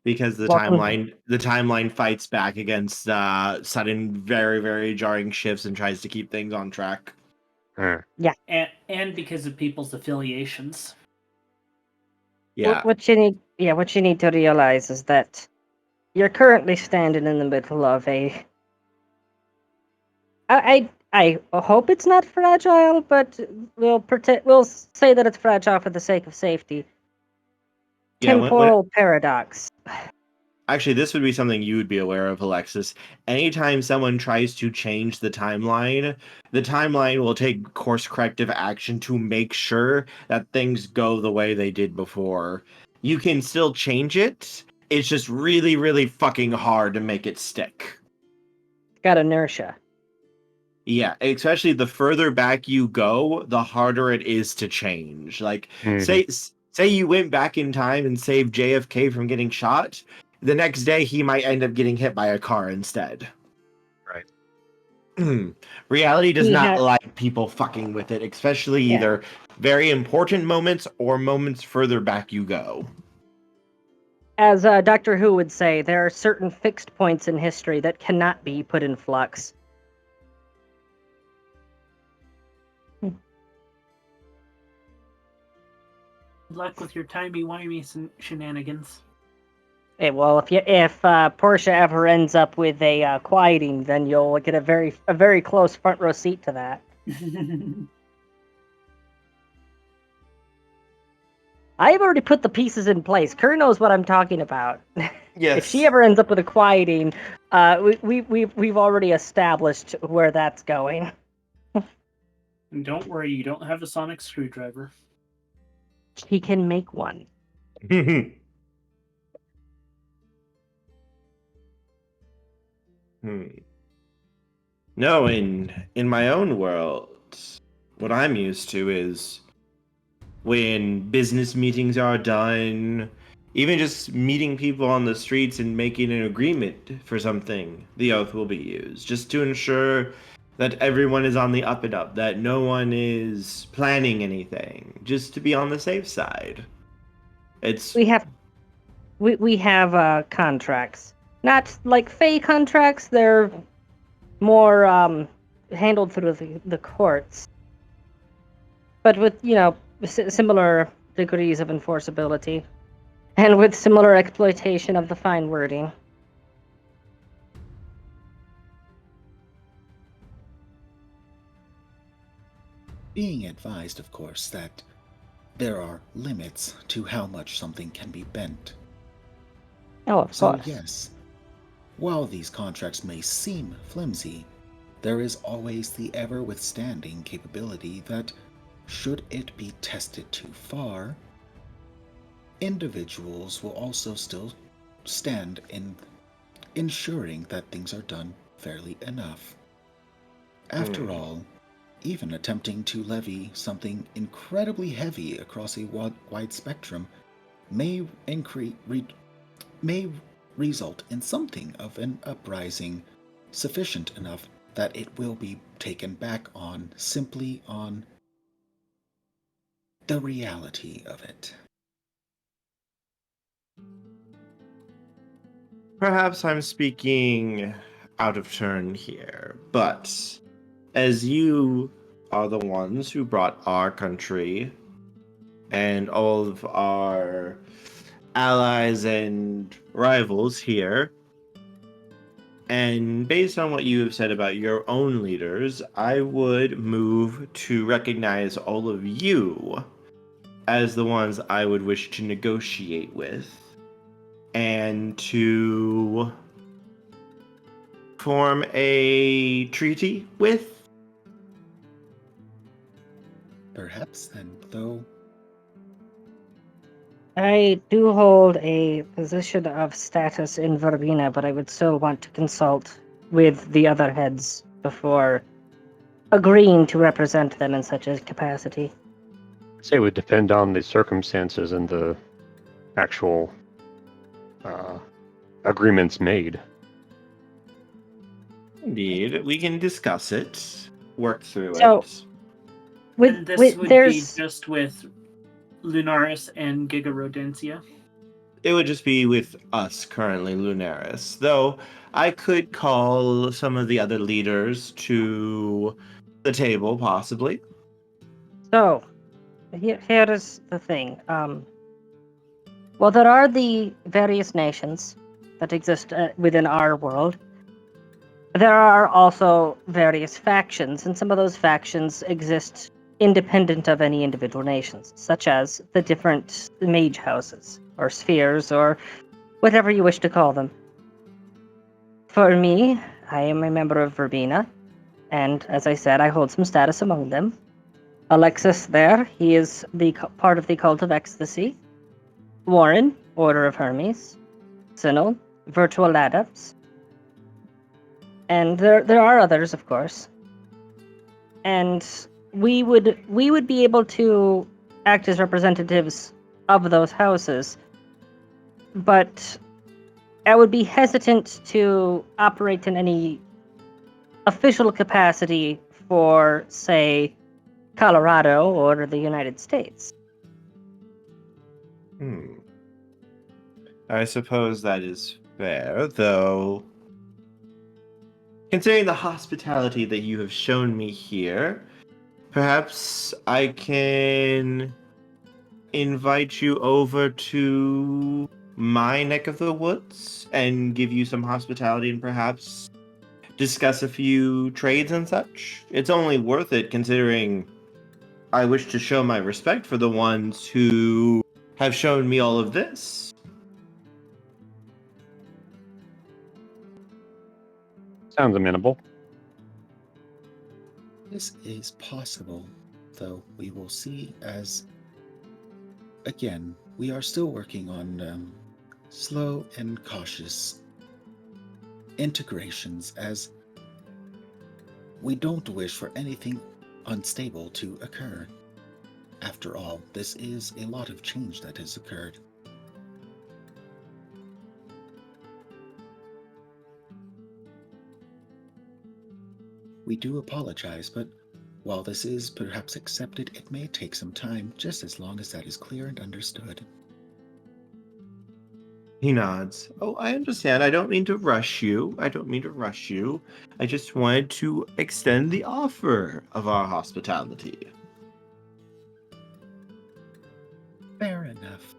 Because the Welcome. timeline fights back against sudden, very, very jarring shifts and tries to keep things on track. And because of people's affiliations. Yeah. What you need to realize is that You're currently standing in the middle of a... I hope it's not fragile, but we'll say that it's fragile for the sake of safety. Yeah, Temporal paradox. actually, this would be something you would be aware of, Alexis. Anytime someone tries to change the timeline will take course corrective action to make sure that things go the way they did before. You can still change it. It's just really, really fucking hard to make it stick. Got inertia. Yeah, especially the further back you go, the harder it is to change. Like, say you went back in time and saved JFK from getting shot. The next day, he might end up getting hit by a car instead. Right. Reality does not like people fucking with it, especially either very important moments or moments further back you go. As Doctor Who would say, there are certain fixed points in history that cannot be put in flux. Good luck with your timey-wimey shenanigans. Hey, well, if Portia ever ends up with a quieting, then you'll get a very close front row seat to that. I've already put the pieces in place. Kerr knows what I'm talking about. Yes. If she ever ends up with a quieting, we've already established where that's going. And don't worry, you don't have a sonic screwdriver. He can make one. No, in my own world, what I'm used to is when business meetings are done, even just meeting people on the streets and making an agreement for something, the oath will be used, just to ensure that everyone is on the up and up, that no one is planning anything, just to be on the safe side. We have contracts, not like Fey contracts. They're more handled through the courts, but with similar degrees of enforceability, and with similar exploitation of the fine wording. Being advised, of course, that there are limits to how much something can be bent. Oh, of So course. yes, while these contracts may seem flimsy, there is always the ever-withstanding capability that, should it be tested too far, individuals will also still stand in ensuring that things are done fairly enough. After all, even attempting to levy something incredibly heavy across a wide spectrum may result in something of an uprising sufficient enough that it will be taken back on simply on the reality of it. Perhaps I'm speaking out of turn here, but as you are the ones who brought our country and all of our allies and rivals here, and based on what you have said about your own leaders, I would move to recognize all of you as the ones I would wish to negotiate with and to form a treaty with. Perhaps then, though. I do hold a position of status in Verbena, but I would still want to consult with the other heads before agreeing to represent them in such a capacity. I'd say it would depend on the circumstances and the actual agreements made. Indeed, we can discuss it, work through So, it. And this would be just with Lunaris and Gigarodentia? It would just be with us currently, Lunaris. Though I could call some of the other leaders to the table, possibly. So, here is the thing. Well, there are the various nations that exist within our world. There are also various factions, and some of those factions exist independent of any individual nations, such as the different mage houses, or spheres, or whatever you wish to call them. For me, I am a member of Verbena, and as I said, I hold some status among them. Alexis there, he is part of the Cult of Ecstasy. Warren, Order of Hermes. Sinel, Virtual Adepts. And there are others, of course. And we would be able to act as representatives of those houses, but I would be hesitant to operate in any official capacity for, say, Colorado or the United States. I suppose that is fair, though. Considering the hospitality that you have shown me here, perhaps I can invite you over to my neck of the woods and give you some hospitality and perhaps discuss a few trades and such. It's only worth it considering I wish to show my respect for the ones who have shown me all of this. Sounds amenable. This is possible, though we will see as, again, we are still working on slow and cautious integrations, as we don't wish for anything unstable to occur. After all, this is a lot of change that has occurred. We do apologize, but while this is perhaps accepted, it may take some time, just as long as that is clear and understood. He nods. Oh, I understand. I don't mean to rush you. I just wanted to extend the offer of our hospitality. Fair enough.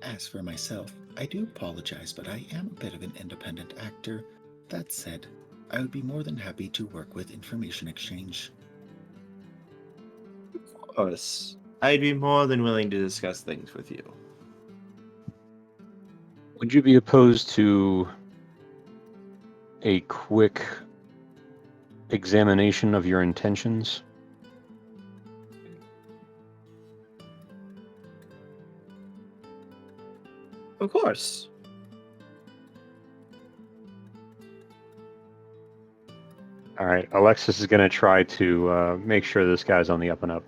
As for myself, I do apologize, but I am a bit of an independent actor. That said, I would be more than happy to work with information exchange. Of course. I'd be more than willing to discuss things with you. Would you be opposed to a quick examination of your intentions? Of course. All right, Alexis is going to try to make sure this guy's on the up and up.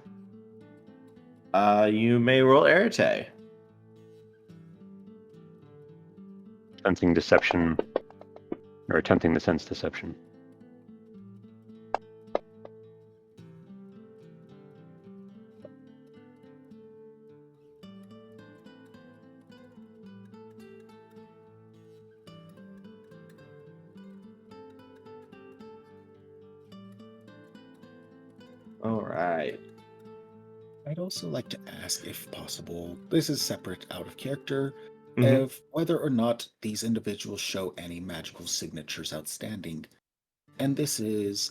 You may roll Arete. Sensing deception, or attempting to sense deception. All right. I'd also like to ask, if possible, this is separate out of character, Mhm. of whether or not these individuals show any magical signatures outstanding. And this is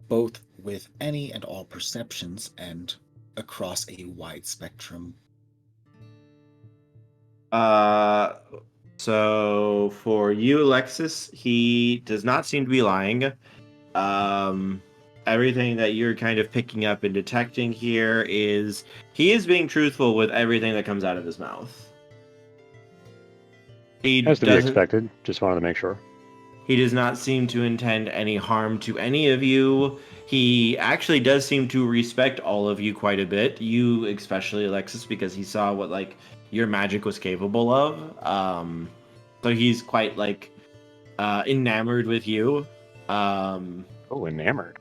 both with any and all perceptions and across a wide spectrum. So for you, Alexis, he does not seem to be lying. Everything that you're kind of picking up and detecting here is he is being truthful with everything that comes out of his mouth. He Has to be doesn't. expected. Just wanted to make sure. He does not seem to intend any harm to any of you. He actually does seem to respect all of you quite a bit. You, especially Alexis, because he saw what your magic was capable of. So he's quite enamored with you. Oh, enamored.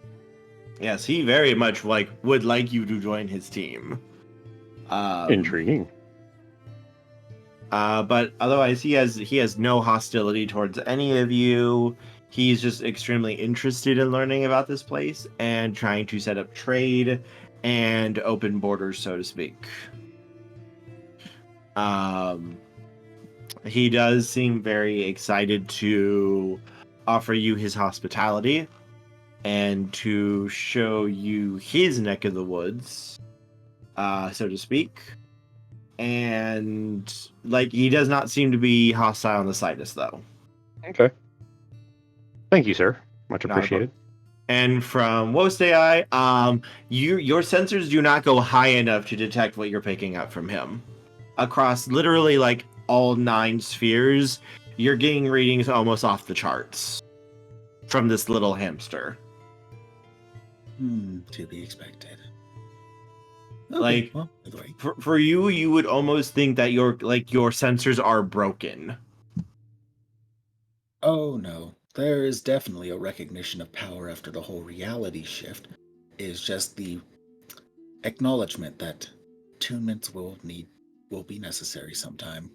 Yes, he very much would like you to join his team. Intriguing. But otherwise, he has no hostility towards any of you. He's just extremely interested in learning about this place and trying to set up trade and open borders, so to speak. He does seem very excited to offer you his hospitality and to show you his neck of the woods, so to speak. And like, he does not seem to be hostile in the slightest, though. Okay. Thank you, sir. Much Not a problem. appreciated. And from WoD AI, your sensors do not go high enough to detect what you're picking up from him. Across literally like all 9 spheres, you're getting readings almost off the charts from this little hamster. To be expected. Like, well, by the way. for you, you would almost think that your sensors are broken. Oh no, there is definitely a recognition of power after the whole reality shift. It's just the acknowledgement that attunements will be necessary sometime.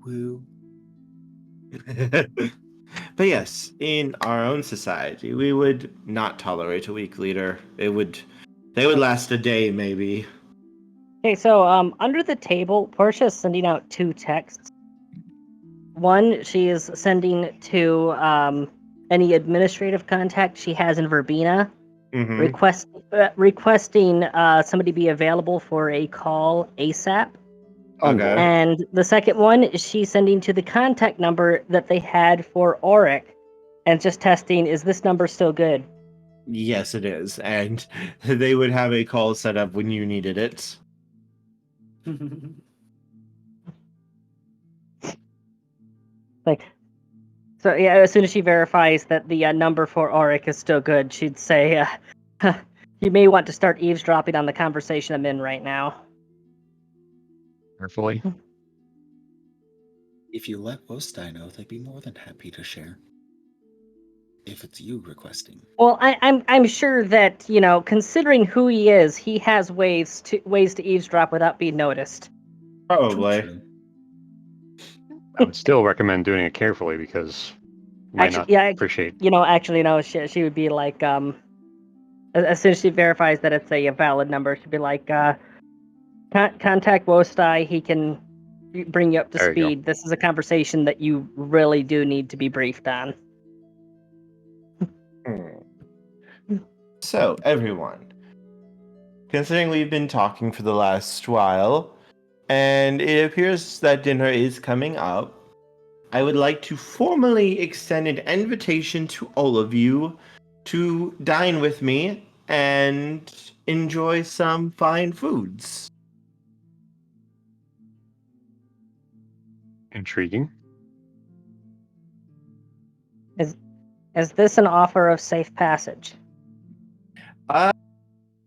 Woo. But yes, in our own society, we would not tolerate a weak leader. They would last a day, maybe. Okay, so under the table, Portia is sending out 2 texts. One, she is sending to any administrative contact she has in Verbena, requesting somebody be available for a call ASAP. Okay. And the second one is she's sending to the contact number that they had for Auric, and just testing, is this number still good? Yes, it is. And they would have a call set up when you needed it. So yeah, as soon as she verifies that the number for Auric is still good, she'd say, you may want to start eavesdropping on the conversation I'm in right now. Carefully. If you let WoD know, they'd be more than happy to share. If it's you requesting. Well, I'm sure that, considering who he is, he has ways to eavesdrop without being noticed. Probably. True. I would still recommend doing it carefully because you might not appreciate. Actually, no, she would be like, as soon as she verifies that it's a valid number, she'd be like, contact WoD, he can bring you up to speed. This is a conversation that you really do need to be briefed on. So, everyone, considering we've been talking for the last while, and it appears that dinner is coming up, I would like to formally extend an invitation to all of you to dine with me and enjoy some fine foods. Intriguing. Is this an offer of safe passage?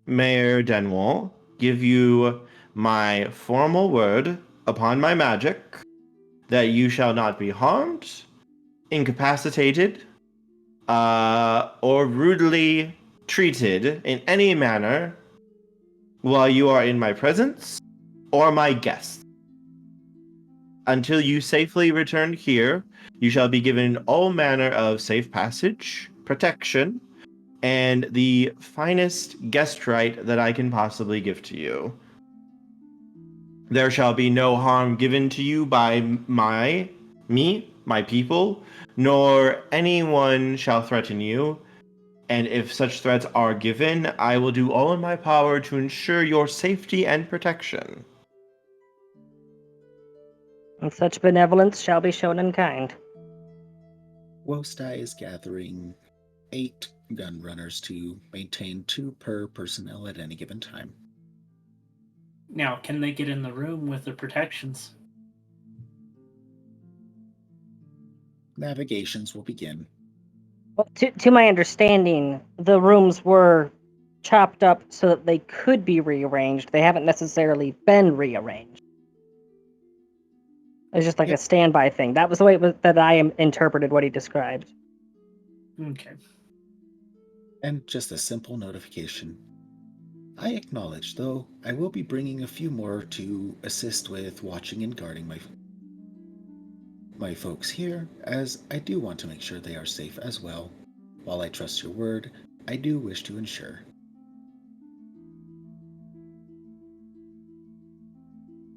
Mayor Denwall, give you my formal word upon my magic that you shall not be harmed, incapacitated, or rudely treated in any manner while you are in my presence or my guests. Until you safely return here, you shall be given all manner of safe passage, protection, and the finest guest right that I can possibly give to you. There shall be no harm given to you by my people, nor anyone shall threaten you. And if such threats are given, I will do all in my power to ensure your safety and protection. And such benevolence shall be shown in kind. WoD is gathering 8 gun runners to maintain 2 per personnel at any given time. Now, can they get in the room with the protections? Navigations will begin. Well, to my understanding, the rooms were chopped up so that they could be rearranged. They haven't necessarily been rearranged. It's just like a standby thing. That was the way that I interpreted what he described. Okay. And just a simple notification. I acknowledge, though, I will be bringing a few more to assist with watching and guarding my folks here, as I do want to make sure they are safe as well. While I trust your word, I do wish to ensure.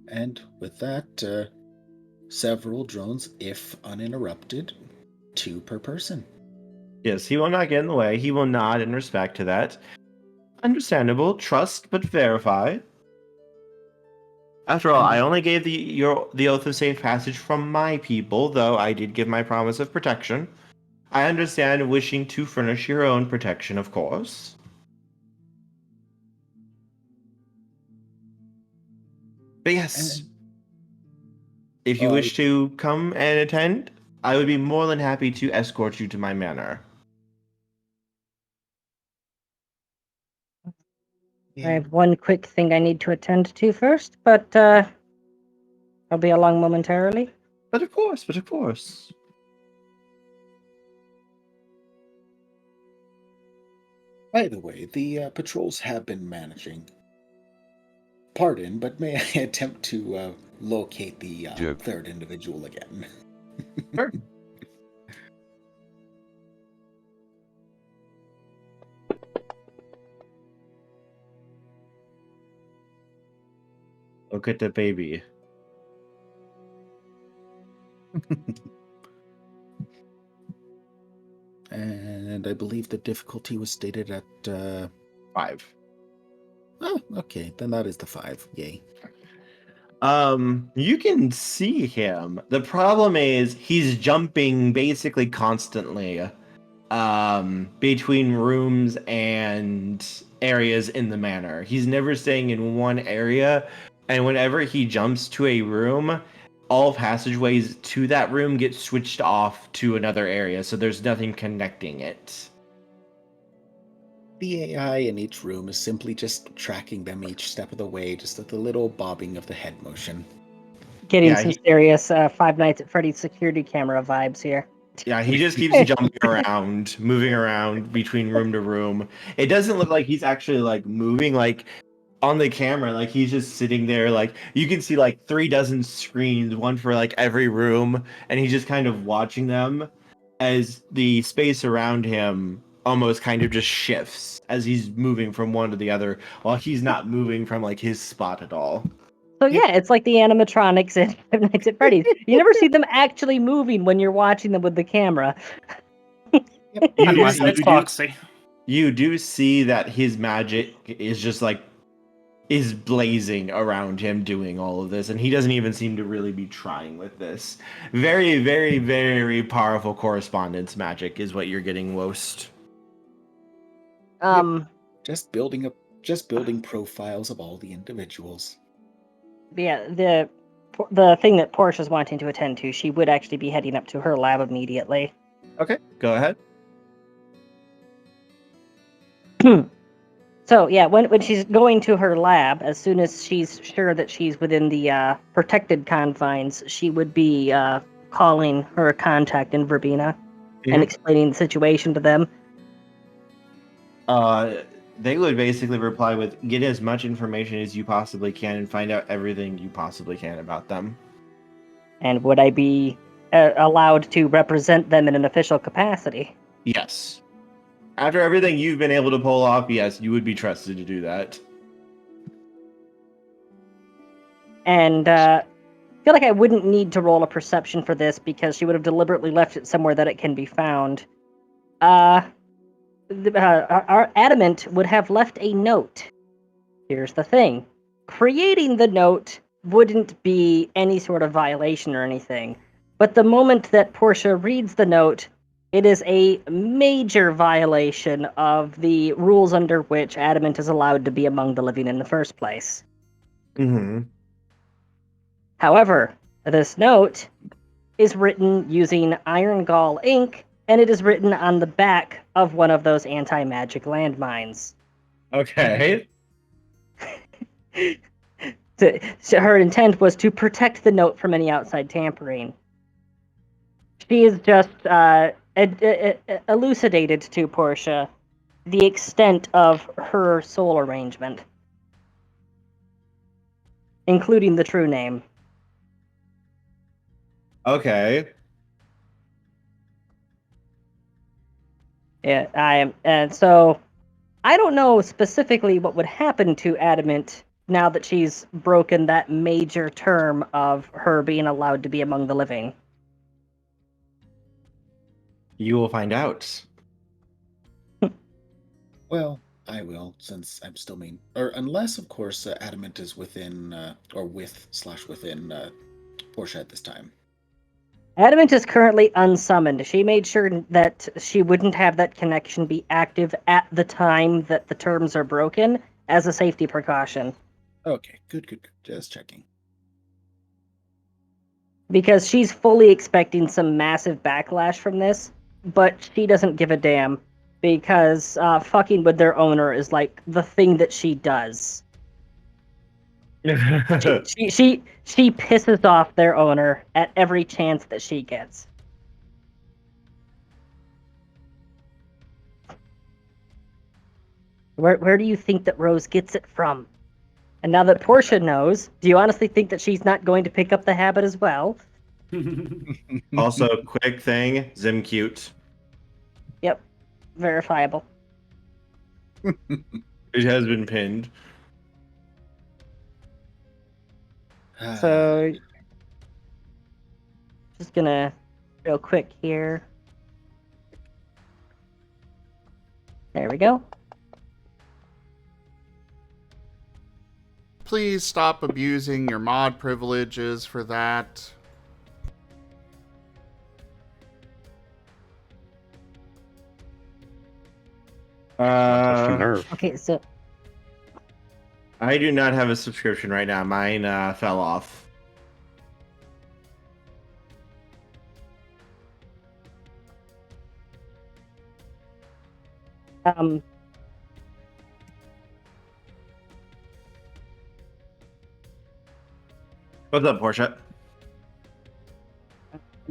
And with that, several drones, if uninterrupted, 2 per person. Yes, he will not get in the way. He will nod in respect to that. Understandable. Trust but verify. After all, I only gave the oath of safe passage from my people, though I did give my promise of protection. I understand wishing to furnish your own protection, of course. But yes, if you wish to come and attend, I would be more than happy to escort you to my manor. I have one quick thing I need to attend to first, but I'll be along momentarily. But of course. By the way, the patrols have been managing. Pardon, but may I attempt to locate the third individual again? Sure. Look at the baby. And I believe the difficulty was stated at 5. Oh, okay, then that is the 5. Yay. You can see him. The problem is he's jumping basically constantly between rooms and areas in the manor. He's never staying in one area, and whenever he jumps to a room, all passageways to that room get switched off to another area, so there's nothing connecting it. The AI in each room is simply just tracking them each step of the way, just with a little bobbing of the head motion. Getting some serious Five Nights at Freddy's security camera vibes here. Yeah, he just keeps jumping around, moving around between room to room. It doesn't look like he's actually like moving like on the camera, like he's just sitting there. Like you can see like 36 screens, one for like every room, and he's just kind of watching them as the space around him almost kind of just shifts as he's moving from one to the other while he's not moving from like his spot at all. So yeah, it's like the animatronics in Five Nights at Freddy's. You never see them actually moving when you're watching them with the camera. Unless it's Foxy. You do see that his magic is just like is blazing around him doing all of this, and he doesn't even seem to really be trying with this. Very, very, very powerful correspondence magic is what you're getting, Wost. Just building profiles of all the individuals. Yeah, the thing that Portia's wanting to attend to, she would actually be heading up to her lab immediately. Okay, go ahead. So yeah, when she's going to her lab, as soon as she's sure that she's within the protected confines, she would be calling her contact in Verbena and explaining the situation to them. They would basically reply with, get as much information as you possibly can and find out everything you possibly can about them. And would I be allowed to represent them in an official capacity? Yes. After everything you've been able to pull off, yes, you would be trusted to do that. And I feel like I wouldn't need to roll a perception for this because she would have deliberately left it somewhere that it can be found. Our Adamant would have left a note. Here's the thing. Creating the note wouldn't be any sort of violation or anything. But the moment that Portia reads the note, it is a major violation of the rules under which Adamant is allowed to be among the living in the first place. However, this note is written using Iron Gall ink, and it is written on the back of one of those anti-magic landmines. Okay. So her intent was to protect the note from any outside tampering. She is just elucidated to Portia the extent of her soul arrangement, including the true name. Okay. Yeah, I am. And so I don't know specifically what would happen to Adamant now that she's broken that major term of her being allowed to be among the living. You will find out. Well, I will, since I'm still mean. Or unless, of course, Adamant is within, or within Portia at this time. Adamant is currently unsummoned. She made sure that she wouldn't have that connection be active at the time that the terms are broken as a safety precaution. Okay, good. Just checking. Because she's fully expecting some massive backlash from this, but she doesn't give a damn. Because fucking with their owner is like the thing that she does. She pisses off their owner at every chance that she gets. Where do you think that Rose gets it from? And now that Portia knows, do you honestly think that she's not going to pick up the habit as well? Also, quick thing, Zim cute. Yep, verifiable. It has been pinned. So, just gonna real quick here. There we go. Please stop abusing your mod privileges for that. Okay, so I do not have a subscription right now. Mine fell off. What's up, Portia?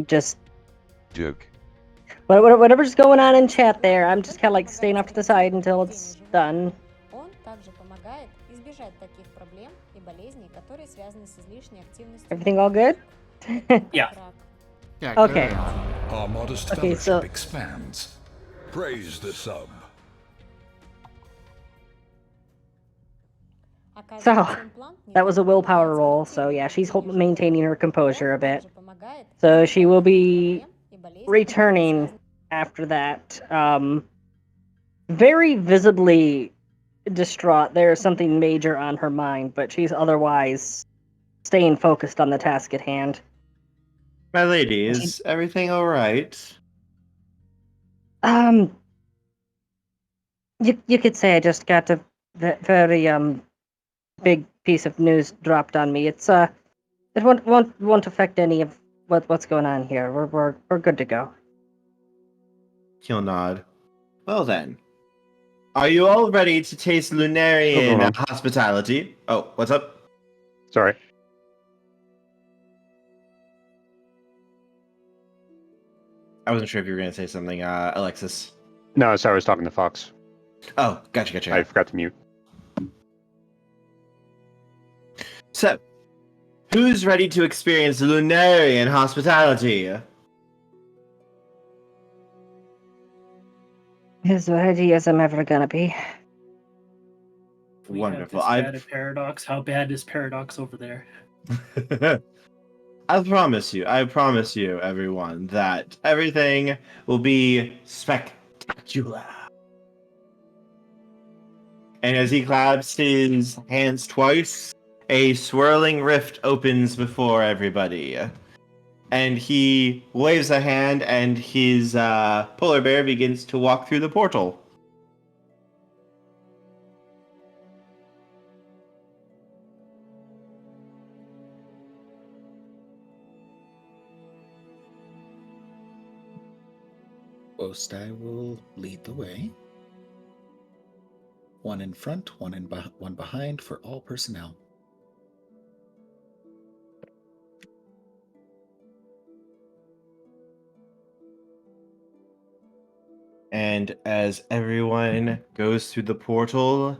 just Joke. whatever's going on in chat there, I'm just kind of like staying off to the side until it's done. Он также помогает избежать таких проблем и болезней, которые связаны с излишней активностью. Everything all good? Yeah. Yeah, Okay. good. Our modest Okay, fellowship so- expands. Praise the sub. So, that was a willpower roll, so yeah, she's maintaining her composure a bit. So she will be returning after that. Very visibly distraught. There's something major on her mind, but she's otherwise staying focused on the task at hand. My lady, is everything all right? You could say I just got a very big piece of news dropped on me. It's it won't affect any of what's going on here. We're good to go. He'll nod. Well then, are you all ready to taste Lunarian on? hospitality? Oh, what's up? Sorry. I wasn't sure if you were going to say something, Alexis. No, sorry, I was talking to Fox. Oh, gotcha. I forgot to mute. So, who's ready to experience Lunarian hospitality? As ready as I'm ever gonna be. We Wonderful. Have this bad Paradox. How bad is Paradox over there? I promise you, everyone, that everything will be spectacular. And as he claps his hands twice, a swirling rift opens before everybody. And he waves a hand, and his polar bear begins to walk through the portal. Ostai will lead the way. One in front, one behind for all personnel. And as everyone goes through the portal,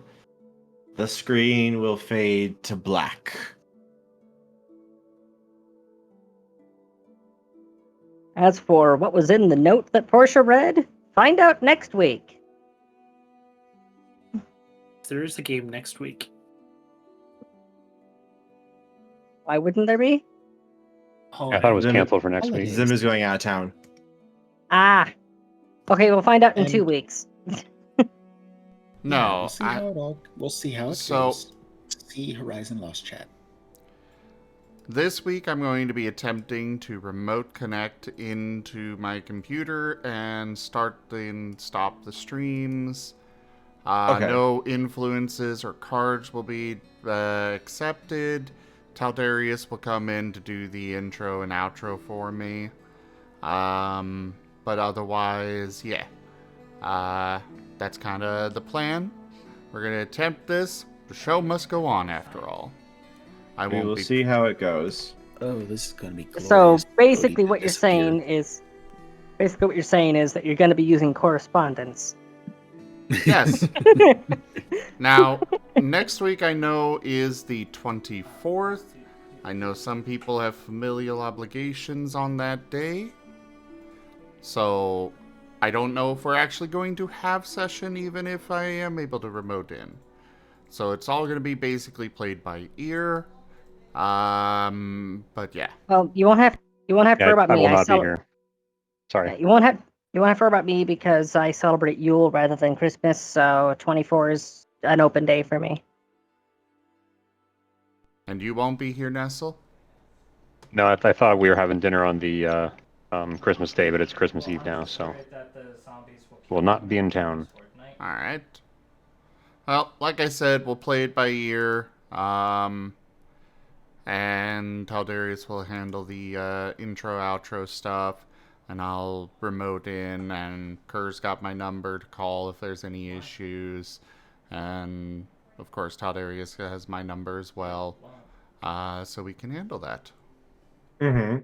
the screen will fade to black. As for what was in the note that Portia read, find out next week. There is a game next week. Why wouldn't there be? I thought it was canceled for next week. Zim is going out of town. Ah. Okay, we'll find out in And- 2 weeks. No, we'll see how it So- goes. See Horizon Lost Chat. This week I'm going to be attempting to remote connect into my computer and start and stop the streams. Okay. No influences or cards will be accepted. Taldarius will come in to do the intro and outro for me. But otherwise, yeah. That's kind of the plan. We're going to attempt this. The show must go on after all. We will see how it goes. Oh, this is going to be glorious. So basically Cody what you're disappeared. saying is that you're going to be using correspondence. Yes. Now, next week I know is the 24th. I know some people have familial obligations on that day. So, I don't know if we're actually going to have session even if I am able to remote in. So it's all going to be basically played by ear. But yeah. Well, you won't have to worry about I me. will not be here. Sorry. You won't have to worry about me because I celebrate Yule rather than Christmas, so 24 is an open day for me. And you won't be here, Nesil? No, I thought we were having dinner on the Christmas Day, but it's Christmas Eve now, so will not be in town. Alright. Well, like I said, we'll play it by ear. And Taldarius will handle the intro, outro stuff. And I'll remote in, and Kerr's got my number to call if there's any issues. And, of course, Taldarius has my number as well. So we can handle that. Mm-hmm.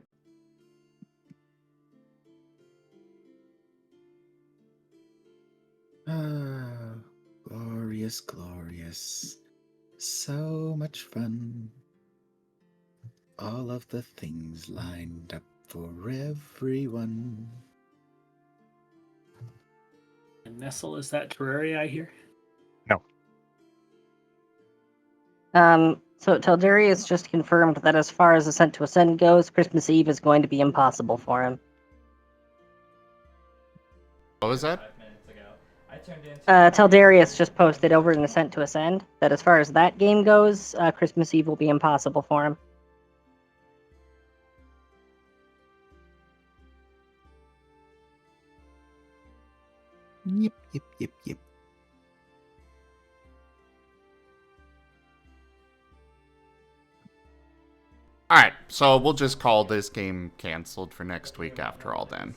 Ah, glorious, glorious. So much fun. All of the things lined up for everyone. And Nesil, is that Terraria I hear? So Taldarius just confirmed that as far as Ascent to Ascend goes, Christmas Eve is going to be impossible for him. What was that? Taldarius just posted over in Ascent to Ascend that as far as that game goes, Christmas Eve will be impossible for him. Yep. Alright, so we'll just call this game canceled for next week after all then.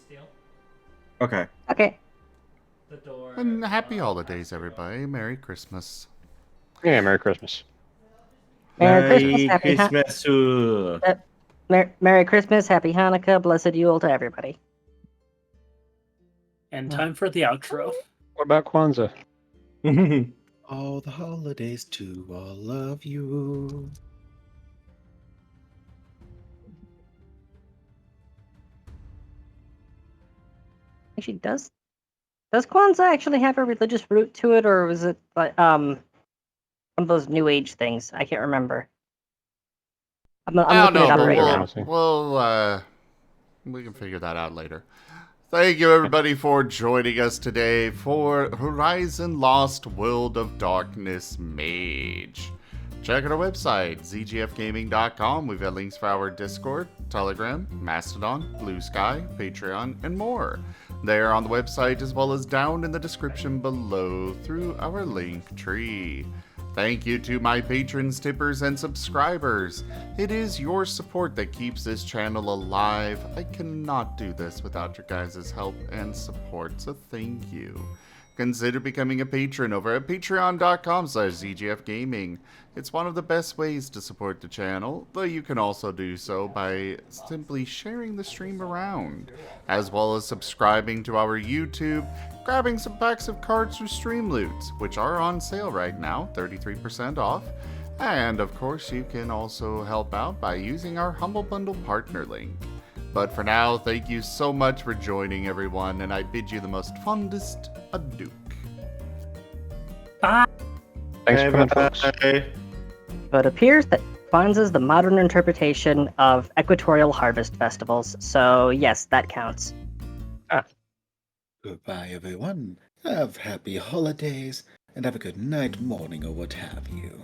Okay. Okay. And happy holidays, everybody. Merry Christmas. Yeah, Merry Christmas. Merry Christmas, Christmas. Merry Christmas, Happy Hanukkah, Blessed Yule to everybody. And time for the outro. What about Kwanzaa? All the holidays to all of you. Actually, does Kwanzaa actually have a religious root to it, or was it like one of those New Age things? I can't remember. I'm I don't looking it know, up right but now. we can figure that out later. Thank you, everybody, for joining us today for Horizon Lost World of Darkness Mage. Check out our website, zgfgaming.com. We've got links for our Discord, Telegram, Mastodon, Blue Sky, Patreon, and more. They are on the website as well as down in the description below through our link tree. Thank you to my patrons, tippers, and subscribers. It is your support that keeps this channel alive. I cannot do this without your guys' help and support, so thank you. Consider becoming a patron over at patreon.com/zgfgaming. It's one of the best ways to support the channel, though you can also do so by simply sharing the stream around, as well as subscribing to our YouTube, grabbing some packs of cards through Streamloots, which are on sale right now, 33% off, and of course you can also help out by using our Humble Bundle partner link. But for now, thank you so much for joining, everyone, and I bid you the most fondest adieu. Bye. Thanks for coming, folks. Bye. So it appears that Kwanzaa is the modern interpretation of equatorial harvest festivals. So yes, that counts. Goodbye, everyone. Have happy holidays, and have a good night, morning, or what have you.